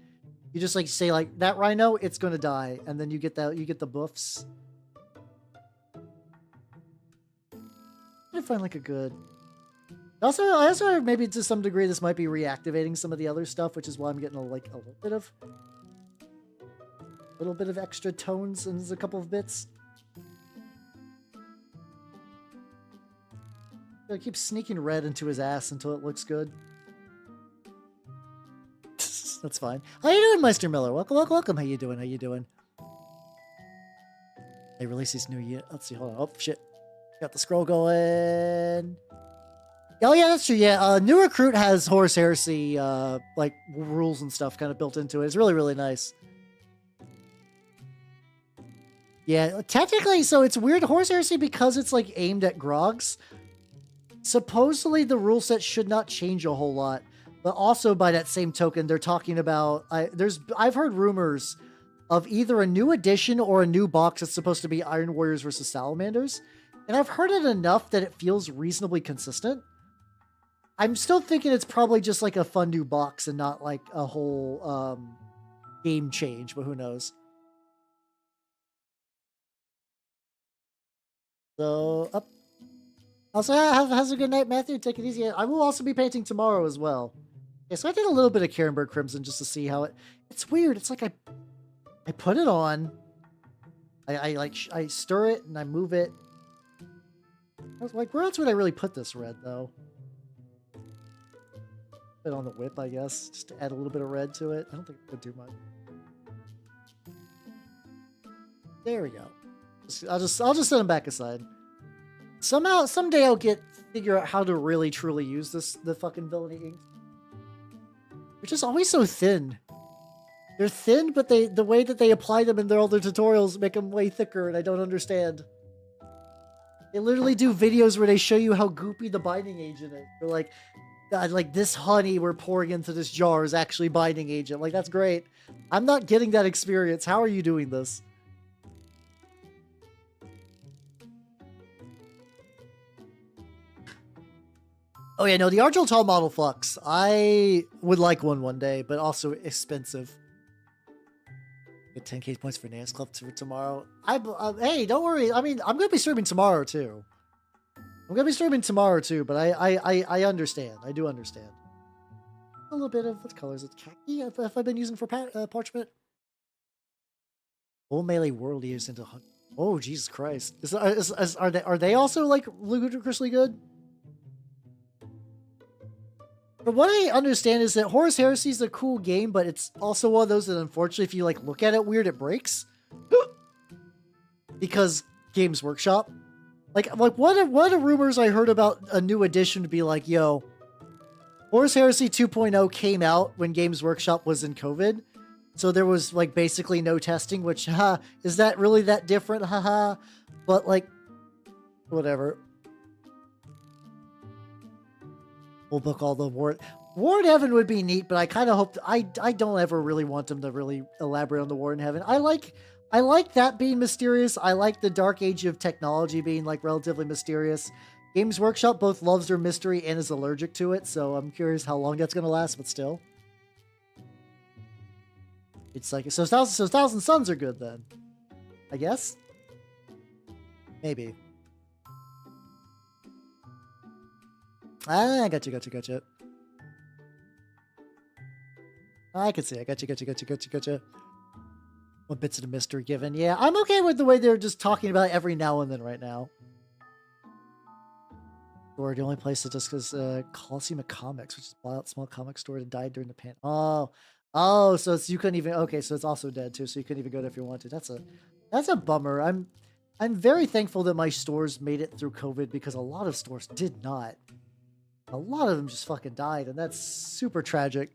You just like say like that rhino, it's gonna die, and then you get the buffs. I find like a good. I also maybe to some degree this might be reactivating some of the other stuff, which is why I'm getting a little bit of extra tones and a couple of bits. I keep sneaking red into his ass until it looks good. That's fine. How you doing, Meister Miller? Welcome. How you doing? They release these new units. Let's see. Hold on. Oh shit. Got the scroll going. Oh yeah, that's true. Yeah, New Recruit has Horus Heresy like rules and stuff kind of built into it. It's really nice. Yeah, technically, so it's weird. Horus Heresy, because it's like aimed at Grogs. Supposedly the rule set should not change a whole lot, but also by that same token, they're talking about I've heard rumors of either a new edition or a new box that's supposed to be Iron Warriors versus Salamanders. And I've heard it enough that it feels reasonably consistent. I'm still thinking it's probably just like a fun new box and not like a whole game change, but who knows. So, up. Also, have a good night, Matthew. Take it easy. I will also be painting tomorrow as well. Yeah, so I did a little bit of Karenberg Crimson just to see how it's weird. It's like I put it on. I stir it and I move it. I was like, where else would I really put this red, though? Put it on the whip, I guess, just to add a little bit of red to it. I don't think it would do much. There we go. I'll just set them back aside. Someday I'll figure out how to really truly use the fucking villainy ink. They're just always so thin. They're thin, but the way that they apply them in all their tutorials make them way thicker, and I don't understand. They literally do videos where they show you how goopy the binding agent is. They're like, God, like this honey we're pouring into this jar is actually binding agent. Like, that's great. I'm not getting that experience. How are you doing this? Oh yeah, no, the Argel Tall model fucks. I would like one day, but also expensive. Get 10k points for Nance Club for tomorrow. Hey, don't worry. I mean, I'm gonna be streaming tomorrow too. But I understand. I do understand. A little bit of what color is it? Khaki? Have I been using for parchment? Full melee world years into. Oh Jesus Christ! Are they also like ludicrously good? But what I understand is that Horus Heresy is a cool game, but it's also one of those that unfortunately, if you like look at it weird, it breaks. Because Games Workshop. Like one of the rumors I heard about a new edition to be like, yo, Horus Heresy 2.0 came out when Games Workshop was in COVID. So there was like basically no testing, which, is that really that different? Haha. But like, whatever. We'll book all the Ward Heaven would be neat, but I kind of hope I don't ever really want them to really elaborate on the War in Heaven. I like that being mysterious. I like the Dark Age of technology being like relatively mysterious. Games Workshop both loves their mystery and is allergic to it, so I'm curious how long that's gonna last, but still. It's like so Thousand Suns are good then. I guess? Maybe. Ah, gotcha. I can see. I gotcha. What bits of the mystery given? Yeah, I'm okay with the way they're just talking about it every now and then right now. Or the only place that just because Coliseum of Comics, which is a small comic store that died during the pan. Oh, so it's, you couldn't even. Okay, so it's also dead too. So you couldn't even go there if you wanted. That's a bummer. I'm very thankful that my stores made it through COVID because a lot of stores did not. A lot of them just fucking died, and that's super tragic.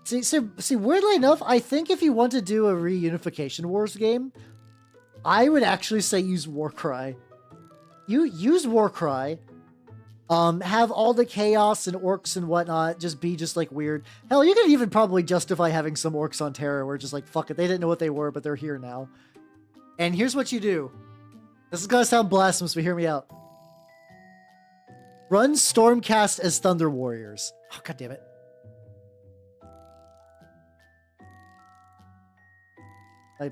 See, weirdly enough, I think if you want to do a reunification wars game, I would actually say use Warcry. You use Warcry, have all the chaos and orcs and whatnot just be just like weird. Hell, you could even probably justify having some orcs on Terra where just like, fuck it, they didn't know what they were, but they're here now. And here's what you do. This is gonna sound blasphemous, but hear me out. Run Stormcast as Thunder Warriors. Oh, God damn it.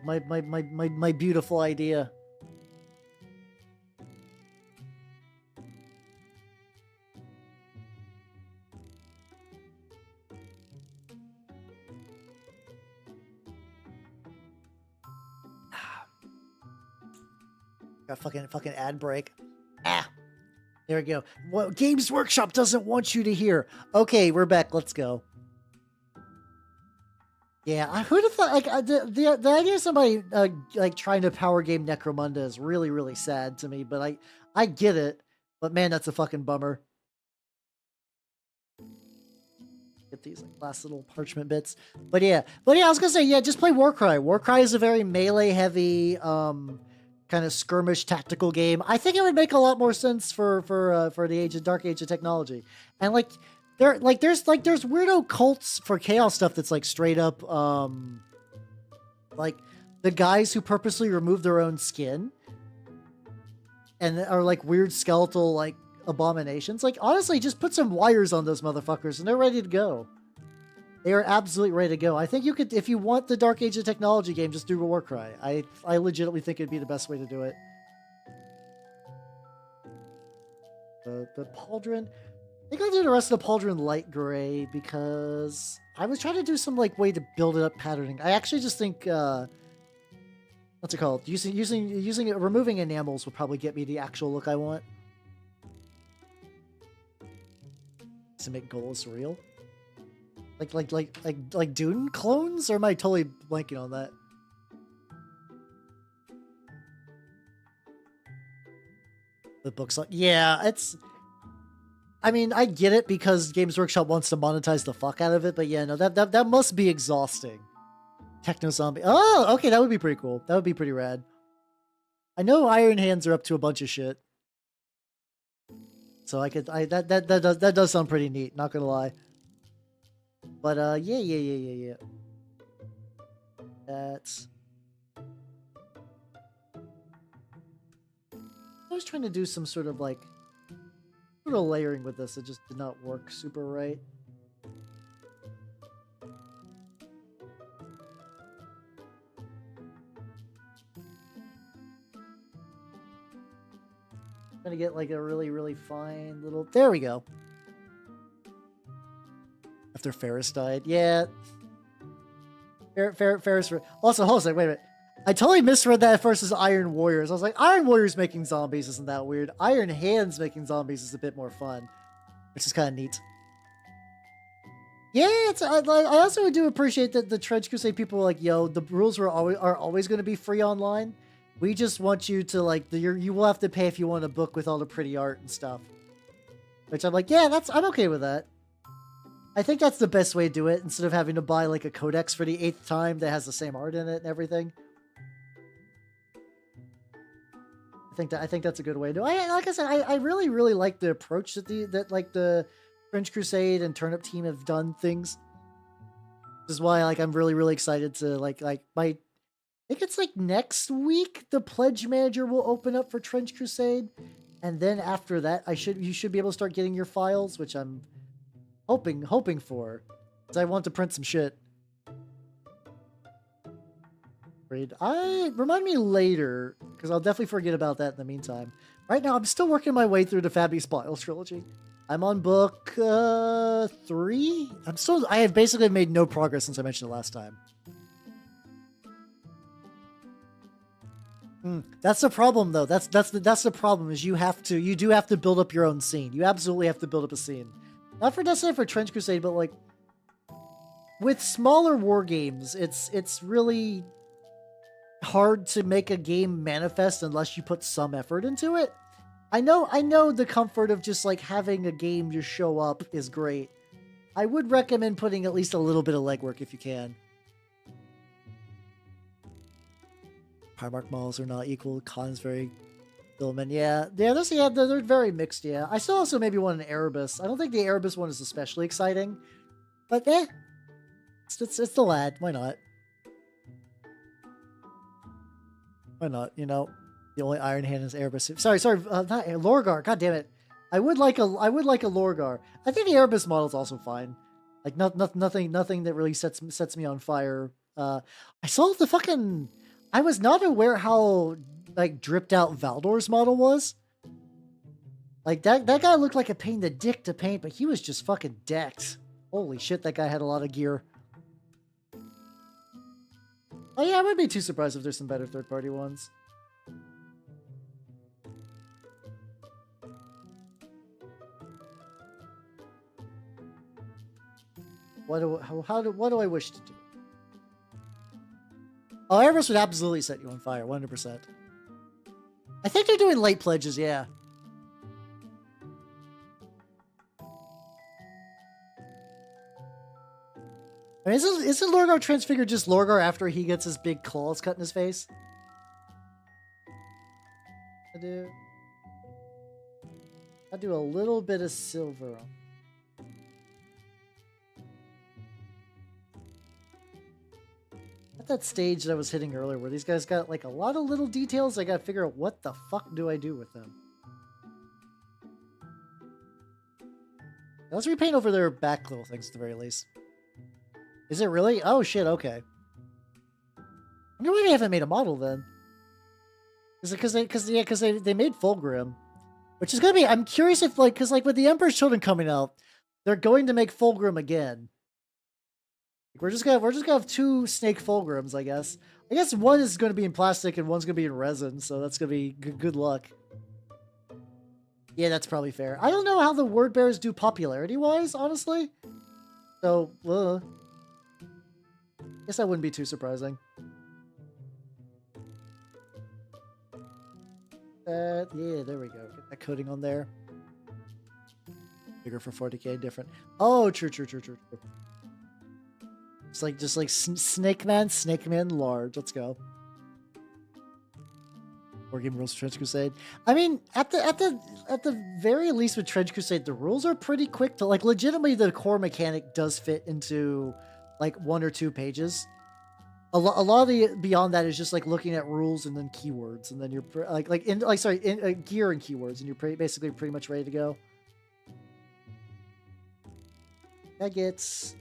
My beautiful idea. Got fucking ad break. There we go. What Games Workshop doesn't want you to hear. Okay, we're back. Let's go. Yeah, who'd have thought? Like the idea of somebody like trying to power game Necromunda is really, really sad to me. But I get it. But man, that's a fucking bummer. Get these like last little parchment bits. But yeah, I was gonna say, yeah, just play Warcry. Warcry is a very melee heavy kind of skirmish tactical game. I think it would make a lot more sense for the Dark Age of technology. And like there's weirdo cults for chaos stuff that's like straight up like the guys who purposely remove their own skin and are like weird skeletal like abominations. Like honestly, just put some wires on those motherfuckers and they're ready to go. They are absolutely ready to go. I think you could, if you want the Dark Age of technology game, just do a Warcry. I legitimately think it'd be the best way to do it. The Pauldron. I think I'll do the rest of the Pauldron light gray because I was trying to do some like way to build it up patterning. I actually just think what's it called? Removing enamels will probably get me the actual look I want. To make goals real. Like Dune clones? Or am I totally blanking on that? The book's like, yeah, it's... I mean, I get it because Games Workshop wants to monetize the fuck out of it, but yeah, no, that must be exhausting. Techno zombie. Oh, okay, that would be pretty cool. That would be pretty rad. I know Iron Hands are up to a bunch of shit. So that does sound pretty neat, not gonna lie. But yeah. That's I was trying to do some sort of like layering with this. It just did not work super right. Trying to get like a really fine little. There we go. After Ferris died, yeah. Ferris. Also, hold on a second, wait a minute. I totally misread that at first as Iron Warriors. I was like, Iron Warriors making zombies isn't that weird. Iron Hands making zombies is a bit more fun, which is kind of neat. Yeah, I also do appreciate that the Trench Crusade people were like, yo, the rules are always going to be free online. We just want you to like you will have to pay if you want a book with all the pretty art and stuff. Which I'm like, yeah, I'm okay with that. I think that's the best way to do it instead of having to buy like a codex for the 8th time that has the same art in it and everything. I think that's a good way to do it. Like I said, I really like the approach that the French Crusade and Turnip team have done things. This is why like I'm really excited to like I think it's like next week the pledge manager will open up for Trench Crusade, and then after that you should be able to start getting your files, which I'm hoping for, because I want to print some shit. Remind me later, because I'll definitely forget about that in the meantime. Right now, I'm still working my way through the Fabby Spiles trilogy. I'm on book 3. I have basically made no progress since I mentioned it last time. That's the problem, though. That's the problem. Is you do have to build up your own scene. You absolutely have to build up a scene. Not necessarily for Trench Crusade, but like with smaller war games, it's really hard to make a game manifest unless you put some effort into it. I know the comfort of just like having a game just show up is great. I would recommend putting at least a little bit of legwork if you can. Primarch models are not equal. Con's very filament. Yeah, they're very mixed. Yeah, I still also maybe want an Erebus. I don't think the Erebus one is especially exciting, but it's the lad. Why not? Why not? You know, the only Iron Hand is Erebus. Sorry, not Lorgar. God damn it! I would like a Lorgar. I think the Erebus model is also fine. Like nothing that really sets me on fire. I saw the fucking. I was not aware how like dripped out Valdor's model was. Like that guy looked like a pain in the dick to paint, but he was just fucking decked. Holy shit, that guy had a lot of gear. Oh yeah, I wouldn't be too surprised if there's some better third-party ones. What do I wish to do? Oh, Erebus would absolutely set you on fire, 100%. I think they're doing late pledges, yeah. I mean, isn't Lorgar transfigured just Lorgar after he gets his big claws cut in his face? I do a little bit of silver on. At that stage that I was hitting earlier where these guys got like a lot of little details, I gotta figure out what the fuck do I do with them. Let's repaint over their back little things at the very least. Is it really? Oh shit, okay. I wonder why they haven't made a model then. Is it because they made Fulgrim, which is gonna be. I'm curious if like because like with the Emperor's Children coming out, they're going to make Fulgrim again. We're just gonna have 2 snake Fulgrims, I guess. I guess one is gonna be in plastic and one's gonna be in resin, so that's gonna be good luck. Yeah, that's probably fair. I don't know how the word bearers do popularity wise, honestly. So, guess that wouldn't be too surprising. Yeah, there we go. Get that coating on there. Bigger for 40k, different. Oh, true. It's just like Snake Man large. Let's go. War game rules for Trench Crusade. I mean, at the very least with Trench Crusade, the rules are pretty quick to like. Legitimately, the core mechanic does fit into like 1 or 2 pages. A lot of the beyond that is just like looking at rules and then keywords, and then you're gear and keywords, and you're basically pretty much ready to go. I get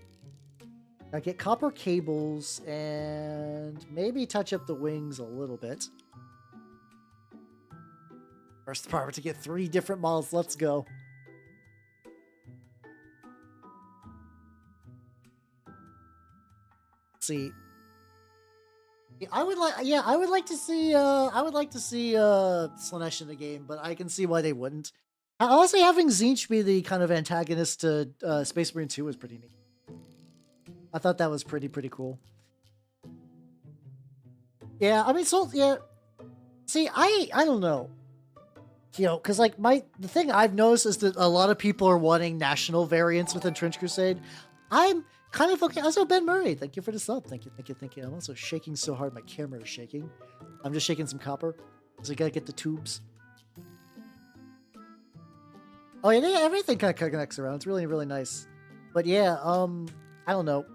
copper cables and maybe touch up the wings a little bit. First department to get 3 different models. Let's go. Let's see. I would like to see Slaanesh in the game, but I can see why they wouldn't. Honestly, having Tzeentch be the kind of antagonist to Space Marine 2 was pretty neat. I thought that was pretty cool. Yeah, I mean, so yeah. See, I don't know. You know, because like the thing I've noticed is that a lot of people are wanting national variants within Trench Crusade. I'm kind of okay. Also, Ben Murray, thank you for the sub. Thank you. I'm also shaking so hard my camera is shaking. I'm just shaking some copper. So you gotta get the tubes. Oh yeah, everything kind of connects around. It's really, really nice. But yeah, I don't know.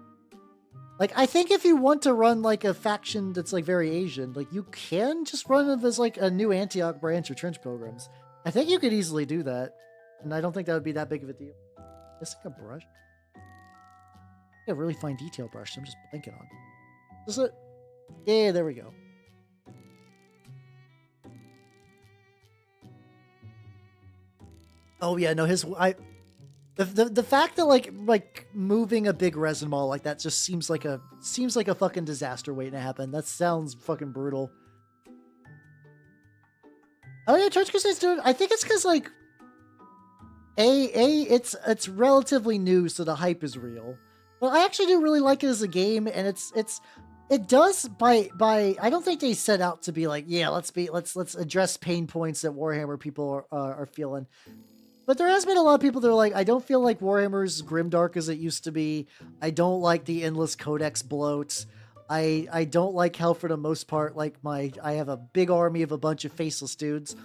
Like, I think if you want to run like a faction that's like very Asian, like you can just run them as like a new Antioch branch or Trench Pilgrims. I think you could easily do that, and I don't think that would be that big of a deal. Is like a brush? A really fine detail brush. I'm just blanking on. Is it? Yeah, there we go. Oh yeah, no, the fact that like moving a big resin ball like that just seems like a fucking disaster waiting to happen. That sounds fucking brutal. Oh yeah, Trench Crusade's doing. I think it's because like it's relatively new, so the hype is real. But I actually do really like it as a game, and it does by I don't think they set out to be like, yeah, let's address pain points that Warhammer people are feeling. But there has been a lot of people that are like, I don't feel like Warhammer's grimdark as it used to be. I don't like the endless codex bloat. I don't like how, for the most part, like I have a big army of a bunch of faceless dudes.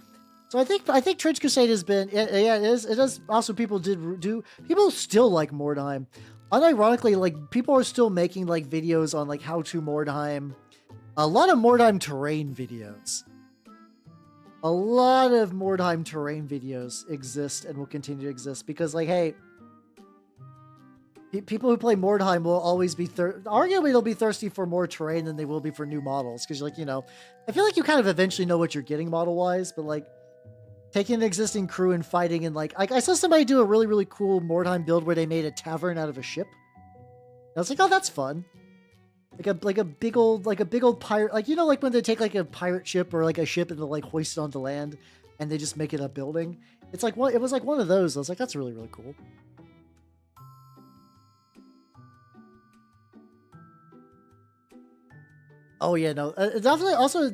So I think Trench Crusade has been it is also people people still like Mordheim. Unironically, like people are still making like videos on like how to Mordheim. A lot of Mordheim terrain videos. A lot of Mordheim terrain videos exist and will continue to exist because, like, hey, people who play Mordheim will always be arguably they'll be thirsty for more terrain than they will be for new models because, like, you know, I feel like you kind of eventually know what you're getting model wise, but like taking an existing crew and fighting and like I saw somebody do a really, really cool Mordheim build where they made a tavern out of a ship. I was like, oh, that's fun. Like a big old pirate, like, you know, like when they take like a pirate ship or like a ship and they like hoist it onto land and they just make it a building. It's like it was like one of those. I was like, that's really, really cool. Oh yeah, no, definitely. Also,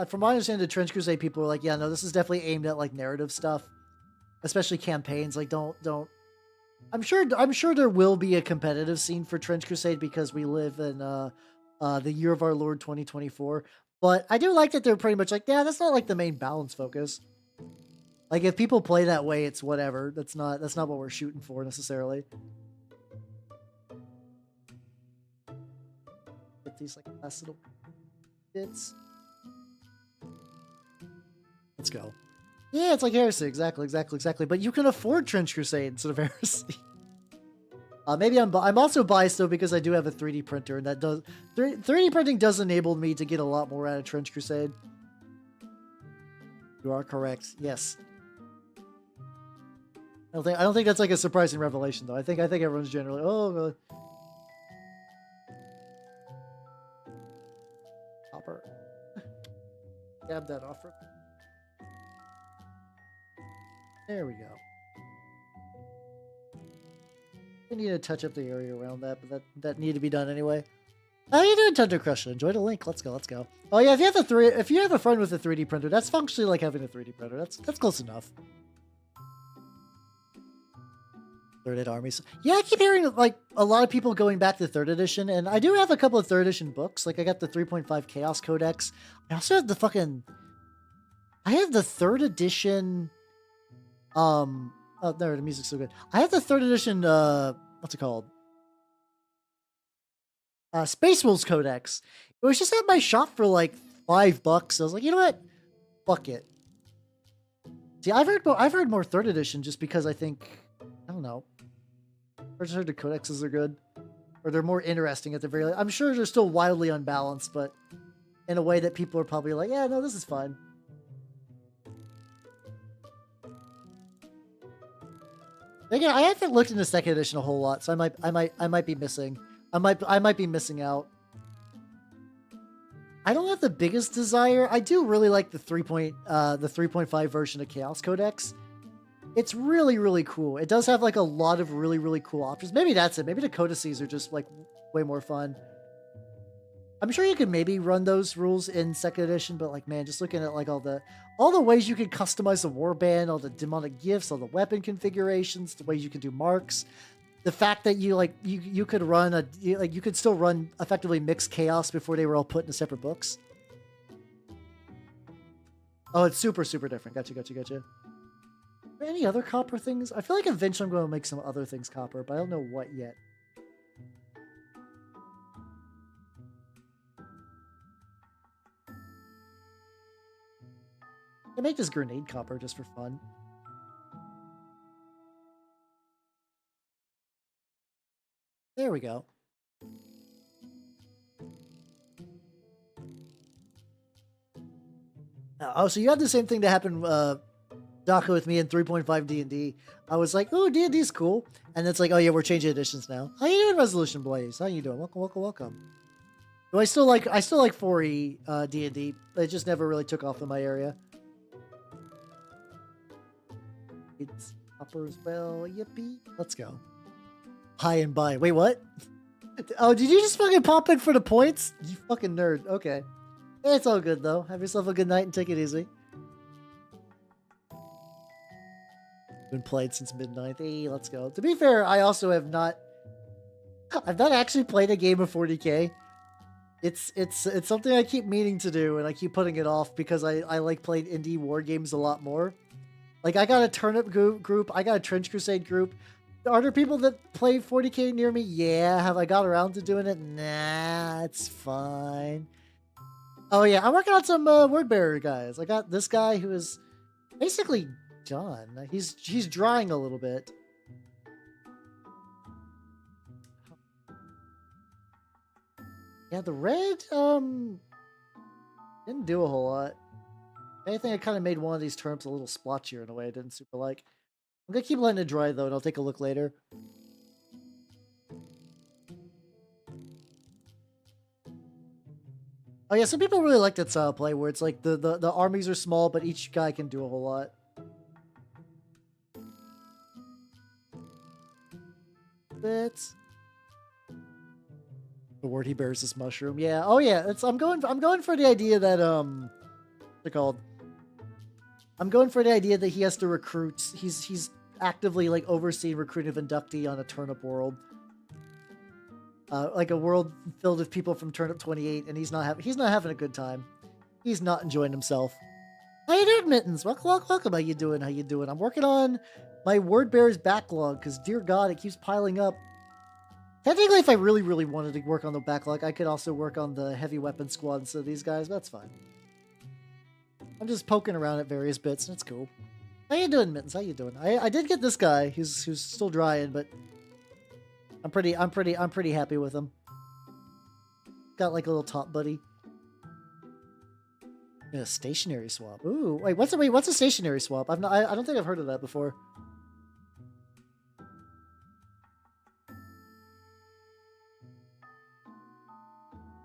from my understanding, the Trench Crusade people are like, yeah, no, this is definitely aimed at like narrative stuff, especially campaigns. Like, don't. I'm sure there will be a competitive scene for Trench Crusade because we live in the year of our Lord 2024. But I do like that they're pretty much like, yeah, that's not like the main balance focus. Like if people play that way, it's whatever. That's not what we're shooting for necessarily. Get these like last little bits. Let's go. Yeah, it's like Heresy. Exactly. But you can afford Trench Crusade instead of Heresy. Maybe I'm also biased though because I do have a 3D printer, and that 3D printing does enable me to get a lot more out of Trench Crusade. You are correct. Yes. I don't think that's like a surprising revelation though. I think everyone's generally, oh, Hopper. Dab that off. There we go. I need to touch up the area around that, but that needed to be done anyway. How you doing, Thunder Crusher? Enjoy the link. Let's go. Oh yeah, if you have a friend with a 3D printer, that's functionally like having a 3D printer. That's close enough. Third Ed armies. Yeah, I keep hearing like a lot of people going back to 3rd edition, and I do have a couple of 3rd edition books. Like I got the 3.5 Chaos Codex. I also have the fucking I have the 3rd edition. Oh, there, the music's so good. I have the 3rd edition. What's it called? Space Wolves Codex. It was just at my shop for like $5. I was like, you know what? Fuck it. See, I've heard more 3rd edition just because I think, I don't know. I just heard the codexes are good, or they're more interesting at the very least. I'm sure they're still wildly unbalanced, but in a way that people are probably like, yeah, no, this is fine. Again, I haven't looked into 2nd edition a whole lot, so I might be missing. I might be missing out. I don't have the biggest desire. I do really like the 3.5 version of Chaos Codex. It's really, really cool. It does have like a lot of really, really cool options. Maybe that's it. Maybe the codices are just like way more fun. I'm sure you could maybe run those rules in 2nd edition, but like, man, just looking at like all the ways you could customize the warband, all the demonic gifts, all the weapon configurations, the ways you can do marks, the fact that you could run you could still run effectively mixed chaos before they were all put into separate books. Oh, it's super, super different. Gotcha. Are there any other copper things? I feel like eventually I'm going to make some other things copper, but I don't know what yet. I make this grenade copper just for fun. There we go. Oh, so you had the same thing that happened, Daka, with me in 3.5 D&D. I was like, oh, D&D's cool. And it's like, oh yeah, we're changing editions now. How you doing, Resolution Blaze? How you doing? Welcome. Do I still like 4E D&D, but it just never really took off in my area. It's copper as well. Yippee. Let's go. High and by. Wait, what? Oh, did you just fucking pop in for the points? You fucking nerd. Okay. It's all good, though. Have yourself a good night and take it easy. Been played since midnight. Hey, let's go. To be fair, I also have not... I've not actually played a game of 40k. It's something I keep meaning to do, and I keep putting it off because I like playing indie war games a lot more. Like, I got a Turnip group. I got a Trench Crusade group. Are there people that play 40k near me? Yeah. Have I got around to doing it? Nah, it's fine. Oh, yeah. I'm working on some word bearer guys. I got this guy who is basically done. He's drying a little bit. Yeah, the red, didn't do a whole lot. I think I kind of made one of these terms a little splotchier in a way I didn't super like. I'm gonna keep letting it dry though, and I'll take a look later. Oh yeah, some people really like that style of play where it's like the armies are small, but each guy can do a whole lot. Bits. The word he bears is mushroom. Yeah. Oh yeah. I'm going for the idea that what's it called? I'm going for the idea that he has to recruit. He's actively like overseeing recruiting of inductee on a turnip world. Like a world filled with people from Turnip 28, and he's not having a good time. He's not enjoying himself. How you doing, Mittens? Welcome. How you doing? I'm working on my word bearers backlog because, dear God, it keeps piling up. Technically, if I really, really wanted to work on the backlog, I could also work on the heavy weapon squad instead of these guys. That's fine. I'm just poking around at various bits, and it's cool. How you doing, Mittens? How you doing? I did get this guy who's still drying, but I'm pretty happy with him. Got like a little top buddy. And a stationary swap. Ooh, wait, what's a stationary swap? I don't think I've heard of that before.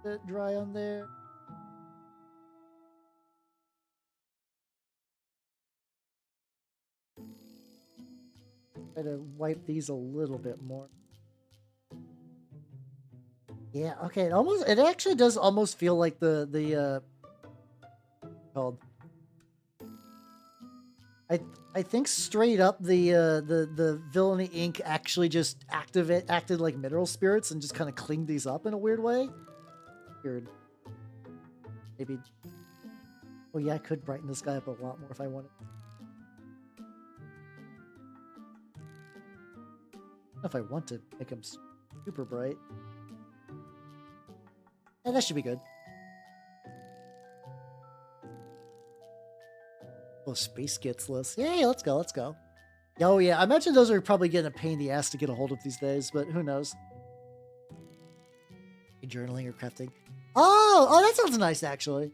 Bit dry on there. Try to wipe these a little bit more. Yeah, okay. It actually does almost feel like the called. I think straight up the Villainy Inc. actually just acted like mineral spirits and just kind of cleaned these up in a weird way. Weird. Maybe Oh yeah, I could brighten this guy up a lot more if I wanted. I don't know if I want to make him super bright. And that should be good. Oh, space gets list. Yay, let's go, let's go. Oh yeah, I imagine those are probably getting a pain in the ass to get a hold of these days, but who knows? Journaling or crafting. Oh, that sounds nice actually.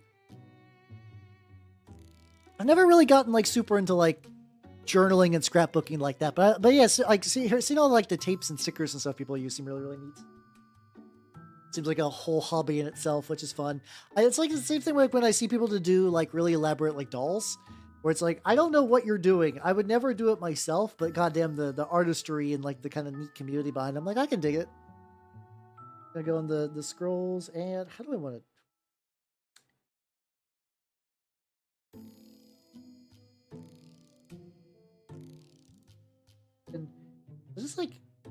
I've never really gotten like super into like journaling and scrapbooking like that, but yes, like seeing all like the tapes and stickers and stuff people use seem really neat. Seems like a whole hobby in itself, which is fun. It's like the same thing like when I see people to do like really elaborate like dolls, where it's like I don't know what you're doing. I would never do it myself, but goddamn the artistry and like the kind of neat community behind it, I'm like I can dig it. I'm gonna go in the scrolls and how do I want to? And I just like I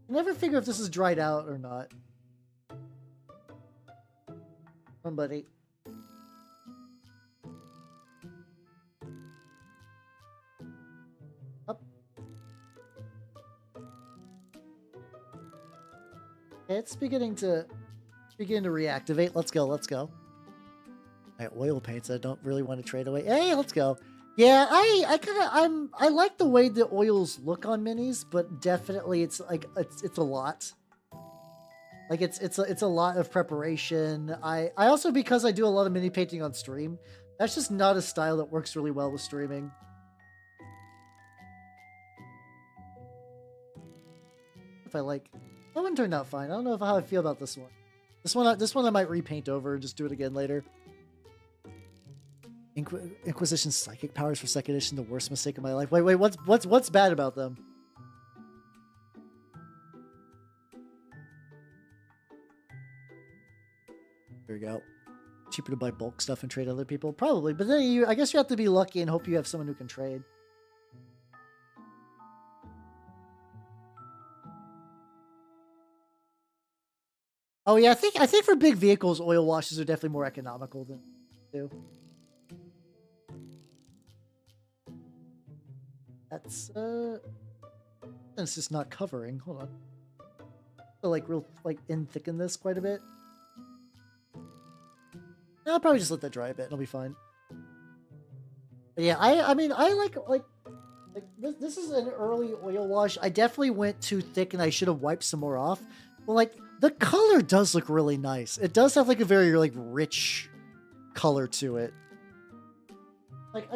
never figure if this is dried out or not. Come on, buddy. Up. It's beginning to reactivate. Let's go. Let's go. My oil paints I don't really want to trade away. Hey, let's go. Yeah, I like the way the oils look on minis, but definitely it's like it's a lot. Like it's a lot of preparation. I also, because I do a lot of mini painting on stream, that's just not a style that works really well with streaming. If I like, that one turned out fine. I don't know how I feel about this one. This one I might repaint over and just do it again later. Inquisition's psychic powers for second edition, the worst mistake of my life. Wait, what's bad about them? There we go. Cheaper to buy bulk stuff and trade other people? Probably, but then I guess you have to be lucky and hope you have someone who can trade. Oh yeah, I think for big vehicles, oil washes are definitely more economical than do. That's it's just not covering. Hold on. So like real like thicken this quite a bit. I'll probably just let that dry a bit. It'll be fine. But yeah, I mean I like this is an early oil wash. I definitely went too thick and I should have wiped some more off. But like the color does look really nice. It does have like a very like rich color to it. Like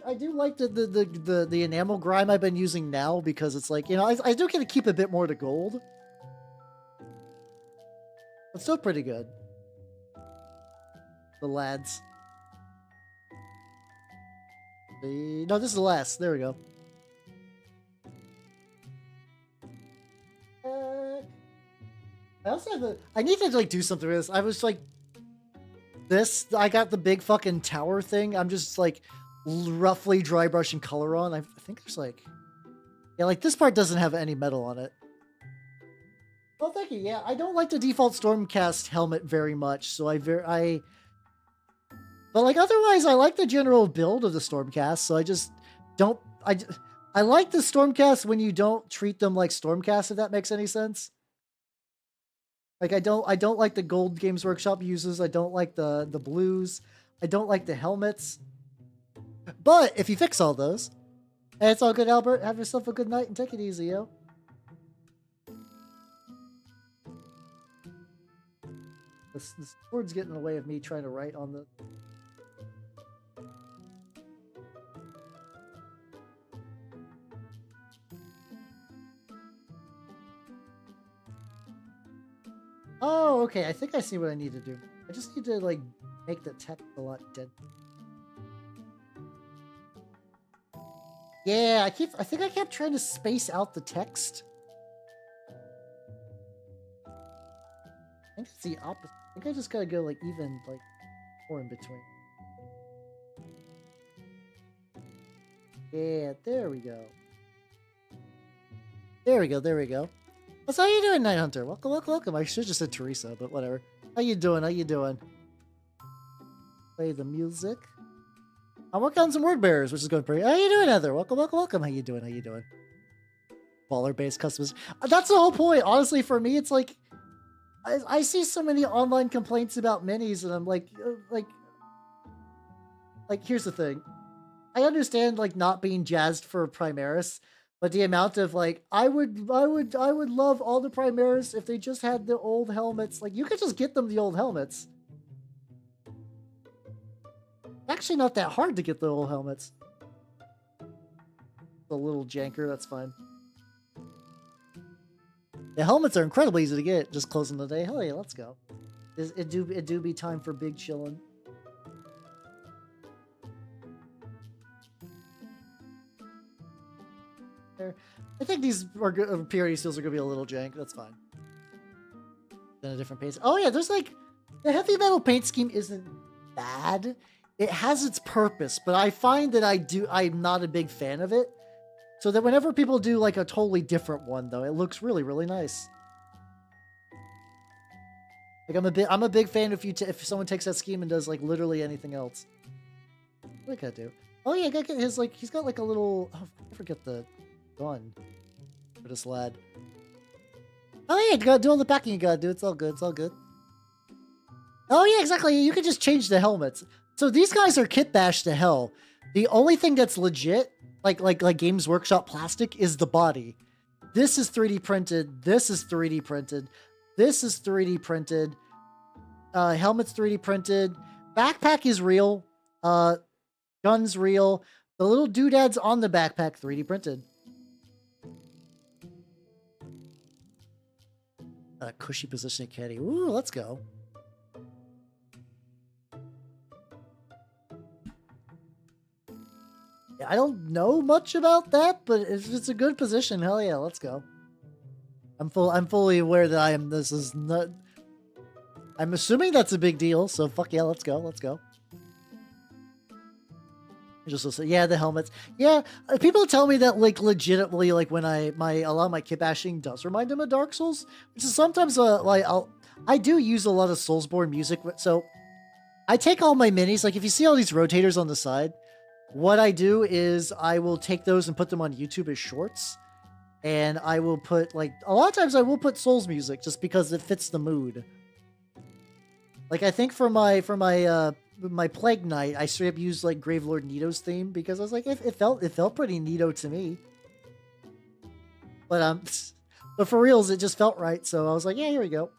I do like the enamel grime I've been using now because it's like, you know, I do get to keep a bit more to gold. It's still pretty good. The lads. No, this is the last. There we go. I also have I need to like do something with this. I was like, I got the big fucking tower thing. I'm just like roughly dry brushing color on. I think there's like, yeah, like this part doesn't have any metal on it. Well, thank you. Yeah, I don't like the default Stormcast helmet very much, so but like otherwise, I like the general build of the Stormcast. So I just don't. I like the Stormcast when you don't treat them like Stormcast. If that makes any sense. Like I don't like the gold Games Workshop uses. I don't like the blues. I don't like the helmets. But if you fix all those, hey, it's all good, Albert. Have yourself a good night and take it easy, yo. This board's getting in the way of me trying to write on the. Oh, okay. I think I see what I need to do. I just need to like make the text a lot dead. Yeah, I think I kept trying to space out the text. I think it's the opposite. I think I just gotta go like even like more in between. Yeah, there we go. There we go, there we go. What's how you doing, Night Hunter? Welcome, welcome, welcome. I should just said Teresa, but whatever. How you doing? How you doing? Play the music. I'm working on some word bearers, which is going pretty. How you doing, Heather? Welcome, welcome, welcome. How you doing? How you doing? Baller-based customers. That's the whole point. Honestly, for me, it's like I see so many online complaints about minis, and I'm like, here's the thing. I understand like not being jazzed for Primaris, but the amount of like I would love all the Primaris if they just had the old helmets. Like you could just get them the old helmets. Actually, not that hard to get the old helmets. A little janker, that's fine. The helmets are incredibly easy to get. Just closing the day. Hell yeah, let's go. It do be time for big chillin'. I think these purity seals are gonna be a little jank. That's fine. Then a different pace. Oh yeah, there's like the heavy metal paint scheme isn't bad. It has its purpose, but I find that I'm not a big fan of it. So that whenever people do like a totally different one, though, it looks really, really nice. Like I'm a big fan if someone takes that scheme and does like literally anything else. What did I do? Oh yeah, I got his like he's got like a little. Oh, I forget the gun for this lad. Oh yeah, you gotta do all the packing you gotta do. It's all good. It's all good. Oh yeah, exactly. You can just change the helmets. So these guys are kit bashed to hell. The only thing that's legit, like Games Workshop plastic, is the body. This is 3D printed. This is 3D printed. This is 3D printed. Helmet's 3D printed. Backpack is real. Gun's real. The little doodads on the backpack 3D printed. Cushy positioning caddy. Ooh, let's go. Yeah, I don't know much about that, but if it's a good position, hell yeah, let's go. I'm fully aware that this is not. I'm assuming that's a big deal, so fuck yeah, let's go, let's go. Just listen, yeah, the helmets. Yeah, people tell me that like legitimately, like when a lot of my kit bashing does remind them of Dark Souls, which is sometimes like I do use a lot of Soulsborne music, so I take all my minis. Like if you see all these rotators on the side, what I do is I will take those and put them on YouTube as shorts, and I will put like a lot of times I will put Souls music just because it fits the mood. Like I think for my Plague Knight, I straight up used like Gravelord Nito's theme because I was like, it felt pretty Nito to me. But for reals, it just felt right. So I was like, yeah, here we go.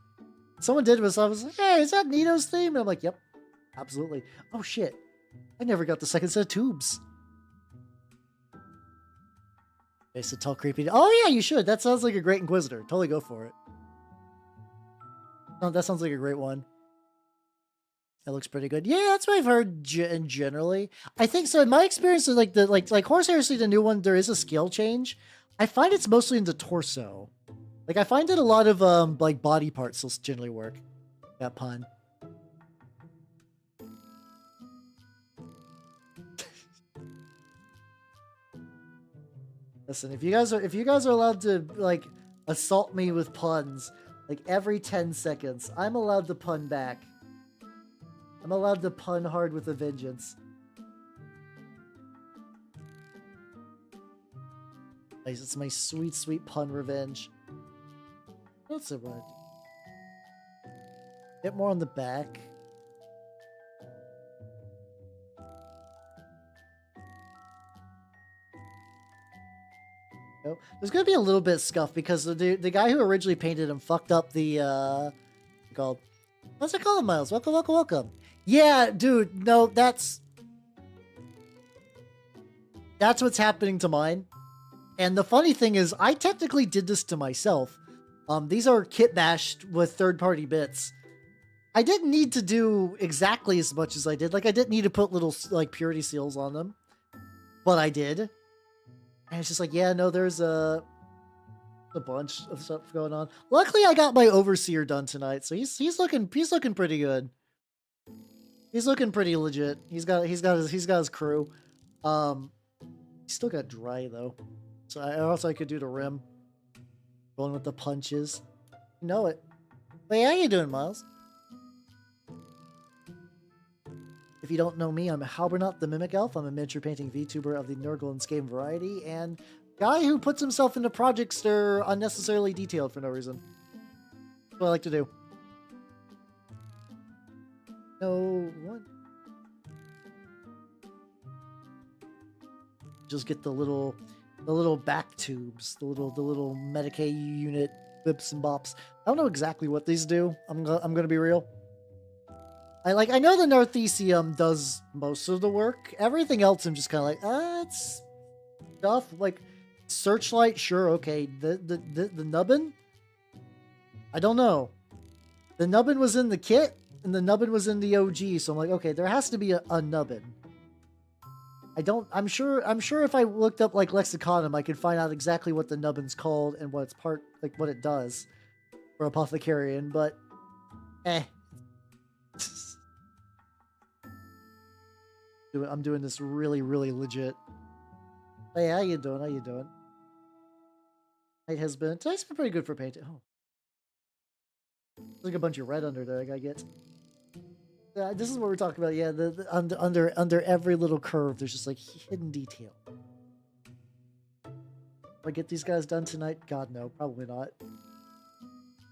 Someone did this. I was like, hey, is that Nito's theme? And I'm like, yep, absolutely. Oh shit, I never got the second set of tubes. Face to tell creepy. Oh yeah, you should. That sounds like a great Inquisitor. Totally go for it. Oh, that sounds like a great one. That looks pretty good. Yeah, that's what I've heard generally. I think so. In my experience with like Horus Heresy, the new one, there is a scale change. I find it's mostly in the torso. Like I find that a lot of like body parts will generally work. That pun. Listen, if you guys are allowed to like assault me with puns like every 10 seconds, I'm allowed to pun back. I'm allowed to pun hard with a vengeance. It's my sweet, sweet pun revenge. What's it what? Get more on the back. Oh, there's gonna be a little bit scuff because the guy who originally painted him fucked up the called. What's it called, Miles? Welcome, welcome, welcome. Yeah, dude, no, that's what's happening to mine. And the funny thing is, I technically did this to myself. These are kit bashed with third-party bits. I didn't need to do exactly as much as I did. Like, I didn't need to put little, like, purity seals on them. But I did. And it's just like, yeah, no, there's a bunch of stuff going on. Luckily, I got my Overseer done tonight, so he's looking pretty good. He's looking pretty legit. He's got his crew. He's still got dry though. So I could do the rim. Going with the punches. You know it. Hey, how you doing, Miles? If you don't know me, I'm Halbernot the Mimic Elf. I'm a miniature painting VTuber of the Nurgle and Skaven variety, and guy who puts himself into projects that are unnecessarily detailed for no reason. That's what I like to do. No one. Just get the little back tubes, the little Medicaid unit bips and bops. I don't know exactly what these do. I'm gonna be real. I know the Narthesium does most of the work. Everything else I'm just kind of like, it's stuff like Searchlight. Sure, okay. The nubbin. I don't know. The nubbin was in the kit, and the nubbin was in the OG. So I'm like, okay, there has to be a nubbin. I'm sure if I looked up like Lexiconum, I could find out exactly what the nubbin's called and what it's what it does for Apothecarian, but I'm doing this really, really legit. Hey, how you doing? How you doing? Tonight's been pretty good for painting. Oh. There's like a bunch of red under there I gotta get. This is what we're talking about. Yeah, under every little curve, there's just like hidden detail. Will I get these guys done tonight? God, no, probably not. As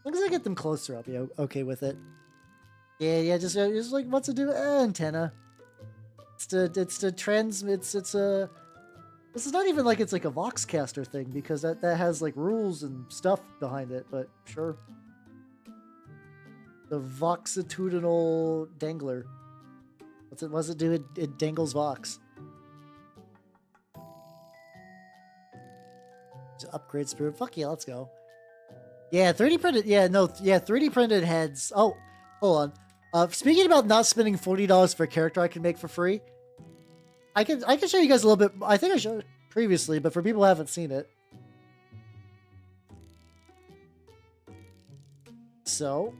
long as I get them closer, I'll be okay with it. Yeah, just like what's it do? Antenna. It's not even like it's like a Voxcaster thing, because that has like rules and stuff behind it, but sure. The Voxitudinal Dangler. What does it do? It dangles Vox. Upgrade spirit. Fuck yeah, let's go. Yeah, 3D printed. Yeah, no, yeah, 3D printed heads. Oh, hold on. Speaking about not spending $40 for a character I can make for free, I can show you guys a little bit. I think I showed it previously, but for people who haven't seen it. So,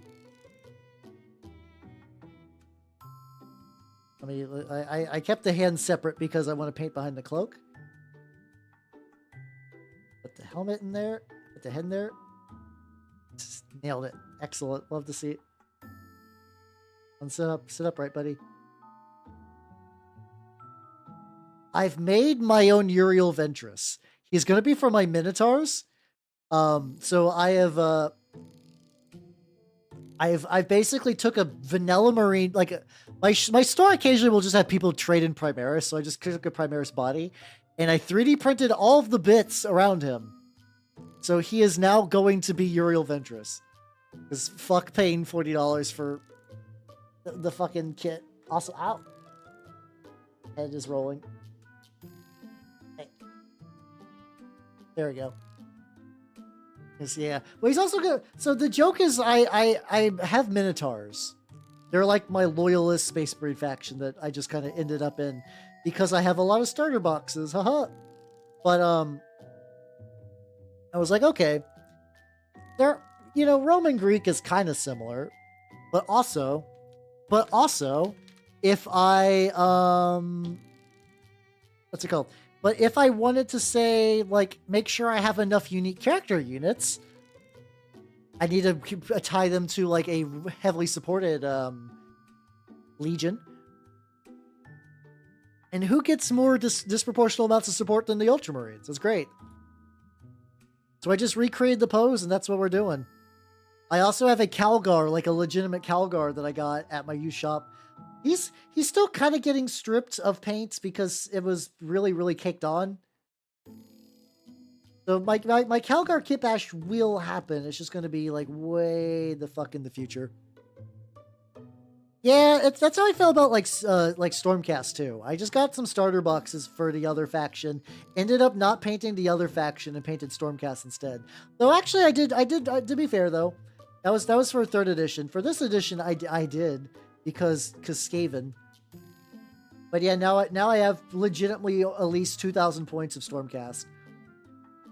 I mean, I kept the hands separate because I want to paint behind the cloak. Put the helmet in there. Put the head in there. Just nailed it. Excellent. Love to see it. And sit up right, buddy. I've made my own Uriel Ventress. He's going to be for my Minotaurs. So I've basically took a vanilla marine, like my store occasionally will just have people trade in Primaris, so I just took a Primaris body, and I 3D printed all of the bits around him. So he is now going to be Uriel Ventress. Because fuck paying $40 for the fucking kit. Also, ow. Head is rolling. Hey. There we go. Yeah. Well, he's also good. So the joke is I have Minotaurs. They're like my loyalist Space Marine faction that I just kind of ended up in because I have a lot of starter boxes. Haha. But I was like, okay. They're, Roman Greek is kind of similar, but also if I what's it called? But if I wanted to say, like, make sure I have enough unique character units, I need to tie them to, like, a heavily supported legion. And who gets more disproportional amounts of support than the Ultramarines? It's great. So I just recreated the pose, and that's what we're doing. I also have a Calgar, like a legitimate Calgar that I got at my used shop. He's still kind of getting stripped of paint because it was really, really caked on. So my Calgar kit bash will happen. It's just going to be like way the fuck in the future. Yeah, that's how I felt about like Stormcast too. I just got some starter boxes for the other faction. Ended up not painting the other faction and painted Stormcast instead. Though actually I did to be fair though. That was for 3rd edition. For this edition I did. Because Skaven. But yeah, now I have legitimately at least 2,000 points of Stormcast.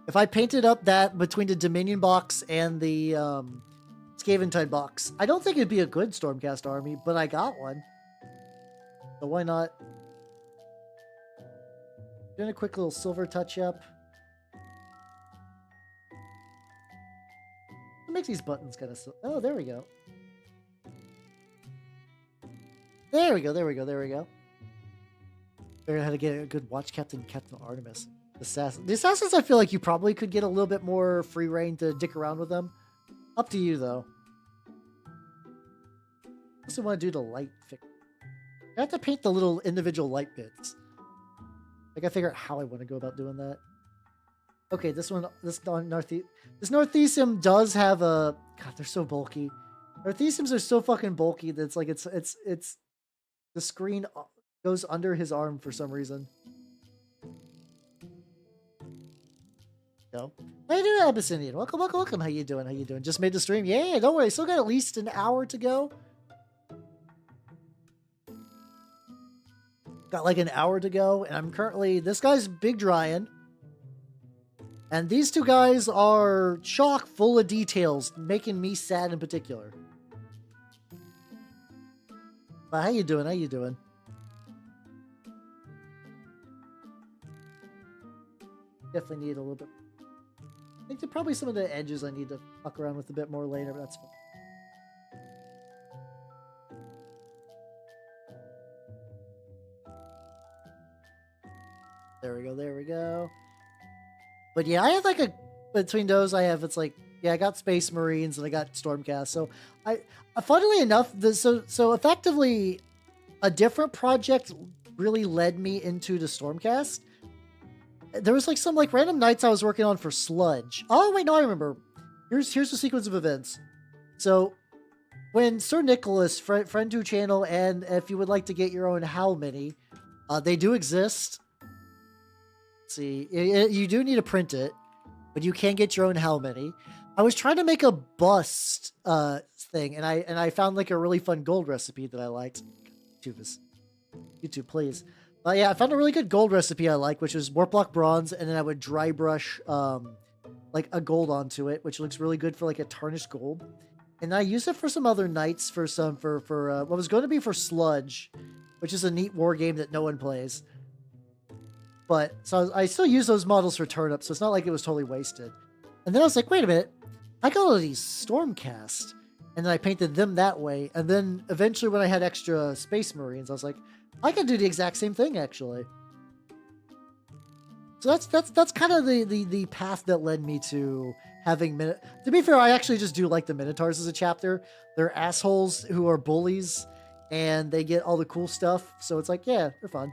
If I painted up that between the Dominion box and the Skaventide box, I don't think it'd be a good Stormcast army, but I got one. So why not? Doing a quick little silver touch-up. What makes these buttons kind of... Oh, there we go. There we go. There we go. There we go. Figure out how to get a good watch Captain Artemis. The assassins, I feel like you probably could get a little bit more free reign to dick around with them. Up to you, though. I also want to do the light fix. I have to paint the little individual light bits. I gotta figure out how I want to go about doing that. Okay, this Northeastern does have a... God, they're so bulky. Northeasterns are so fucking bulky that it's like it's the screen goes under his arm for some reason. No. How you doing, Abyssinian? Welcome, welcome, welcome. How you doing? How you doing? Just made the stream? Yeah, don't worry. Still got at least an hour to go. Got like an hour to go, and I'm currently... This guy's Big Dryan. And these two guys are chock full of details, making me sad in particular. But how you doing? How you doing? Definitely need a little bit... I think that probably some of the edges I need to fuck around with a bit more later, but that's fine. There we go, there we go. But yeah, I have like a... Between those, I have... It's like... Yeah, I got Space Marines and I got Stormcast. So, funnily enough, so effectively, a different project really led me into the Stormcast. There was like some like random nights I was working on for Sludge. Oh wait, no, I remember. Here's the sequence of events. So, when Sir Nicholas, friend to channel, and if you would like to get your own Howl Mini, they do exist. Let's see, you do need to print it, but you can get your own Howl Mini. I was trying to make a bust thing, and I found like a really fun gold recipe that I liked. YouTube, please. Yeah, I found a really good gold recipe I like, which was warp block bronze, and then I would dry brush like a gold onto it, which looks really good for like a tarnished gold. And I used it for some other nights for what was going to be for Sludge, which is a neat war game that no one plays. But so I still use those models for Turnip, so it's not like it was totally wasted. And then I was like, wait a minute, I got all of these Stormcast, and then I painted them that way. And then eventually, when I had extra Space Marines, I was like, I can do the exact same thing actually. So that's kind of the path that led me to having To be fair, I actually just do like the Minotaurs as a chapter. They're assholes who are bullies, and they get all the cool stuff. So it's like, yeah, they're fun.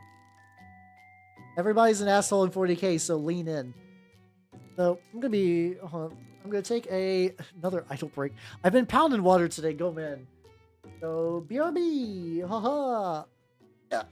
Everybody's an asshole in 40k, so lean in. So I'm gonna take another idle break. I've been pounding water today. Go man. So BRB, haha. Yeah.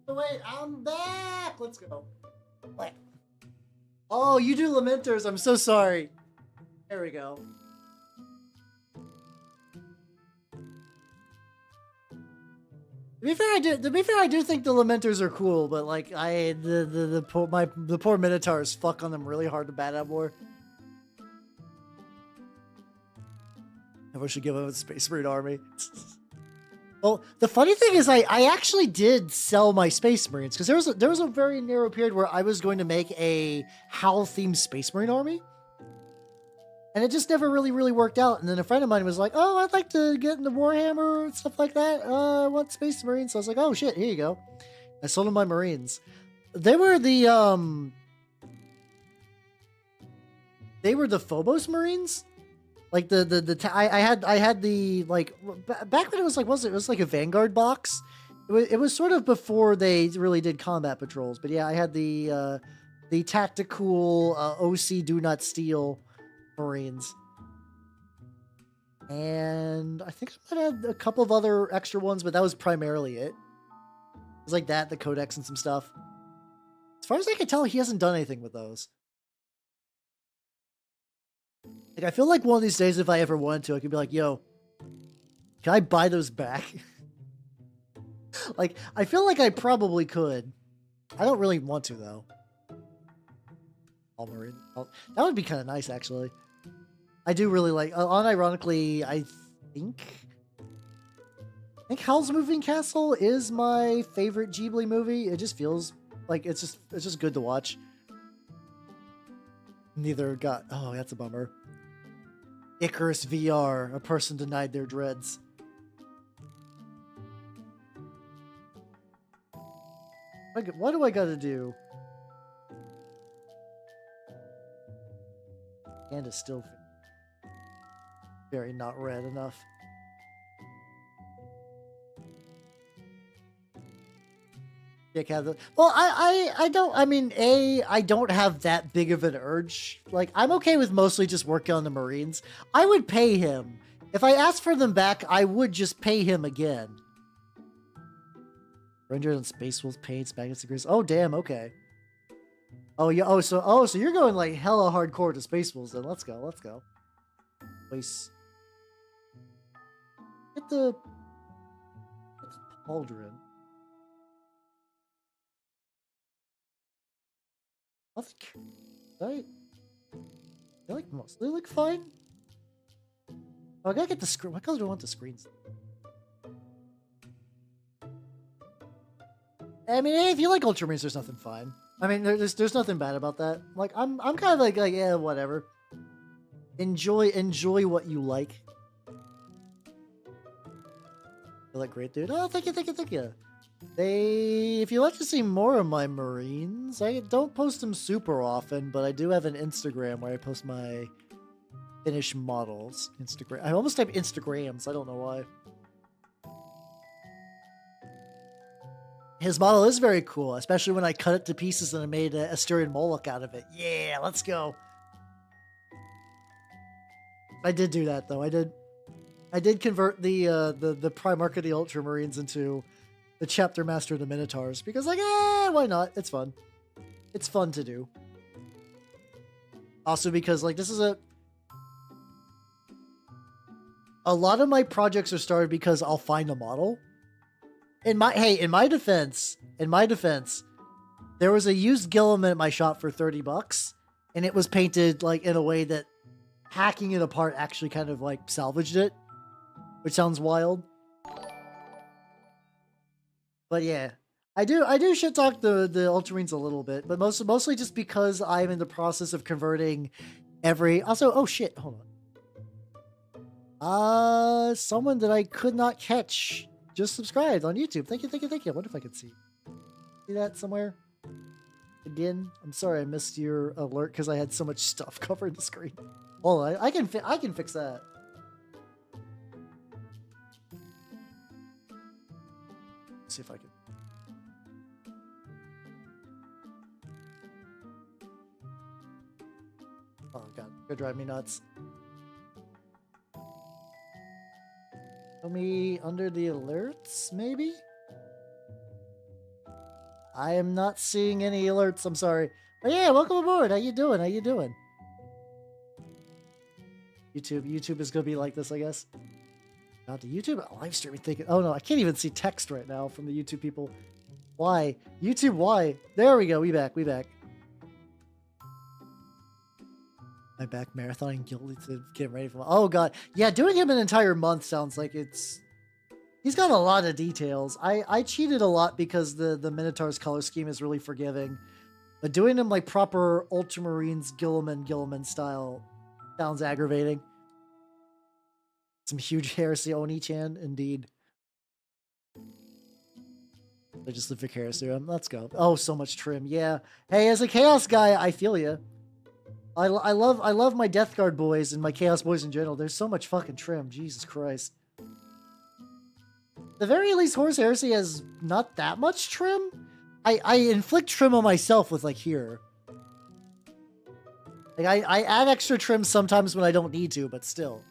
Oh, wait, I'm back. Let's go. Wait. Oh, you do Lamenters. I'm so sorry. There we go. To be fair, I do think the Lamenters are cool, but like the poor Minotaurs fuck on them really hard to bat out more. I should give him a Space Marine army. Well, the funny thing is, I actually did sell my Space Marines because there was a very narrow period where I was going to make a Howl themed Space Marine army, and it just never really worked out. And then a friend of mine was like, "Oh, I'd like to get into Warhammer and stuff like that. I want Space Marines." So I was like, "Oh shit, here you go." I sold him my Marines. They were the Phobos Marines. Like I had the like back when it was like it was like a Vanguard box. It was sort of before they really did combat patrols, but yeah, I had the tactical OC Do Not Steal Marines, and I think I might have a couple of other extra ones, but that was primarily it. It was like that, the Codex, and some stuff. As far as I can tell, he hasn't done anything with those. Like, I feel like one of these days, if I ever wanted to, I could be like, yo, can I buy those back? Like, I feel like I probably could. I don't really want to, though. All Marine. That would be kind of nice, actually. I do really like, unironically, I think Howl's Moving Castle is my favorite Ghibli movie. It just feels like it's just good to watch. Neither got, oh, that's a bummer. Icarus VR, a person denied their dreads. What do I gotta do? And it's still very not red enough. Yeah, well, I don't have that big of an urge. Like, I'm okay with mostly just working on the Marines. I would pay him. If I asked for them back, I would just pay him again. Ranger and Space Wolf paints, magnets degrees. Oh, damn, okay. Oh, yeah, so you're going like hella hardcore to Space Wolves then. Let's go. Place. Get the pauldron. I think they like mostly look fine. Oh, I gotta get the screen. What color do I want the screens? I mean, if you like Ultramarines, there's nothing fine. I mean, there's nothing bad about that. Like, I'm kind of like yeah, whatever. Enjoy what you like. You look great, dude. Oh, thank you. If you like to see more of my Marines, I don't post them super often, but I do have an Instagram where I post my finished models. Instagram. I almost type Instagrams. I don't know why. His model is very cool, especially when I cut it to pieces and I made a Asturian Moloch out of it. Yeah, let's go. I did do that though. I did convert the Primarch of the Ultramarines into the Chapter Master of the Minotaurs because, like, why not? It's fun. It's fun to do. Also because, like, this is a lot of my projects are started because I'll find a model. In my defense, there was a used Guilliman at my shop for $30, and it was painted like in a way that hacking it apart actually kind of like salvaged it, which sounds wild. But yeah, I do shit talk the Ultramarines a little bit, but mostly just because I'm in the process of converting every. Also, oh shit, hold on. Someone that I could not catch just subscribed on YouTube. Thank you. I wonder if I could see that somewhere. Again, I'm sorry I missed your alert because I had so much stuff covering the screen. Hold on, I can fix that. Let's see if I can. Oh god, gonna drive me nuts. Show me under the alerts, maybe? I am not seeing any alerts. I'm sorry. But yeah, welcome aboard. How you doing? How you doing? YouTube is gonna be like this, I guess. Not the YouTube live streaming thinking. Oh no, I can't even see text right now from the YouTube people. Why? YouTube, why? There we go. We back. My back marathoning guilty to get ready for. Oh god, yeah. Doing him an entire month sounds like it's. He's got a lot of details. I cheated a lot because the Minotaur's color scheme is really forgiving, but doing him like proper Ultramarines Gilliman style sounds aggravating. Some huge Heresy Oni-chan, indeed. I just live vicariously. Let's go. Oh, so much trim. Yeah. Hey, as a Chaos guy, I feel you. I love my Death Guard boys and my Chaos boys in general. There's so much fucking trim. Jesus Christ. The very least, Horus Heresy has not that much trim. I inflict trim on myself with like here. Like I add extra trim sometimes when I don't need to, but still.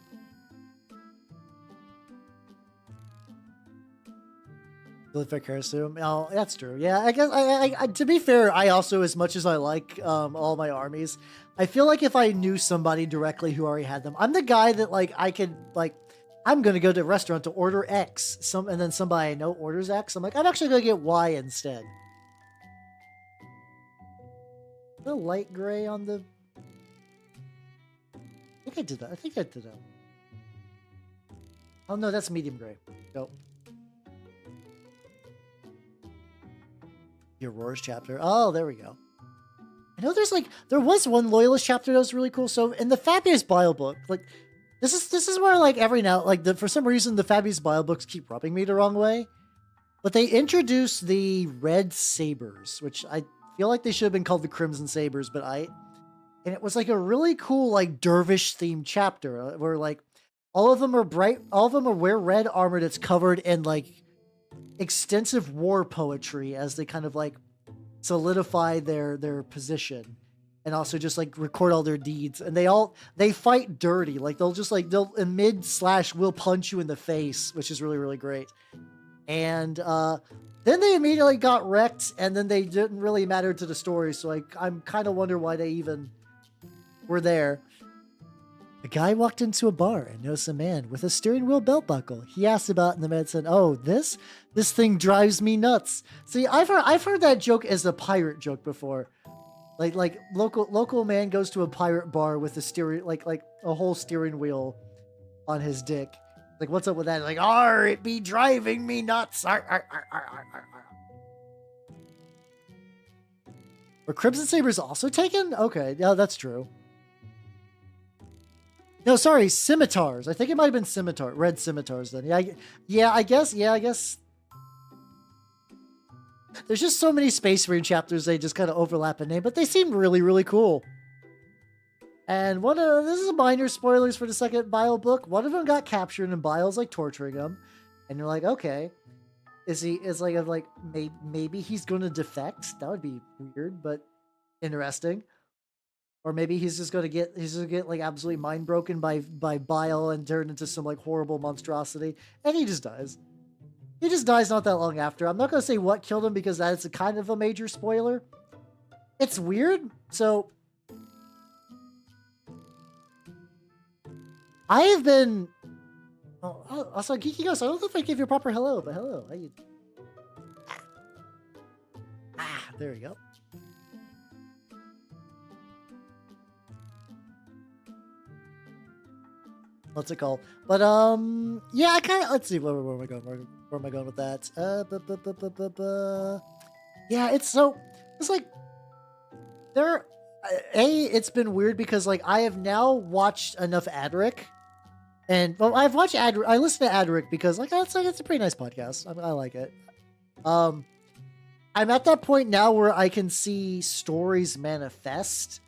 Oh, that's true. Yeah, I guess I to be fair, I also, as much as I like all my armies, I feel like if I knew somebody directly who already had them, I'm the guy that like I could like I'm gonna go to a restaurant to order X, and then somebody I know orders X. I'm like, I'm actually gonna get Y instead. The light gray on the. I think I did that. I think I did that. Oh no, that's medium gray. Go. The Aurora's chapter. Oh, there we go. I know there's like there was one Loyalist chapter that was really cool. So in the Fabius Bile book, like this is where like every now like for some reason the Fabius Bile books keep rubbing me the wrong way. But they introduced the Red Sabers, which I feel like they should have been called the Crimson Sabers, and it was like a really cool like dervish themed chapter where like all of them are wear red armor that's covered in like extensive war poetry as they kind of like solidify their position and also just like record all their deeds, and they fight dirty, like they'll in mid / will punch you in the face, which is really, really great. And then they immediately got wrecked, and then they didn't really matter to the story, so I'm kind of wonder why they even were there. A guy walked into a bar and noticed a man with a steering wheel belt buckle. He asked about it, and the man said, "Oh, this thing drives me nuts." See, I've heard that joke as a pirate joke before. Like local man goes to a pirate bar with a steering like a whole steering wheel on his dick. Like, what's up with that? Like, "Arr, it be driving me nuts." Arr, arr, arr, arr, arr, arr, arr. Were Crimson Sabers also taken? Okay, yeah, that's true. No, sorry, scimitars. I think it might have been red scimitars then. Yeah, I guess. There's just so many Space Marine chapters, they just kind of overlap in name, but they seem really, really cool. And this is minor spoilers for the second Bile book. One of them got captured and Bile's like torturing him. And you're like, okay, maybe he's going to defect. That would be weird, but interesting. Or maybe he's just gonna get like absolutely mind broken by Bile and turned into some like horrible monstrosity, and he just dies. He just dies not that long after. I'm not gonna say what killed him because that is a kind of a major spoiler. It's weird. So I have been. Oh, also Geeky Ghost. I don't know if I gave you a proper hello, but hello. How you? There we go. What's it called? But yeah, I kind of let's see where am I going? Where am I going with that? Yeah, it's like there. It's been weird because like I have now watched enough Adric, and well, I've watched Adric. I listen to Adric because like it's a pretty nice podcast. I like it. I'm at that point now where I can see stories manifest.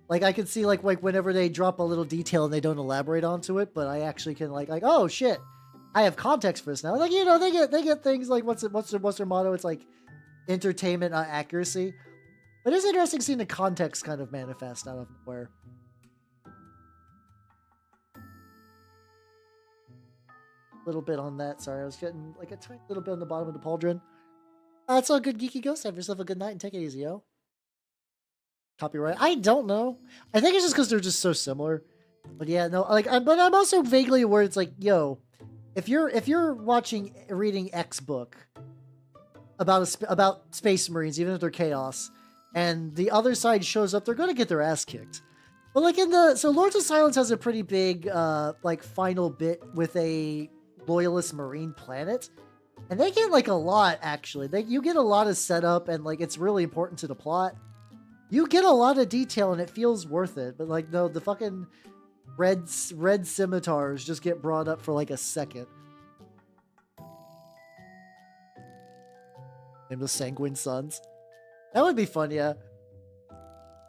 Like I can see like whenever they drop a little detail and they don't elaborate onto it, but I actually can like oh shit, I have context for this now. Like they get things like what's their motto? It's like entertainment, not accuracy. But it's interesting seeing the context kind of manifest out of nowhere. A little bit on that. Sorry, I was getting like a tiny little bit on the bottom of the pauldron. That's all good, Geeky Ghost. Have yourself a good night and take it easy, yo. Copyright? I don't know. I think it's just because they're just so similar. But yeah, no, like, but I'm also vaguely aware it's like, yo, if you're reading X book about Space Marines, even if they're chaos, and the other side shows up, they're gonna get their ass kicked. But like so Lords of Silence has a pretty big like final bit with a loyalist Marine planet, and they get like a lot actually. You get a lot of setup, and like it's really important to the plot. You get a lot of detail, and it feels worth it. But like no, the fucking red scimitars just get brought up for like a second. Name the Sanguine Sons. That would be fun, yeah.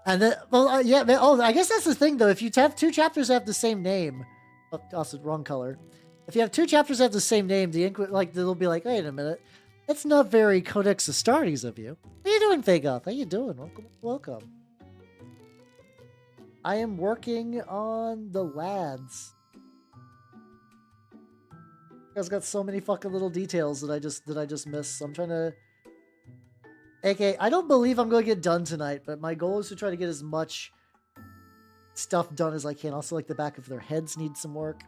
And then, well, yeah, man, oh, I guess that's the thing, though. If you have two chapters that have the same name, oh, also wrong color. If you have two chapters that have the same name, like they'll be like, wait a minute, that's not very Codex Astartes of you. How you doing, Fagoth? How you doing? Welcome. I am working on the lads. You guys got so many fucking little details that I just missed. So I'm trying to. Okay, I don't believe I'm going to get done tonight, but my goal is to try to get as much stuff done as I can. Also, like the back of their heads need some work.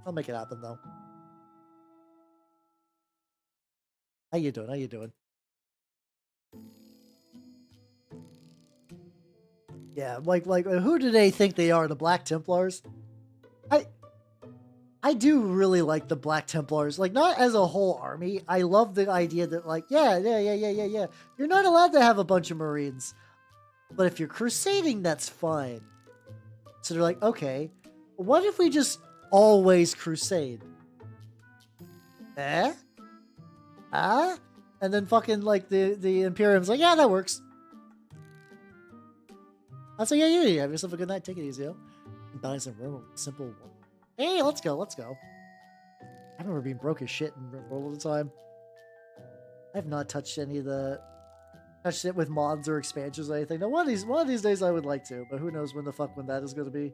I'll make it happen, though. How you doing? How you doing? Yeah, like who do they think they are? The Black Templars? I do really like the Black Templars, like not as a whole army. I love the idea that like, yeah. You're not allowed to have a bunch of Marines, but if you're crusading, that's fine. So they're like, okay, what if we just always crusade? And then fucking like the Imperium's like, yeah, that works. I'll say, yeah, you have yourself a good night. Take it easy, yo. Balance and simple. Hey, let's go. I remember being broke as shit in Rimworld all the time. I have not touched any of touched it with mods or expansions or anything. Now, one of these days I would like to, but who knows when that is going to be.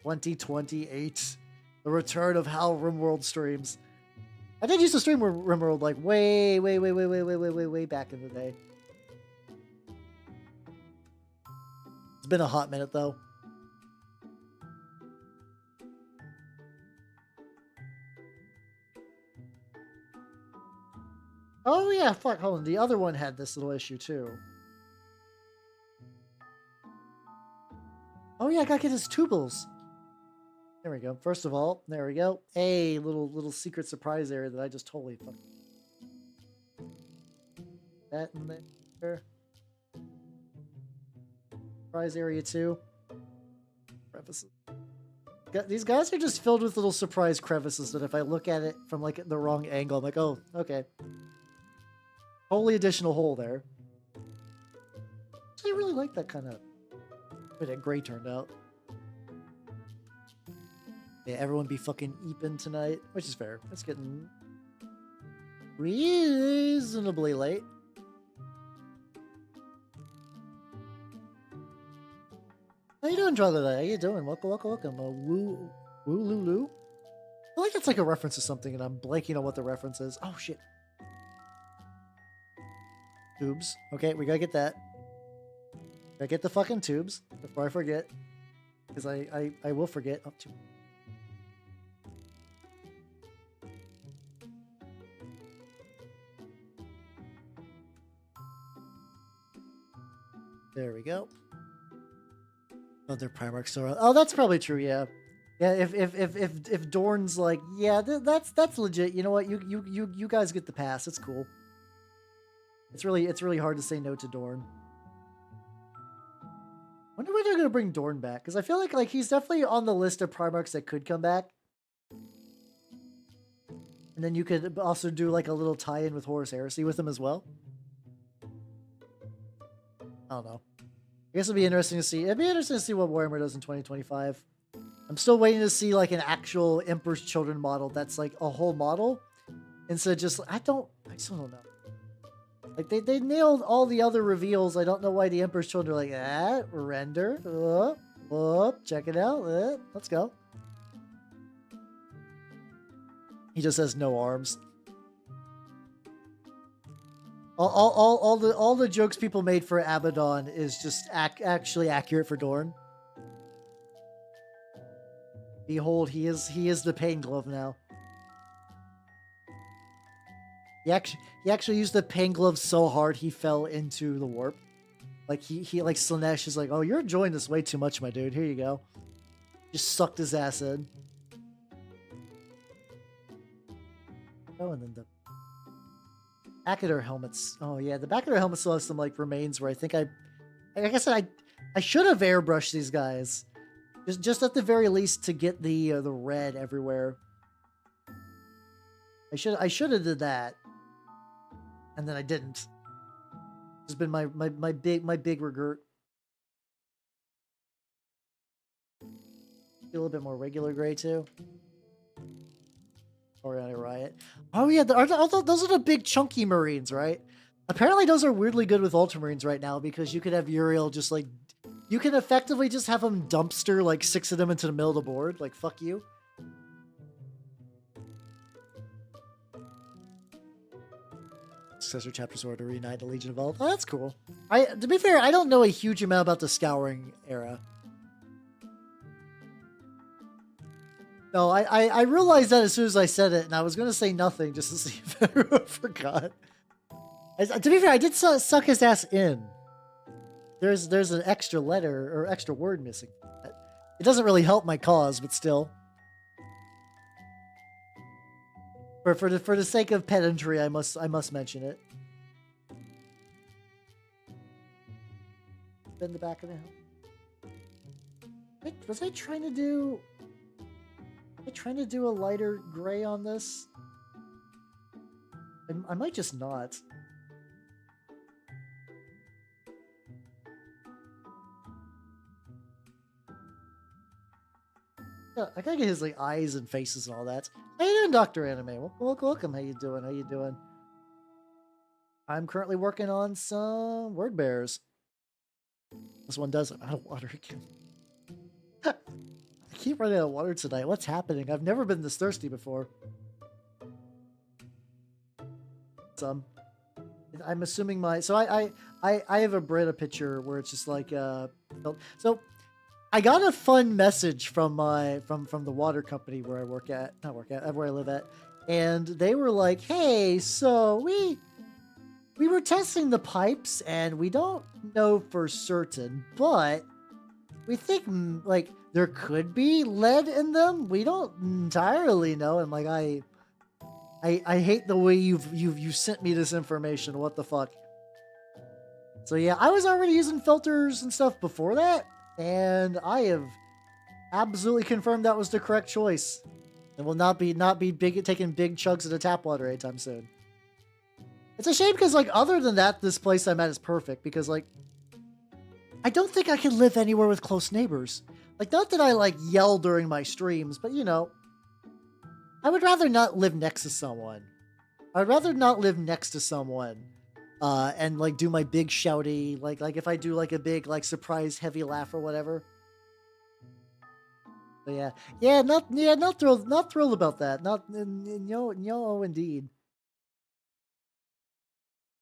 2028. The return of how Rimworld streams. I did used to stream Rimworld like way back in the day. It's been a hot minute though. Oh yeah, fuck, hold on. The other one had this little issue too. Oh yeah, I gotta get his tubals. There we go. First of all, there we go. A little secret surprise area that I just totally fucked. That in there. Surprise area 2. Crevices. These guys are just filled with little surprise crevices that if I look at it from like the wrong angle, I'm like, oh, okay. Totally additional hole there. So I really like that kind of way that gray turned out. Yeah, everyone be fucking eeping tonight, which is fair. It's getting reasonably late. How you doing, Drugger? How you doing? Welcome. Woo Lulu. I feel like that's like a reference to something, and I'm blanking on what the reference is. Oh shit. Tubes. Okay, we gotta get that. Gotta get the fucking tubes before I forget, because I will forget. Oh, tube. There we go. Oh, their Primarch store. Oh, that's probably true. Yeah, yeah. If Dorn's like, yeah, that's legit. You know what? You guys get the pass. It's cool. It's really hard to say no to Dorn. Wonder when they're gonna bring Dorn back, because I feel like he's definitely on the list of Primarchs that could come back. And then you could also do like a little tie-in with Horus Heresy with him as well. I don't know. I guess it'd be interesting to see. It'd be interesting to see what Warhammer does in 2025. I'm still waiting to see like an actual Emperor's Children model that's like a whole model, instead of just I still don't know. Like they nailed all the other reveals. I don't know why the Emperor's Children are like render. Check it out. Let's go. He just has no arms. All the jokes people made for Abaddon is just actually accurate for Dorn. Behold, he is the pain glove now. He actually used the pain glove so hard he fell into the warp. Like he like Slanesh is like, oh, you're enjoying this way too much, my dude. Here you go. Just sucked his ass in. Oh, and then the back of their helmets. Oh yeah, the back of their helmets still have some like remains where I think like I said, I should have airbrushed these guys. Just at the very least to get the red everywhere. I should have did that. And then I didn't. It's been my big regret. A little bit more regular gray too. Oriana Riot. Oh yeah, those are the big chunky Marines, right? Apparently those are weirdly good with Ultramarines right now because you could have Uriel just like... You can effectively just have them dumpster like 6 of them into the middle of the board. Like, fuck you. Successor chapters order to reunite the Legion of All. Oh, that's cool. To be fair, I don't know a huge amount about the Scouring era. No, I realized that as soon as I said it, and I was going to say nothing just to see if everyone forgot. To be fair, I did suck his ass in. There's an extra letter or extra word missing. It doesn't really help my cause, but still. For the sake of pedantry, I must mention it. In the back of the helmet. Was I trying to do? Am I trying to do a lighter gray on this? I might just not. Yeah, I gotta get his like eyes and faces and all that. How you doing, Dr. Anime? Welcome. How you doing? How you doing? I'm currently working on some word bears. This one does. I'm out of water again. I keep running out of water tonight. What's happening? I've never been this thirsty before. I'm assuming my... So I have a Brita picture where it's just like... So I got a fun message from the water company where I work at... Not work at, where I live at. And they were like, hey, so we were testing the pipes and we don't know for certain, but we think like there could be lead in them. We don't entirely know. And like, I hate the way you sent me this information. What the fuck? So yeah, I was already using filters and stuff before that, and I have absolutely confirmed that was the correct choice. And will not be taking big chugs of the tap water anytime soon. It's a shame because like other than that, this place I'm at is perfect because like I don't think I can live anywhere with close neighbors. Like, not that I like yell during my streams, but you know, I would rather not live next to someone. I'd rather not live next to someone and like do my big shouty, like if I do like a big like surprise heavy laugh or whatever. But not thrilled about that. No, indeed.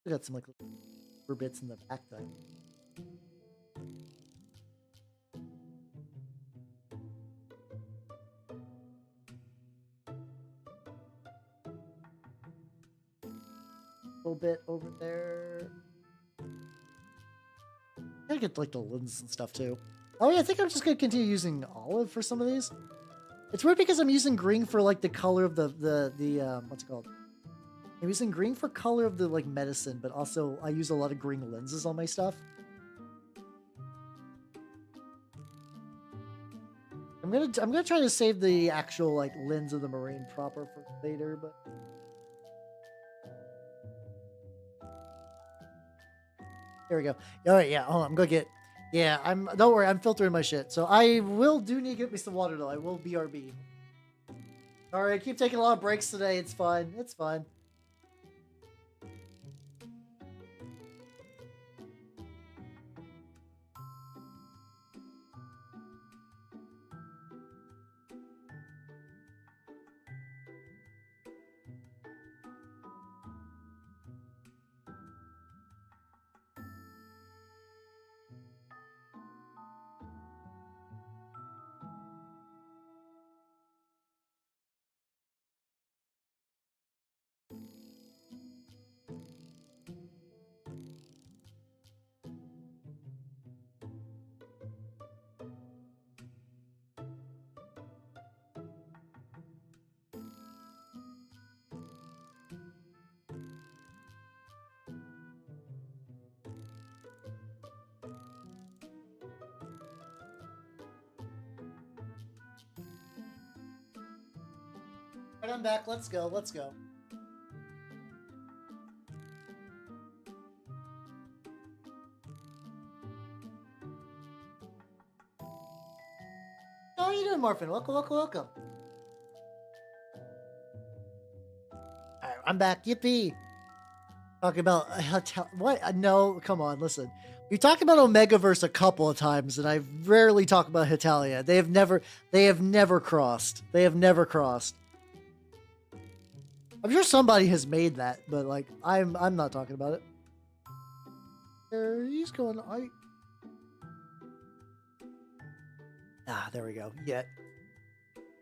We got some like bits in the back there. Little bit over there. I gotta get like the lenses and stuff too. Oh yeah, I think I'm just gonna continue using olive for some of these. It's weird because I'm using green for like the color of the what's it called? I'm using green for color of the like medicine, but also I use a lot of green lenses on my stuff. I'm gonna try to save the actual like lens of the Marine proper for later, but. There we go. All right, yeah. Hold on, I'm gonna get. Yeah, Don't worry, I'm filtering my shit. So I need to get me some water though. I will BRB. All right, I keep taking a lot of breaks today. It's fine. It's fine. Alright, I'm back. Let's go. Let's go. How are you doing, Morphin? Welcome, welcome, welcome. Alright, I'm back. Yippee. Talking about what? No, come on, listen. We talked about Omegaverse a couple of times, and I've rarely talked about Hitalia. They have never crossed. They have never crossed. I'm sure somebody has made that, but like I'm not talking about it. There he's going. There we go. Yeah.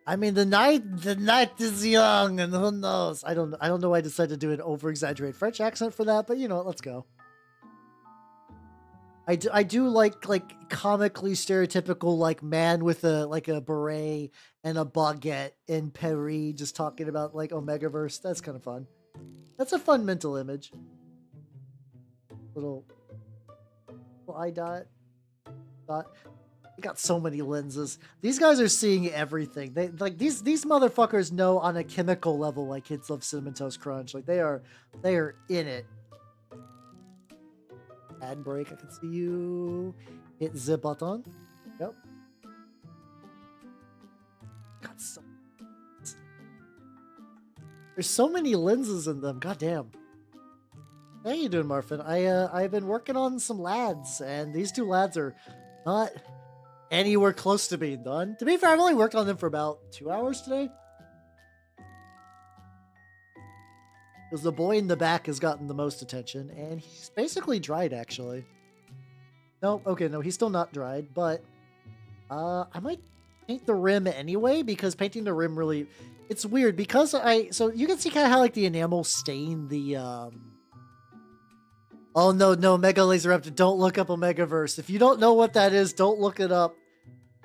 I mean, the night is young, and who knows? I don't know why I decided to do an over-exaggerated French accent for that, but you know what? Let's go. I do like comically stereotypical like man with a beret and a baguette in Paris just talking about like Omegaverse. That's kind of fun. That's a fun mental image. Little eye dot. They got so many lenses. These guys are seeing everything. They like these motherfuckers know on a chemical level like Kids Love Cinnamon Toast Crunch. Like they are in it. Ad break, I can see you. Hit the button. Yep. God, there's so many lenses in them. God damn. How you doing, Marfin? I've been working on some lads, and these two lads are not anywhere close to being done. To be fair, I've only worked on them for about 2 hours today. Because the boy in the back has gotten the most attention, and he's basically dried, actually. No, okay, no, he's still not dried, but I might paint the rim anyway, because painting the rim really, it's weird, because so you can see kind of how, like, the enamel stained the, oh, no, Mega Laser Raptor, don't look up Omegaverse. If you don't know what that is, don't look it up.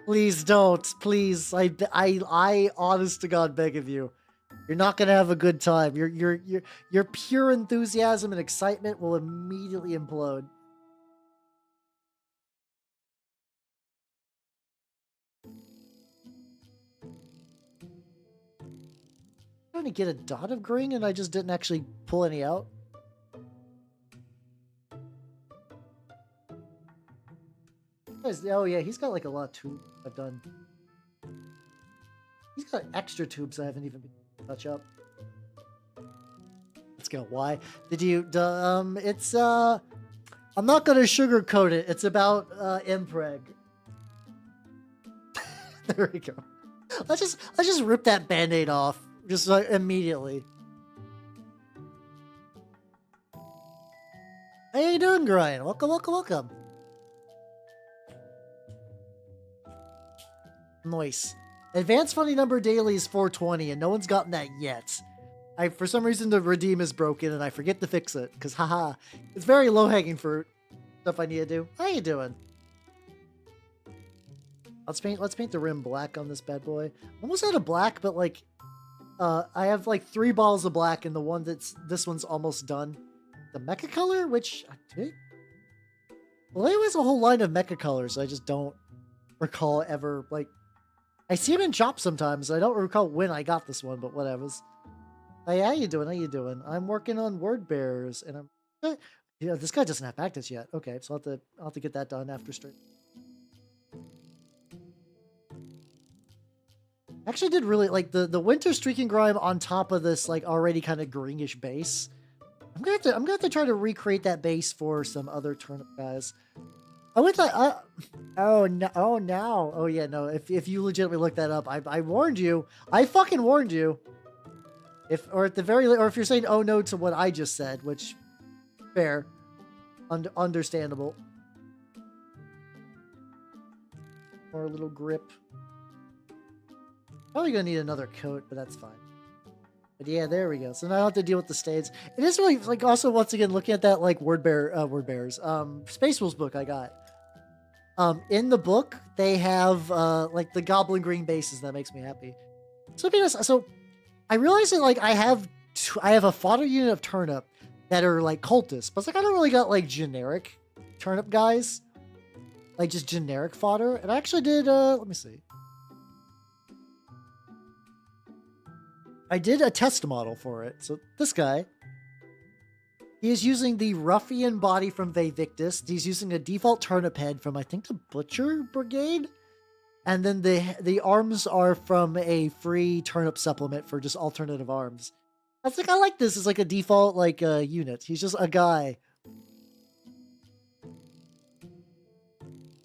Please don't, please, I honest to God beg of you. You're not gonna have a good time. Your pure enthusiasm and excitement will immediately implode. Trying to get a dot of green and I just didn't actually pull any out. Oh yeah, he's got like a lot of tubes I've done. He's got extra tubes I haven't even been touch up. Let's go. Why did you? It's I'm not gonna sugarcoat it. It's about impreg. There we go. Let's just rip that band-aid off just like immediately. How you doing, Brian? Welcome, welcome, welcome. Nice. Advanced funny number daily is 420, and no one's gotten that yet. For some reason the redeem is broken, and I forget to fix it. Cause haha, it's very low hanging fruit. Stuff I need to do. How you doing? Let's paint the rim black on this bad boy. Almost out of black, but like, I have like 3 balls of black, and this one's almost done. The mecha color, which I did. Well, there was a whole line of mecha colors. I just don't recall ever like. I see him in Chop sometimes. I don't recall when I got this one, but whatevers. Hey, how you doing? How you doing? I'm working on word bearers, and yeah, this guy doesn't have Bactus yet. Okay, so I'll have to get that done after stream. Actually, did really like the winter streaking grime on top of this like already kind of greenish base. I'm gonna have to try to recreate that base for some other turnip guys. I went to, oh no, oh yeah, no, if you legitimately look that up, I warned you, I fucking warned you. If you're saying oh no to what I just said, which, fair, understandable. Or a little grip. Probably gonna need another coat, but that's fine. But yeah, there we go. So now I have to deal with the stains. It is really, like, also, once again, looking at that, like, word bearers, Space Wolves book I got. In the book, they have, like, the goblin green bases. That makes me happy. So I realize that, like, I have a fodder unit of turnip that are, like, cultists. But, like, I don't really got, like, generic turnip guys. Like, just generic fodder. And I actually did, let me see. I did a test model for it. So this guy, he is using the ruffian body from Vtuber. He's using a default turnip head from, I think, the Butcher Brigade. And then the arms are from a free turnip supplement for just alternative arms. I was like, I like this as like a default like unit. He's just a guy.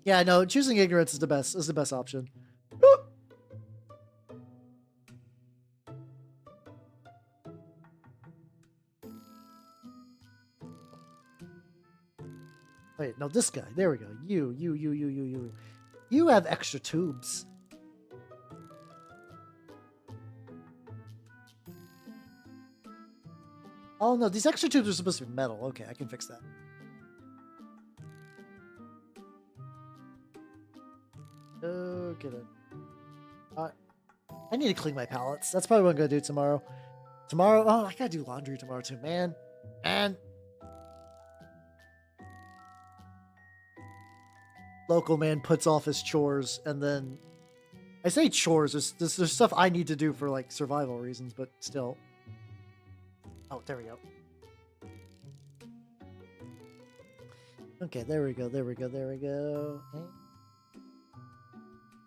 Yeah, no, choosing ignorance is the best option. Wait, no, this guy. There we go. You. You have extra tubes. Oh no, these extra tubes are supposed to be metal. Okay, I can fix that. Okay then. I need to clean my pallets. That's probably what I'm gonna do tomorrow. Tomorrow, oh, I gotta do laundry tomorrow too, man. Local man puts off his chores, and then I say chores. There's stuff I need to do for like survival reasons, but still. Oh, there we go. Okay, there we go. And...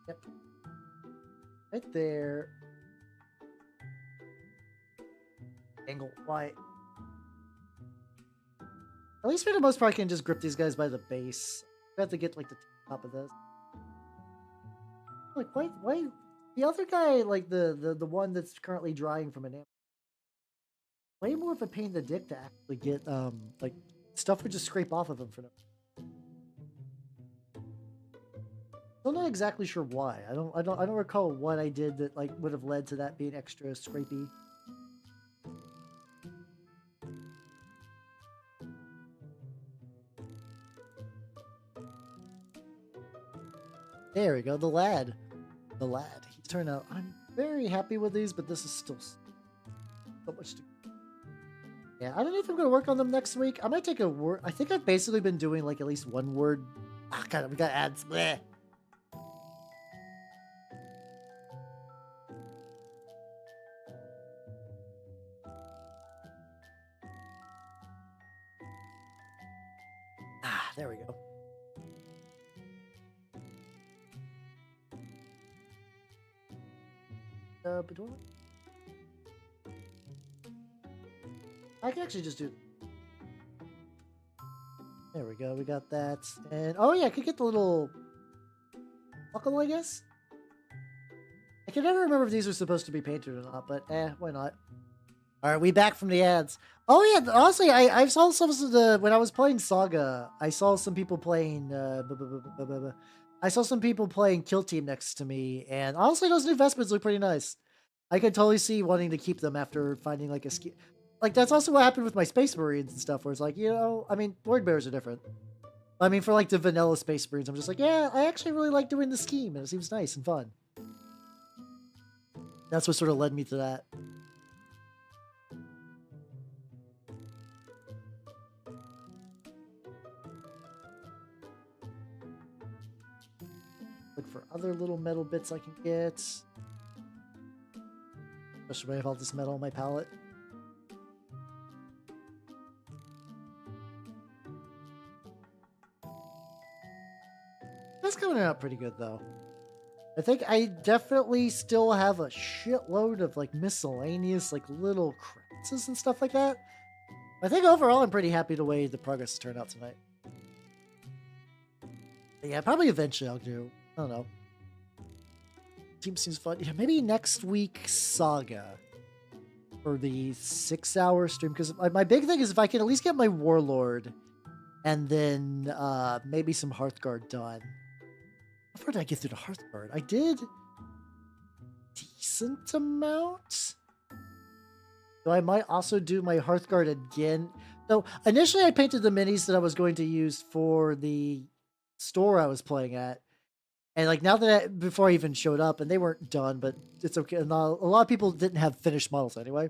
Yep. Right there. Angle. Why? At least for the most part, I can just grip these guys by the base. I have to get like the top of this. Like, why? The other guy, like the one that's currently drying from an amp. Way more of a pain in the dick to actually get like stuff would just scrape off of him for them. Still not exactly sure why. I don't recall what I did that like would have led to that being extra scrapey. There we go, the lad. He's turned out. I'm very happy with these, but this is still so much to. Yeah, I don't know if I'm gonna work on them next week. I might take a word. I think I've basically been doing like at least one word. Ah, God, we got ads. Bleh. Ah, there we go. But do I can actually just do. There we go. We got that, and oh yeah, I could get the little buckle, I guess. I can never remember if these are supposed to be painted or not, but why not? All right, we back from the ads. Oh yeah, honestly, I saw some of the when I was playing Saga. I saw some people playing. I saw some people playing Kill Team next to me, and honestly, those new Vespers look pretty nice. I could totally see wanting to keep them after finding like a ski. Like that's also what happened with my Space Marines and stuff, where it's like, you know, I mean, Word Bears are different. I mean, for like the vanilla Space Marines, I'm just like, yeah, I actually really like doing the scheme, and it seems nice and fun. That's what sort of led me to that. Look for other little metal bits I can get. Especially when I have all this metal on my palette. That's coming out pretty good though. I think I definitely still have a shitload of like miscellaneous like little crevices and stuff like that. I think overall I'm pretty happy the way the progress has turned out tonight. But yeah, probably eventually I'll do. I don't know. Team seems fun. Yeah, maybe next week Saga for the 6-hour stream, because my big thing is if I can at least get my Warlord and then maybe some Hearthguard done. How far did I get through the Hearthguard? I did decent amount. So I might also do my Hearthguard again. So initially I painted the minis that I was going to use for the store I was playing at. And like now that before I even showed up, and they weren't done, but it's okay. And a lot of people didn't have finished models anyway.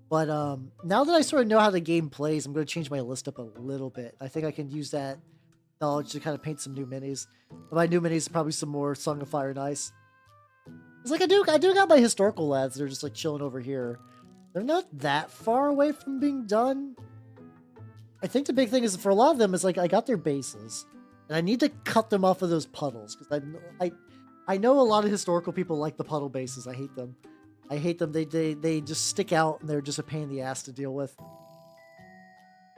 But now that I sort of know how the game plays, I'm going to change my list up a little bit. I think I can use that knowledge to kind of paint some new minis. My new minis are probably some more Song of Fire and Ice. It's like I do got my historical lads. They're just like chilling over here. They're not that far away from being done. I think the big thing is for a lot of them is like I got their bases, and I need to cut them off of those puddles because I know a lot of historical people like the puddle bases. I hate them. I hate them. They just stick out and they're just a pain in the ass to deal with.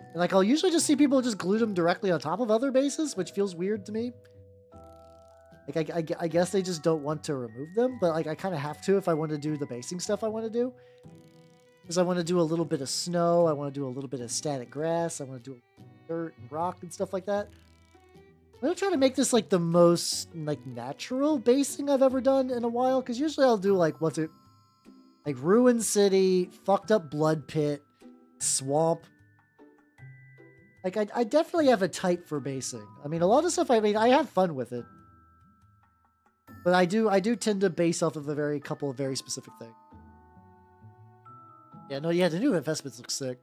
And like I'll usually just see people just glue them directly on top of other bases, which feels weird to me. Like I guess they just don't want to remove them, but like I kind of have to if I want to do the basing stuff I want to do. Because I want to do a little bit of snow, I want to do a little bit of static grass, I want to do dirt and rock and stuff like that. I'm gonna try to make this like the most like natural basing I've ever done in a while, because usually I'll do like like ruined city, fucked up blood pit, swamp. Like I definitely have a type for basing. I mean, a lot of stuff. I mean, I have fun with it, but I do tend to base off of a couple of very specific things. Yeah, no, yeah, the new investments look sick.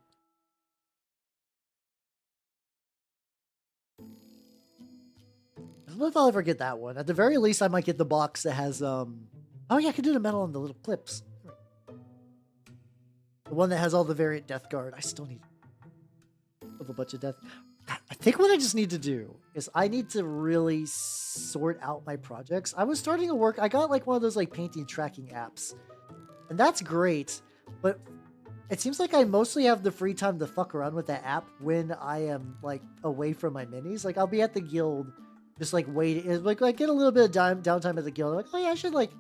I don't know if I'll ever get that one. At the very least, I might get the box that has oh yeah, I can do the metal on the little clips. The one that has all the variant death guard. I still need a bunch of death. I think what I just need to do is I need to really sort out my projects. I was starting to work. I got like one of those like painting tracking apps, and that's great. But it seems like I mostly have the free time to fuck around with that app when I am like away from my minis. Like I'll be at the guild, just like waiting, like get a little bit of downtime at the guild. I'm like, oh yeah, I should like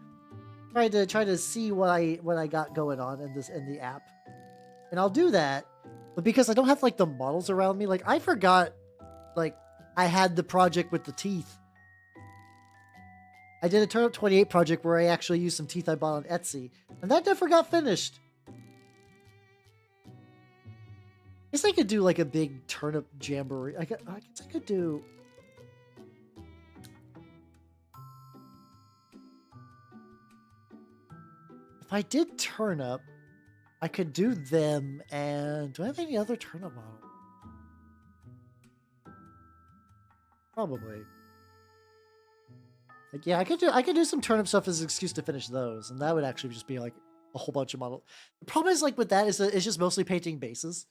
try to see what I got going on in the app, and I'll do that. But because I don't have like the models around me, like I forgot, like I had the project with the teeth. I did a Turnip 28 project where I actually used some teeth I bought on Etsy, and that never got finished. I guess I could do like a big turnip jamboree. I guess I could do. If I did turnip, I could do them, and do I have any other turnip model? Probably. Like yeah, I could do some turnip stuff as an excuse to finish those, and that would actually just be like a whole bunch of models. The problem is like with that is that it's just mostly painting bases.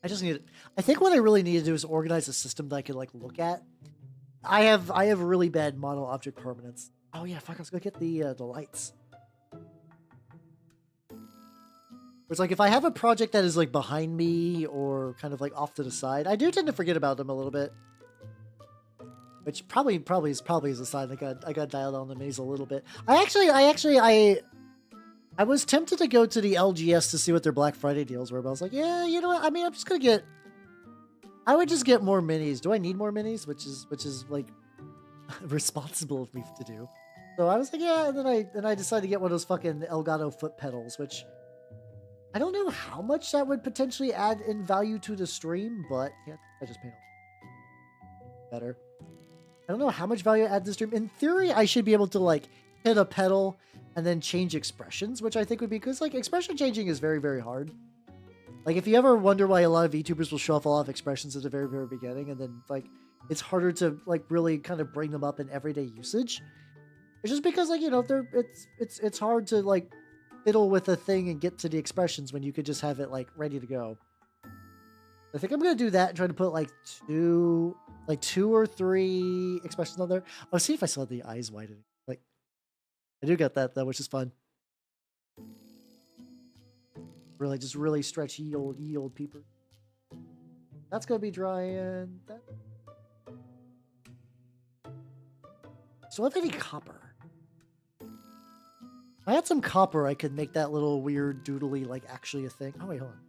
I just need. I think what I really need to do is organize a system that I can like look at. I have really bad model object permanence. Oh yeah, fuck! I was gonna get the lights. It's like if I have a project that is like behind me or kind of like off to the side, I do tend to forget about them a little bit. Which probably is a sign I got dialed on the maze a little bit. I was tempted to go to the LGS to see what their Black Friday deals were, but I was like, yeah, you know what? I mean, I'm just gonna get. I would just get more minis. Do I need more minis? Which is like responsible of me to do. So I was like, yeah, and then I decided to get one of those fucking Elgato foot pedals, which I don't know how much that would potentially add in value to the stream, but yeah, I just paint better. I don't know how much value I add to the stream. In theory, I should be able to like hit a pedal and then change expressions, which I think would be because like expression changing is very, very hard. Like if you ever wonder why a lot of VTubers will show off a lot of expressions at the very, very beginning, and then like it's harder to like really kind of bring them up in everyday usage. It's just because like, you know, it's hard to like fiddle with a thing and get to the expressions when you could just have it like ready to go. I think I'm gonna do that and try to put like two or three expressions on there. I'll see if I still have the eyes widening. Like I do get that though, which is fun. Really, just really stretch ye old peeper. That's gonna be drying. So, have any copper? If I had some copper, I could make that little weird doodly like actually a thing. Oh wait, hold on.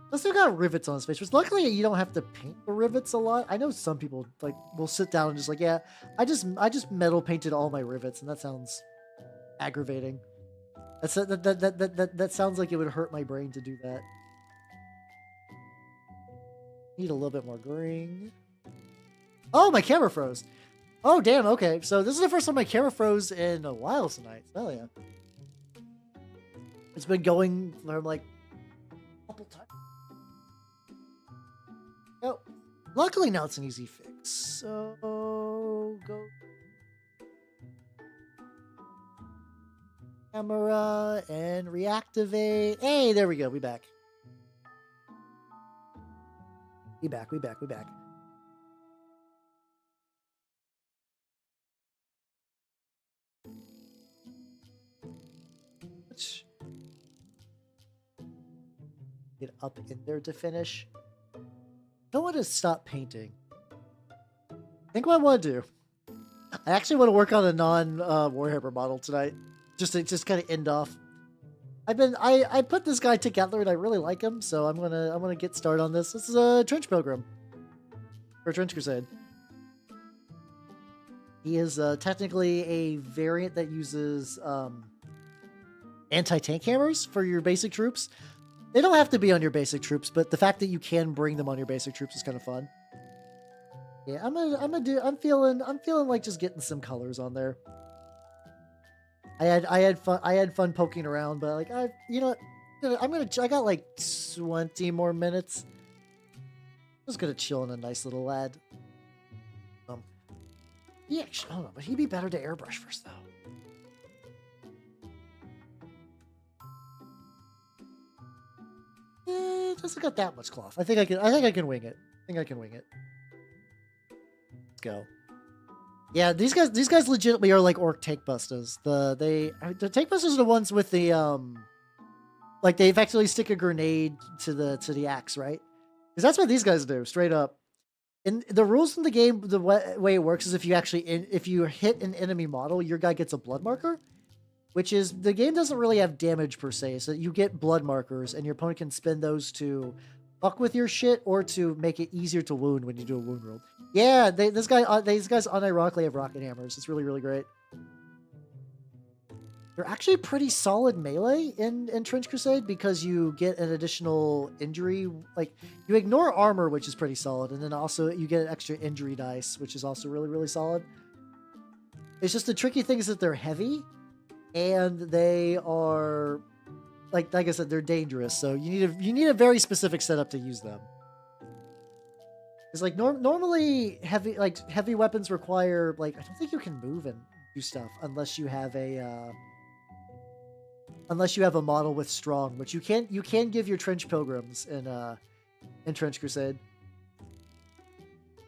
Plus, they got rivets on his face, which luckily you don't have to paint the rivets a lot. I know some people like will sit down and just like, yeah, I just metal painted all my rivets, and that sounds aggravating. That sounds like it would hurt my brain to do that. Need a little bit more green. Oh, my camera froze. Oh, damn, okay. So this is the first time my camera froze in a while tonight. Hell yeah. It's been going for like a couple times. Oh, luckily now it's an easy fix. So go camera and reactivate. Hey, there we go. We back. We back. Get up in there to finish. Don't want to stop painting. I think what I want to do, I actually want to work on a non Warhammer model tonight, just to kind of end off. I put this guy together and I really like him, so I'm gonna get started on this. This is a Trench Pilgrim or Trench Crusade. He is technically a variant that uses anti-tank hammers for your basic troops. They don't have to be on your basic troops, but the fact that you can bring them on your basic troops is kind of fun. Yeah, I'm feeling like just getting some colors on there. I had fun poking around, but like I got like 20 more minutes. I'm just gonna chill in a nice little lad. Yeah, I don't know, but he'd be better to airbrush first though. It doesn't got that much cloth. I think I can wing it. Let's go. Yeah, these guys legitimately are like orc tank busters. The tank busters are the ones with the like they effectively stick a grenade to the axe, right? Because that's what these guys do, straight up. And the rules in the game, the way it works is if you hit an enemy model, your guy gets a blood marker. Which is, the game doesn't really have damage per se, so you get blood markers, and your opponent can spend those to fuck with your shit or to make it easier to wound when you do a wound roll. Yeah, these guys unironically have rocket hammers. It's really, really great. They're actually pretty solid melee in Trench Crusade because you get an additional injury. Like, you ignore armor, which is pretty solid, and then also you get an extra injury dice, which is also really, really solid. It's just the tricky thing is that they're heavy. And they are, like I said, they're dangerous. So you need a very specific setup to use them. It's like normally heavy weapons require I don't think you can move and do stuff unless you have a model with strong, which you can give your Trench Pilgrims in Trench Crusade,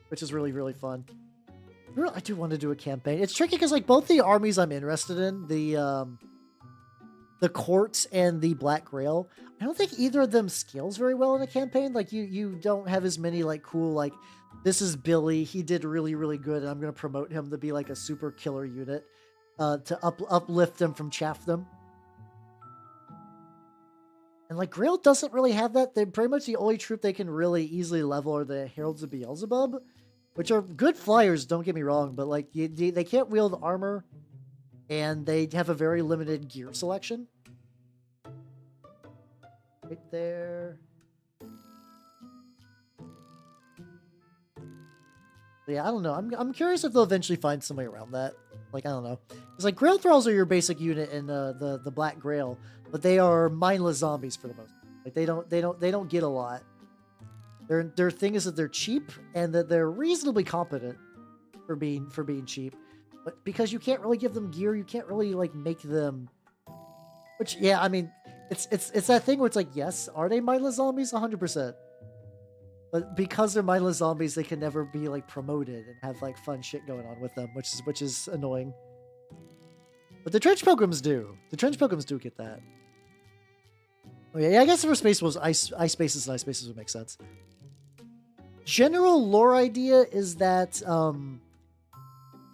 which is really, really fun. I do want to do a campaign. It's tricky because like both the armies I'm interested in, the courts and the Black Grail, I don't think either of them scales very well in a campaign. Like you don't have as many like cool like this is Billy, he did really, really good, and I'm gonna promote him to be like a super killer unit to uplift them from chaff them. And like Grail doesn't really have that. They're pretty much the only troop they can really easily level are the Heralds of Beelzebub. Which are good flyers, don't get me wrong, but like they can't wield armor, and they have a very limited gear selection. Right there. Yeah, I don't know. I'm curious if they'll eventually find some way around that. Like I don't know. It's like Grail Thralls are your basic unit in the Black Grail, but they are mindless zombies for the most part. Like they don't get a lot. Their thing is that they're cheap and that they're reasonably competent for being cheap, but because you can't really give them gear, you can't really like make them. Which yeah, I mean, it's that thing where it's like, yes, are they mindless zombies? 100%. But because they're mindless zombies, they can never be like promoted and have like fun shit going on with them, which is annoying. But the Trench Pilgrims do. The Trench Pilgrims do get that. Oh yeah, I guess for Space Wolves, ice spaces and ice spaces would make sense. General lore idea is that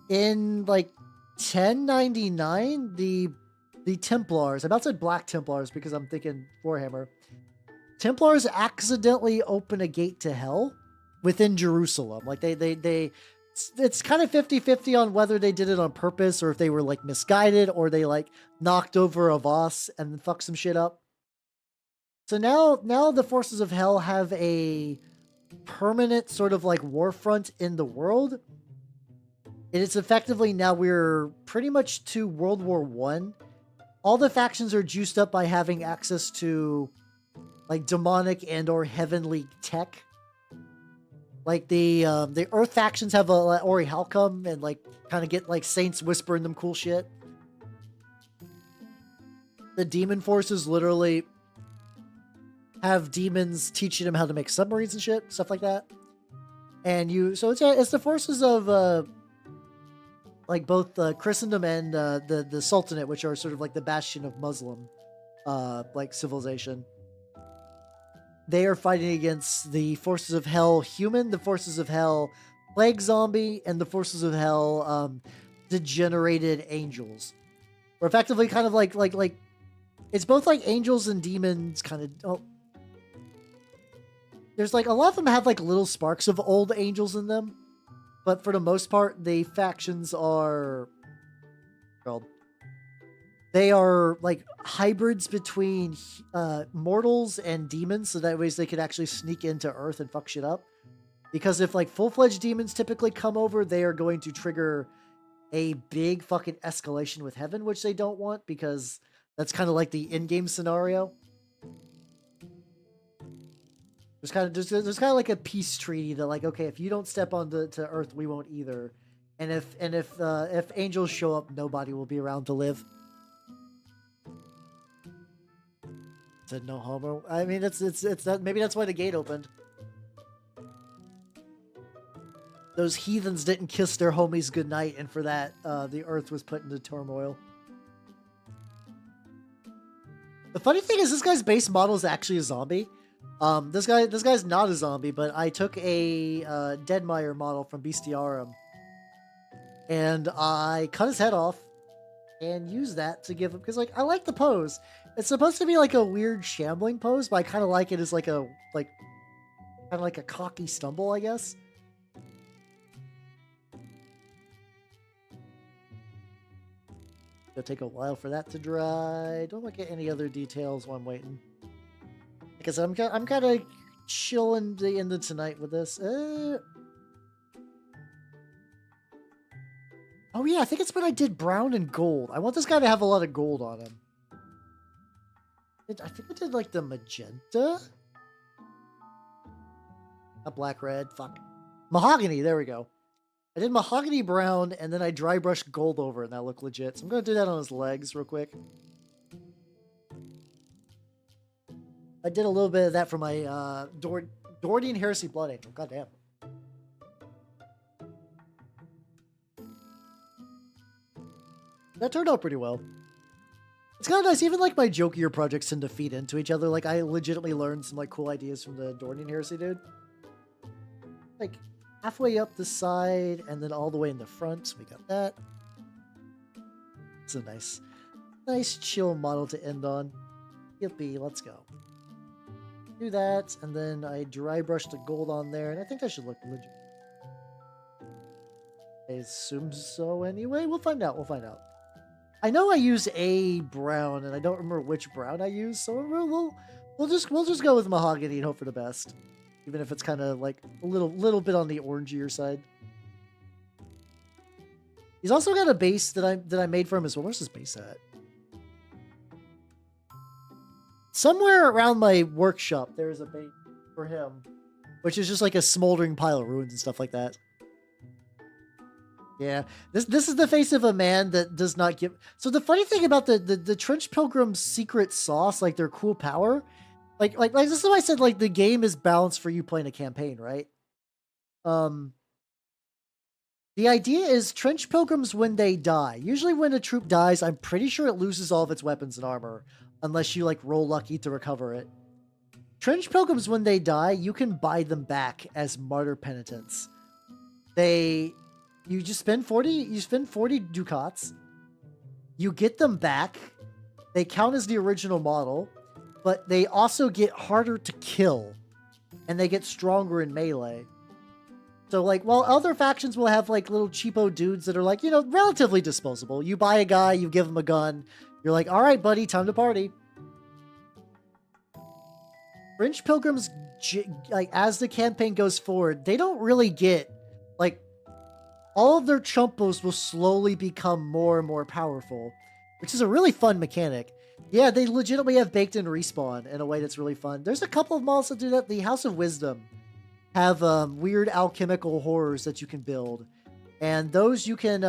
in like 1099, the Templars, I'm about to say Black Templars because I'm thinking Warhammer. Templars accidentally open a gate to hell within Jerusalem. Like it's kind of 50-50 on whether they did it on purpose or if they were like misguided or they like knocked over a Voss and fucked some shit up. So now the forces of hell have a permanent sort of like war front in the world. And it's effectively now we're pretty much to World War One. All the factions are juiced up by having access to like demonic and or heavenly tech. Like the Earth factions have a Ori Halcom and like kind of get like saints whispering them cool shit. The demon forces literally have demons teaching them how to make submarines and shit, stuff like that. And so it's the forces of like both Christendom and the Sultanate, which are sort of like the bastion of Muslim like civilization. They are fighting against the forces of hell human, the forces of hell plague zombie, and the forces of hell degenerated angels. We're effectively kind of like it's both like angels and demons kind of. Oh, there's like a lot of them have like little sparks of old angels in them, but for the most part, the factions are called. They are like hybrids between mortals and demons, so that ways they could actually sneak into Earth and fuck shit up. Because if like full-fledged demons typically come over, they are going to trigger a big fucking escalation with heaven, which they don't want because that's kind of like the in-game scenario. There's kind of like a peace treaty that like, okay, if you don't step onto Earth, we won't either. And if angels show up, nobody will be around to live. Said no homo. I mean, it's that maybe that's why the gate opened. Those heathens didn't kiss their homies goodnight, and for that, the Earth was put into turmoil. The funny thing is, this guy's base model is actually a zombie. This guy's not a zombie, but I took a Deadmeyer model from Bestiarum, and I cut his head off and used that to give him, because like I like the pose. It's supposed to be like a weird shambling pose, but I kind of like it as like a kind of like a cocky stumble, I guess. It'll take a while for that to dry. Don't look at any other details while I'm waiting. Because I'm kind of chilling the end of tonight with this. Oh yeah, I think it's when I did brown and gold. I want this guy to have a lot of gold on him. I think I did like the magenta. A black red. Fuck. Mahogany. There we go. I did mahogany brown and then I dry brushed gold over it and that looked legit. So I'm going to do that on his legs real quick. I did a little bit of that for my Dornian Heresy Blood Angel. Goddamn. That turned out pretty well. It's kind of nice. Even like my jokier projects tend to feed into each other. Like I legitimately learned some like cool ideas from the Dornian Heresy dude. Like halfway up the side and then all the way in the front. We got that. It's a nice chill model to end on. Yippee, let's go. Do that, and then I dry brush the gold on there, and I think that should look legit. I assume so anyway. We'll find out. I know I use a brown, and I don't remember which brown I use, so we'll just go with mahogany and hope for the best, even if it's kind of like a little bit on the orangier side. He's also got a base that I made for him as well. Where's his base at? Somewhere around my workshop, there's a base for him, which is just like a smoldering pile of ruins and stuff like that. Yeah, this is the face of a man that does not give. So the funny thing about the Trench Pilgrim's secret sauce, like their cool power, like this is why I said like the game is balanced for you playing a campaign, right? The idea is Trench Pilgrims, when they die, usually when a troop dies, I'm pretty sure it loses all of its weapons and armor, unless you like roll lucky to recover it. Trench Pilgrims, when they die, you can buy them back as martyr penitents. You just spend 40 ducats. You get them back. They count as the original model, but they also get harder to kill, and they get stronger in melee. So, like, while other factions will have, like, little cheapo dudes that are, like, you know, relatively disposable. You buy a guy, you give him a gun. You're like, all right, buddy, time to party. Trench Pilgrims, like, as the campaign goes forward, they don't really get, like, all of their chumpos will slowly become more and more powerful, which is a really fun mechanic. Yeah, they legitimately have baked in respawn in a way that's really fun. There's a couple of models that do that. The House of Wisdom have weird alchemical horrors that you can build. And those you can,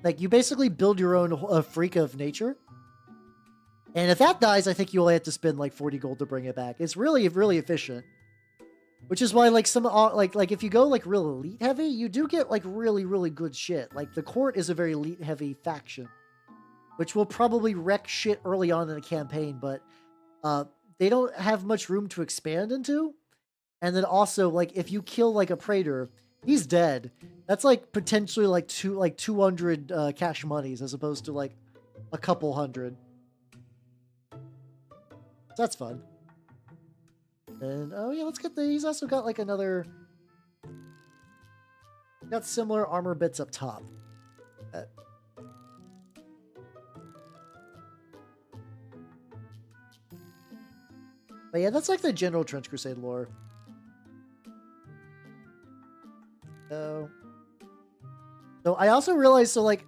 like, you basically build your own freak of nature. And if that dies, I think you only have to spend like 40 gold to bring it back. It's really, really efficient. Which is why, like, some, like if you go like real elite heavy, you do get like really, really good shit. Like the court is a very elite heavy faction, which will probably wreck shit early on in the campaign, but they don't have much room to expand into. And then also, like, if you kill like a praetor, he's dead. That's like potentially like 200 cash monies as opposed to like a couple hundred. So that's fun. And oh yeah, let's get the. He's also got like another. Got similar armor bits up top. But yeah, that's like the general Trench Crusade lore. So I also realized, so like,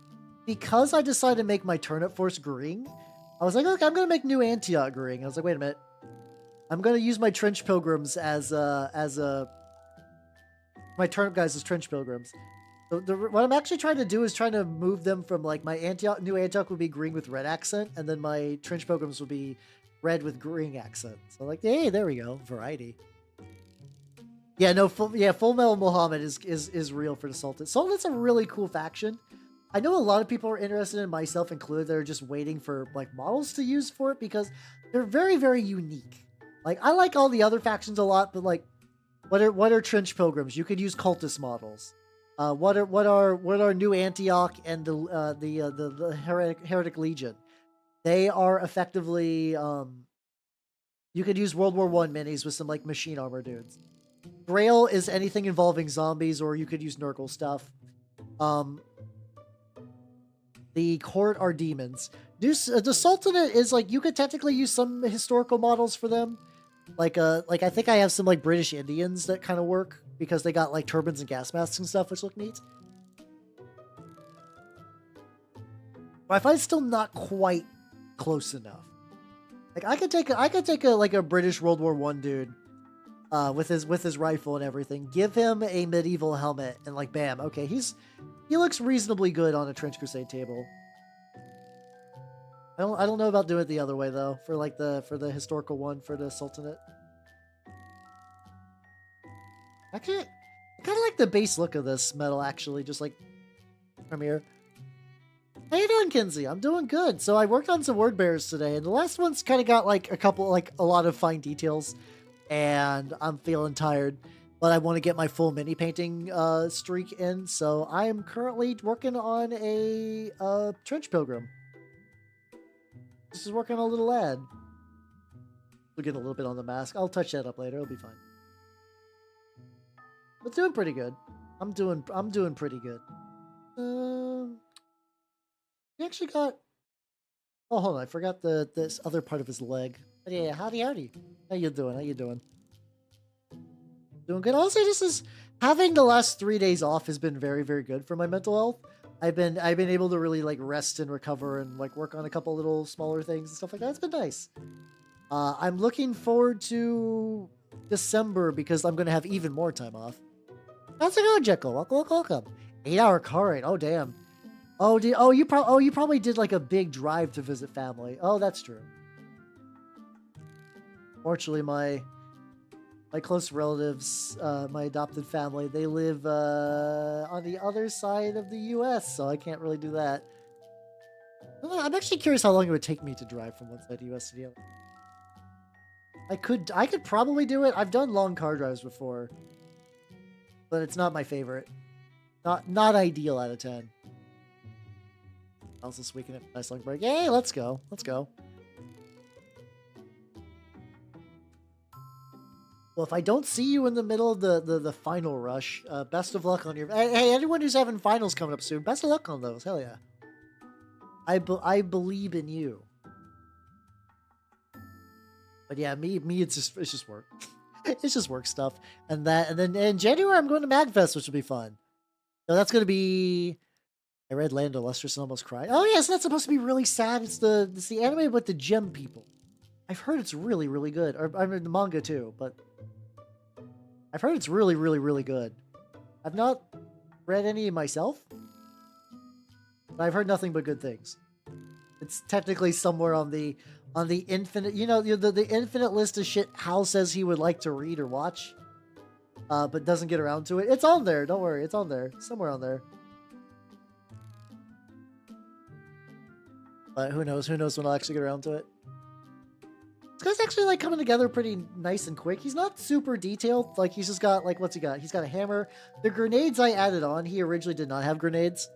because I decided to make my turnip force green, I was like, okay, I'm gonna make New Antioch green. I was like, wait a minute, I'm gonna use my trench pilgrims as my turnip guys as trench pilgrims. So what I'm actually trying to do is trying to move them from like my New Antioch would be green with red accent, and then my trench pilgrims would be red with green accent. So like, hey, there we go, variety. Yeah, no, Full Metal Muhammad is real for the Sultan. Sultan's a really cool faction. I know a lot of people are interested in, myself included, that are just waiting for like models to use for it because they're very, very unique. Like, I like all the other factions a lot, but like, what are trench pilgrims? You could use cultist models. What are New Antioch and the Heretic Legion? They are effectively you could use World War I minis with some like machine armor dudes. Grail is anything involving zombies, or you could use Nurgle stuff. The court are demons. The Sultanate is like, you could technically use some historical models for them. Like I think I have some like British Indians that kind of work because they got like turbans and gas masks and stuff, which look neat. But I find it's still not quite close enough. Like I could take a like a British World War I dude. With his rifle and everything, give him a medieval helmet, and like, bam, okay, he looks reasonably good on a Trench Crusade table. I don't know about doing it the other way though, for like for the historical one for the Sultanate. Actually, I kind of like the base look of this medal, actually, just like from here. How you doing, Kinsey? I'm doing good. So I worked on some word bearers today, and the last one's kind of got like a lot of fine details. And I'm feeling tired, but I want to get my full mini painting streak in, so I am currently working on a trench pilgrim. This is working on a little ad. We'll get a little bit on the mask. I'll touch that up later. It'll be fine. But doing pretty good. I'm doing pretty good. He actually got. Oh, hold on! I forgot this other part of his leg. But yeah, howdy. How you doing? Doing good. Honestly, this is having the last 3 days off has been very, very good for my mental health. I've been able to really like rest and recover and like work on a couple little smaller things and stuff like that. It's been nice. I'm looking forward to December because I'm gonna have even more time off. How's it going, Jekyll? Welcome. 8-hour car ride. Oh damn. You probably did like a big drive to visit family. Oh, that's true. Fortunately, my close relatives, my adopted family, they live on the other side of the U.S., so I can't really do that. I'm actually curious how long it would take me to drive from one side of the U.S. to the other. I could probably do it. I've done long car drives before, but it's not my favorite. Not ideal out of 10. Also, this weekend at nice long break. Yay! Let's go. Well, if I don't see you in the middle of the final rush, best of luck on your... Hey, anyone who's having finals coming up soon, best of luck on those. Hell yeah. I believe in you. But yeah, me, it's just work. It's just work stuff. And then in January, I'm going to MagFest, which will be fun. So that's gonna be. I read Land of Lustrous and almost cried. Oh yes, that's supposed to be really sad. It's the anime with the gem people. I've heard it's really really good. Or I mean the manga too, but I've heard it's really really really good. I've not read any myself, but I've heard nothing but good things. It's technically somewhere on the infinite, the infinite list of shit Hal says he would like to read or watch, but doesn't get around to it. It's on there. Don't worry, it's on there, somewhere on there. But who knows? Who knows when I'll actually get around to it? This guy's actually like coming together pretty nice and quick. He's not super detailed. Like he's just got like what's he got? He's got a hammer. The grenades I added on. He originally did not have grenades,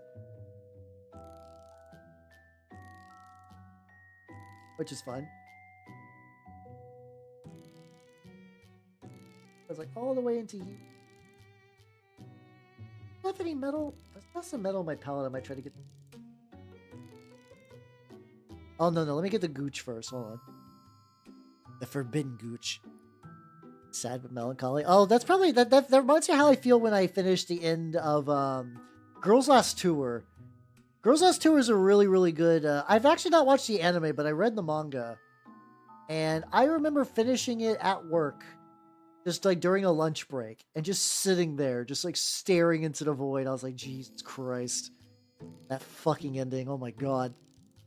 which is fine. I was like all the way into here. Do I have any metal? There's some metal in my palette. I might try to get. Oh no, let me get the gooch first. Hold on. The forbidden gooch. Sad but melancholy. Oh, that's probably that reminds me how I feel when I finish the end of Girls Last Tour. Girls Last Tour is a really, really good. I've actually not watched the anime, but I read the manga. And I remember finishing it at work, just like during a lunch break, and just sitting there, just like staring into the void. I was like, Jesus Christ. That fucking ending. Oh my god.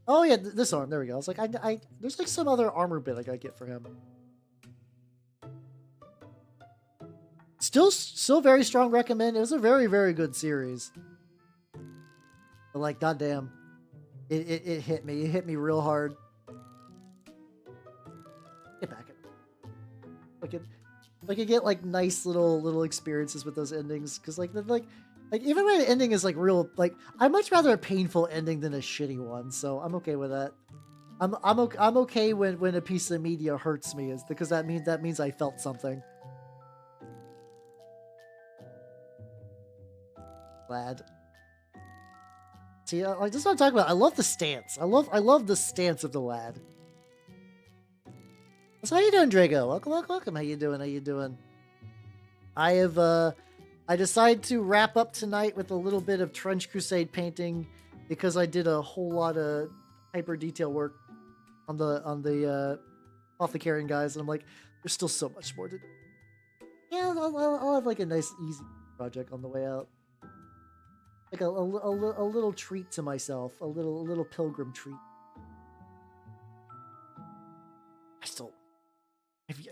Oh yeah, this arm. There we go. I was like, I there's like some other armor bit I gotta get for him. Still very strong recommend. It was a very, very good series. But like, goddamn, it hit me. It hit me real hard. Get back at like you get like nice little experiences with those endings because like even when the ending is like real, like I'd much rather a painful ending than a shitty one. So I'm okay with that. I'm okay when a piece of media hurts me, is because that means I felt something. Glad. See, like this is what I'm talking about. I love the stance. I love the stance of the lad. So how you doing, Drago? Welcome. How you doing? I have I decided to wrap up tonight with a little bit of Trench Crusade painting because I did a whole lot of hyper detail work on the Apothecarian guys, and I'm like, there's still so much more to do. Yeah, I'll have like a nice easy project on the way out. Like a little treat to myself, a little pilgrim treat.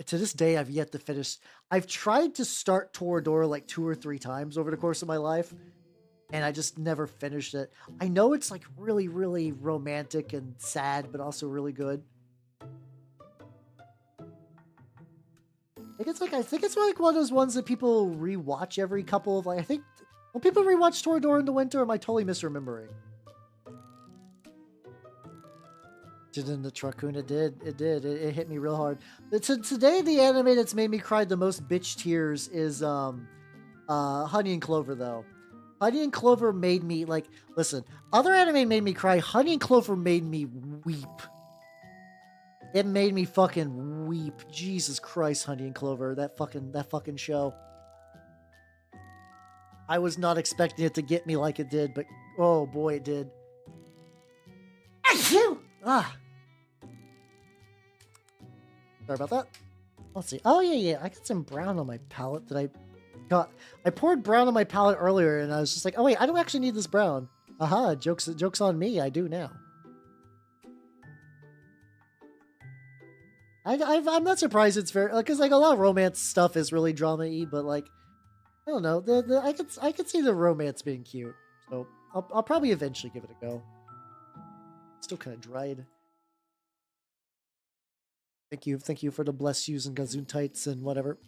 To this day, I've yet to finish. I've tried to start Toradora like 2 or 3 times over the course of my life, and I just never finished it. I know it's like really, really romantic and sad, but also really good. I think it's like one of those ones that people rewatch every couple of, like, I think when people rewatch Toradora in the winter, am I totally misremembering? Did in the Truckun, it did. It hit me real hard. Today, the anime that's made me cry the most bitch tears is Honey and Clover, though. Honey and Clover made me, like, listen, other anime made me cry. Honey and Clover made me weep. It made me fucking weep. Jesus Christ, Honey and Clover, that fucking show. I was not expecting it to get me like it did, but oh boy, it did. Ah. Sorry about that. Let's see. Oh yeah. I got some brown on my palette that I got. I poured brown on my palette earlier, and I was just like, oh wait, I don't actually need this brown. Aha, jokes on me. I do now. I'm not surprised it's very, because like a lot of romance stuff is really drama-y, but like I don't know, I could see the romance being cute, so I'll probably eventually give it a go. Still kind of dried. Thank you for the bless yous and Gesundheits and whatever.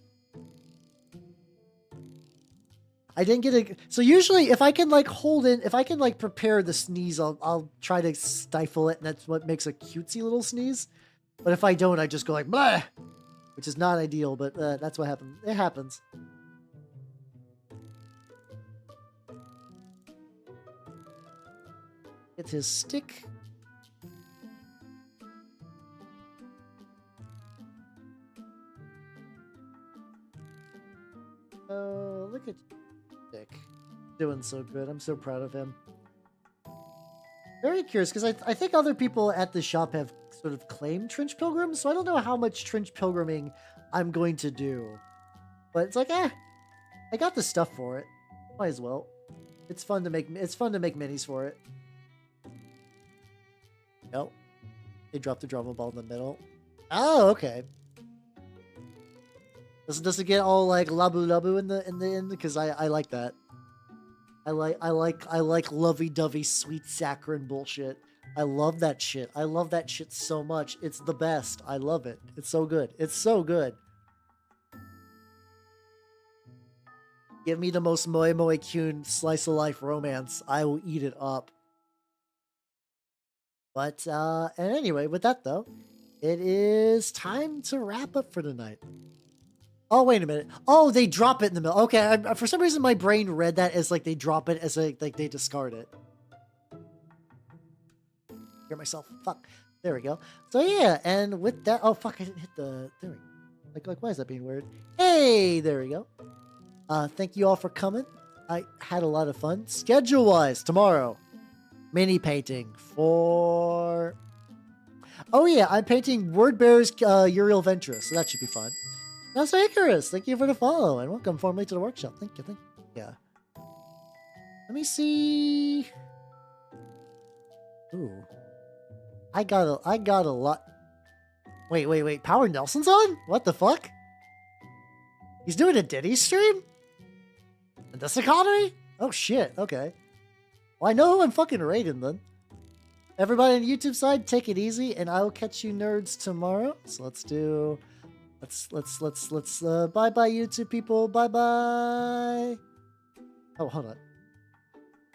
I didn't get a, so usually if I can like if I can like prepare the sneeze, I'll try to stifle it, and that's what makes a cutesy little sneeze. But if I don't, I just go like blah, which is not ideal, but that's what happens. It happens. Get his stick. Oh, look at stick. Doing so good. I'm so proud of him. Very curious, because I think other people at the shop have sort of claimed Trench Pilgrims, so I don't know how much Trench Pilgriming I'm going to do. But it's like, I got the stuff for it. Might as well. It's fun to make minis for it. Nope. They dropped the drama ball in the middle. Oh, okay. Does it get all like labu labu in the end? Because I like that. I like lovey-dovey sweet saccharine bullshit. I love that shit. I love that shit so much. It's the best. I love it. It's so good. It's so good. Give me the most Moe Moe Kyun slice of life romance. I will eat it up. But and anyway, with that though, it is time to wrap up for tonight. Oh, wait a minute. Oh, they drop it in the middle. Okay, for some reason my brain read that as like they drop it as like they discard it. Hear myself. Fuck. There we go. So yeah, and with that, oh fuck, I didn't hit the. There we go. Like why is that being weird? Hey, there we go. Thank you all for coming. I had a lot of fun. Schedule-wise, tomorrow, mini painting for. Oh yeah, I'm painting Wordbear's Uriel Ventress, so that should be fun. Now, so Icarus, thank you for the follow, and welcome formally to the workshop. Thank you, Yeah. Let me see. Ooh. I got a lot. Wait. Power Nelson's on? What the fuck? He's doing a Diddy stream? In this economy? Oh shit, okay. Well, I know who I'm fucking raiding then. Everybody on the YouTube side, take it easy, and I will catch you nerds tomorrow. So let's do... Let's bye-bye YouTube people, bye-bye. Oh, hold on.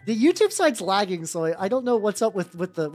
The YouTube side's lagging, so I don't know what's up with that.